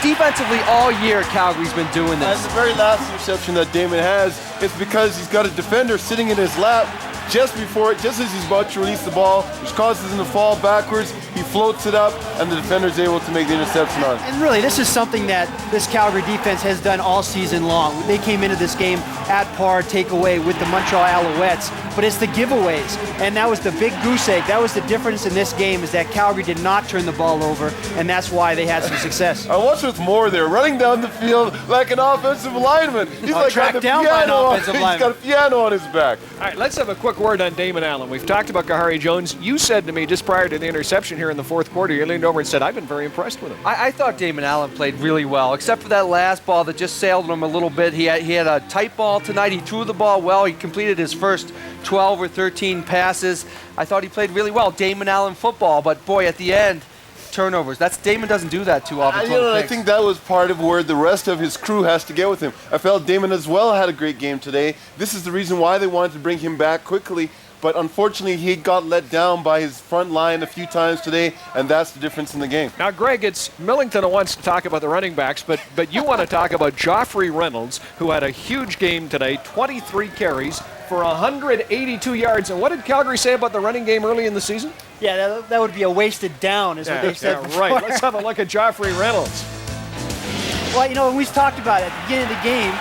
Defensively, all year, Calgary's been doing this. And the very last interception that Damon has is because he's got a defender sitting in his lap just as he's about to release the ball, which causes him to fall backwards. He floats it up, and the defender's able to make the interception on it. And really, this is something that this Calgary defense has done all season long. They came into this game at par takeaway with the Montreal Alouettes, but it's the giveaways, and that was the big goose egg. That was the difference in this game, is that Calgary did not turn the ball over, and that's why they had some success. I watched with Moore there, running down the field like an offensive lineman. He's like tracked down by an offensive lineman. He's got a piano on his back. All right, let's have a quick word on Damon Allen. We've talked about Kahari Jones. You said to me just prior to the interception here in the fourth quarter, you leaned over and said, I've been very impressed with him. I thought Damon Allen played really well, except for that last ball that just sailed him a little bit. He had a tight ball tonight. He threw the ball well. He completed his first 12 or 13 passes. I thought he played really well. Damon Allen football, but boy, at the end, turnovers. Damon doesn't do that too often. I think that was part of where the rest of his crew has to get with him. I felt Damon as well had a great game today. This is the reason why they wanted to bring him back quickly. But unfortunately, he got let down by his front line a few times today, and that's the difference in the game. Now, Greg, it's Millington who wants to talk about the running backs, but you want to talk about Joffrey Reynolds, who had a huge game today, 23 carries for 182 yards. And what did Calgary say about the running game early in the season? Yeah, that would be a wasted down, is what they said before. Right. Let's have a look at Joffrey Reynolds. Well, when we talked about it at the beginning of the game,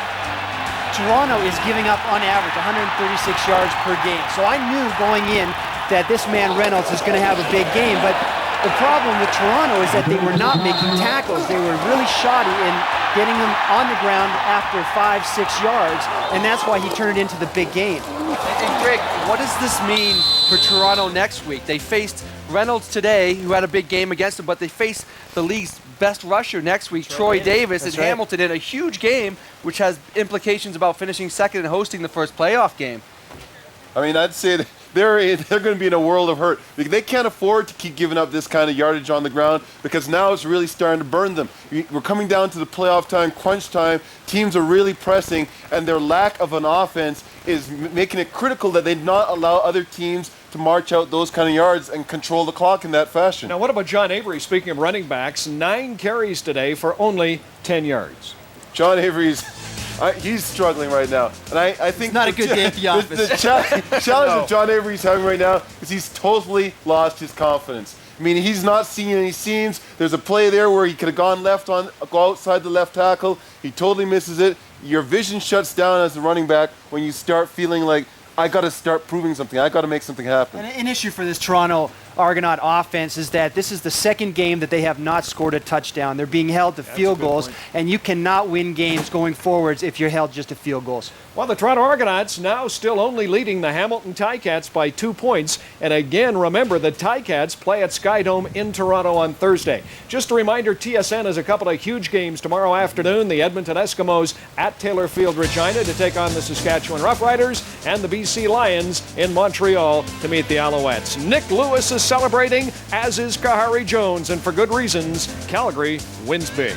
Toronto is giving up on average 136 yards per game. So I knew going in that this man Reynolds is going to have a big game, but the problem with Toronto is that they were not making tackles. They were really shoddy in getting them on the ground after 5-6 yards, and that's why he turned it into the big game. And Greg, what does this mean for Toronto next week? They faced Reynolds today, who had a big game against them, but they face the league's best rusher next week, Troy Davis, and Hamilton in a huge game, which has implications about finishing second and hosting the first playoff game. I mean, I'd say that they're going to be in a world of hurt. They can't afford to keep giving up this kind of yardage on the ground, because now it's really starting to burn them. We're coming down to the playoff time, crunch time. Teams are really pressing, and their lack of an offense is making it critical that they not allow other teams to march out those kind of yards and control the clock in that fashion. Now, what about John Avery? Speaking of running backs, 9 carries today for only 10 yards. John Avery's... he's struggling right now, and I think not a good day at the office. The challenge that John Avery's having right now is he's totally lost his confidence. I mean, he's not seeing any seams. There's a play there where he could have gone go outside the left tackle. He totally misses it. Your vision shuts down as a running back when you start feeling like, I got to start proving something. I got to make something happen. An issue for this Toronto Argonaut offense is that this is the second game that they have not scored a touchdown. They're being held to field goals, and you cannot win games going forwards if you're held just to field goals. Well, the Toronto Argonauts now still only leading the Hamilton Ticats by 2 points. And again, remember, the Ticats play at Skydome in Toronto on Thursday. Just a reminder, TSN has a couple of huge games tomorrow afternoon. The Edmonton Eskimos at Taylor Field, Regina to take on the Saskatchewan Roughriders, and the BC Lions in Montreal to meet the Alouettes. Nick Lewis is celebrating, as is Kahari Jones, and for good reasons. Calgary wins big.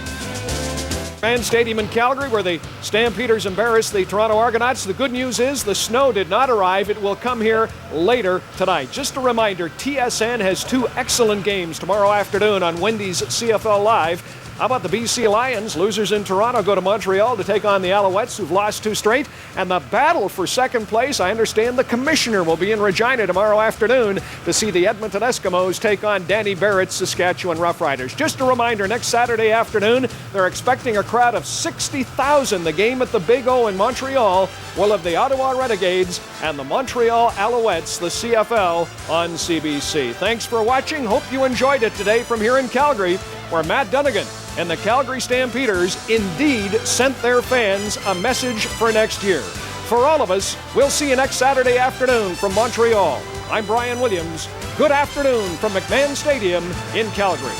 Man Stadium in Calgary, where the Stampeders embarrassed the Toronto Argonauts. The good news is the snow did not arrive. It will come here later tonight. Just a reminder, TSN has 2 excellent games tomorrow afternoon on Wendy's CFL Live. How about the BC Lions? Losers in Toronto go to Montreal to take on the Alouettes, who've lost 2 straight. And the battle for second place, I understand the commissioner will be in Regina tomorrow afternoon to see the Edmonton Eskimos take on Danny Barrett's Saskatchewan Roughriders. Just a reminder, next Saturday afternoon, they're expecting a crowd of 60,000. The game at the Big O in Montreal will have the Ottawa Renegades and the Montreal Alouettes, the CFL, on CBC. Thanks for watching. Hope you enjoyed it today from here in Calgary, where Matt Dunnigan and the Calgary Stampeders indeed sent their fans a message for next year. For all of us, we'll see you next Saturday afternoon from Montreal. I'm Brian Williams. Good afternoon from McMahon Stadium in Calgary.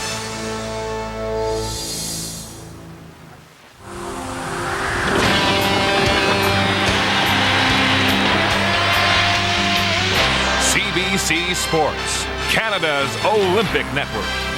CBC Sports, Canada's Olympic Network.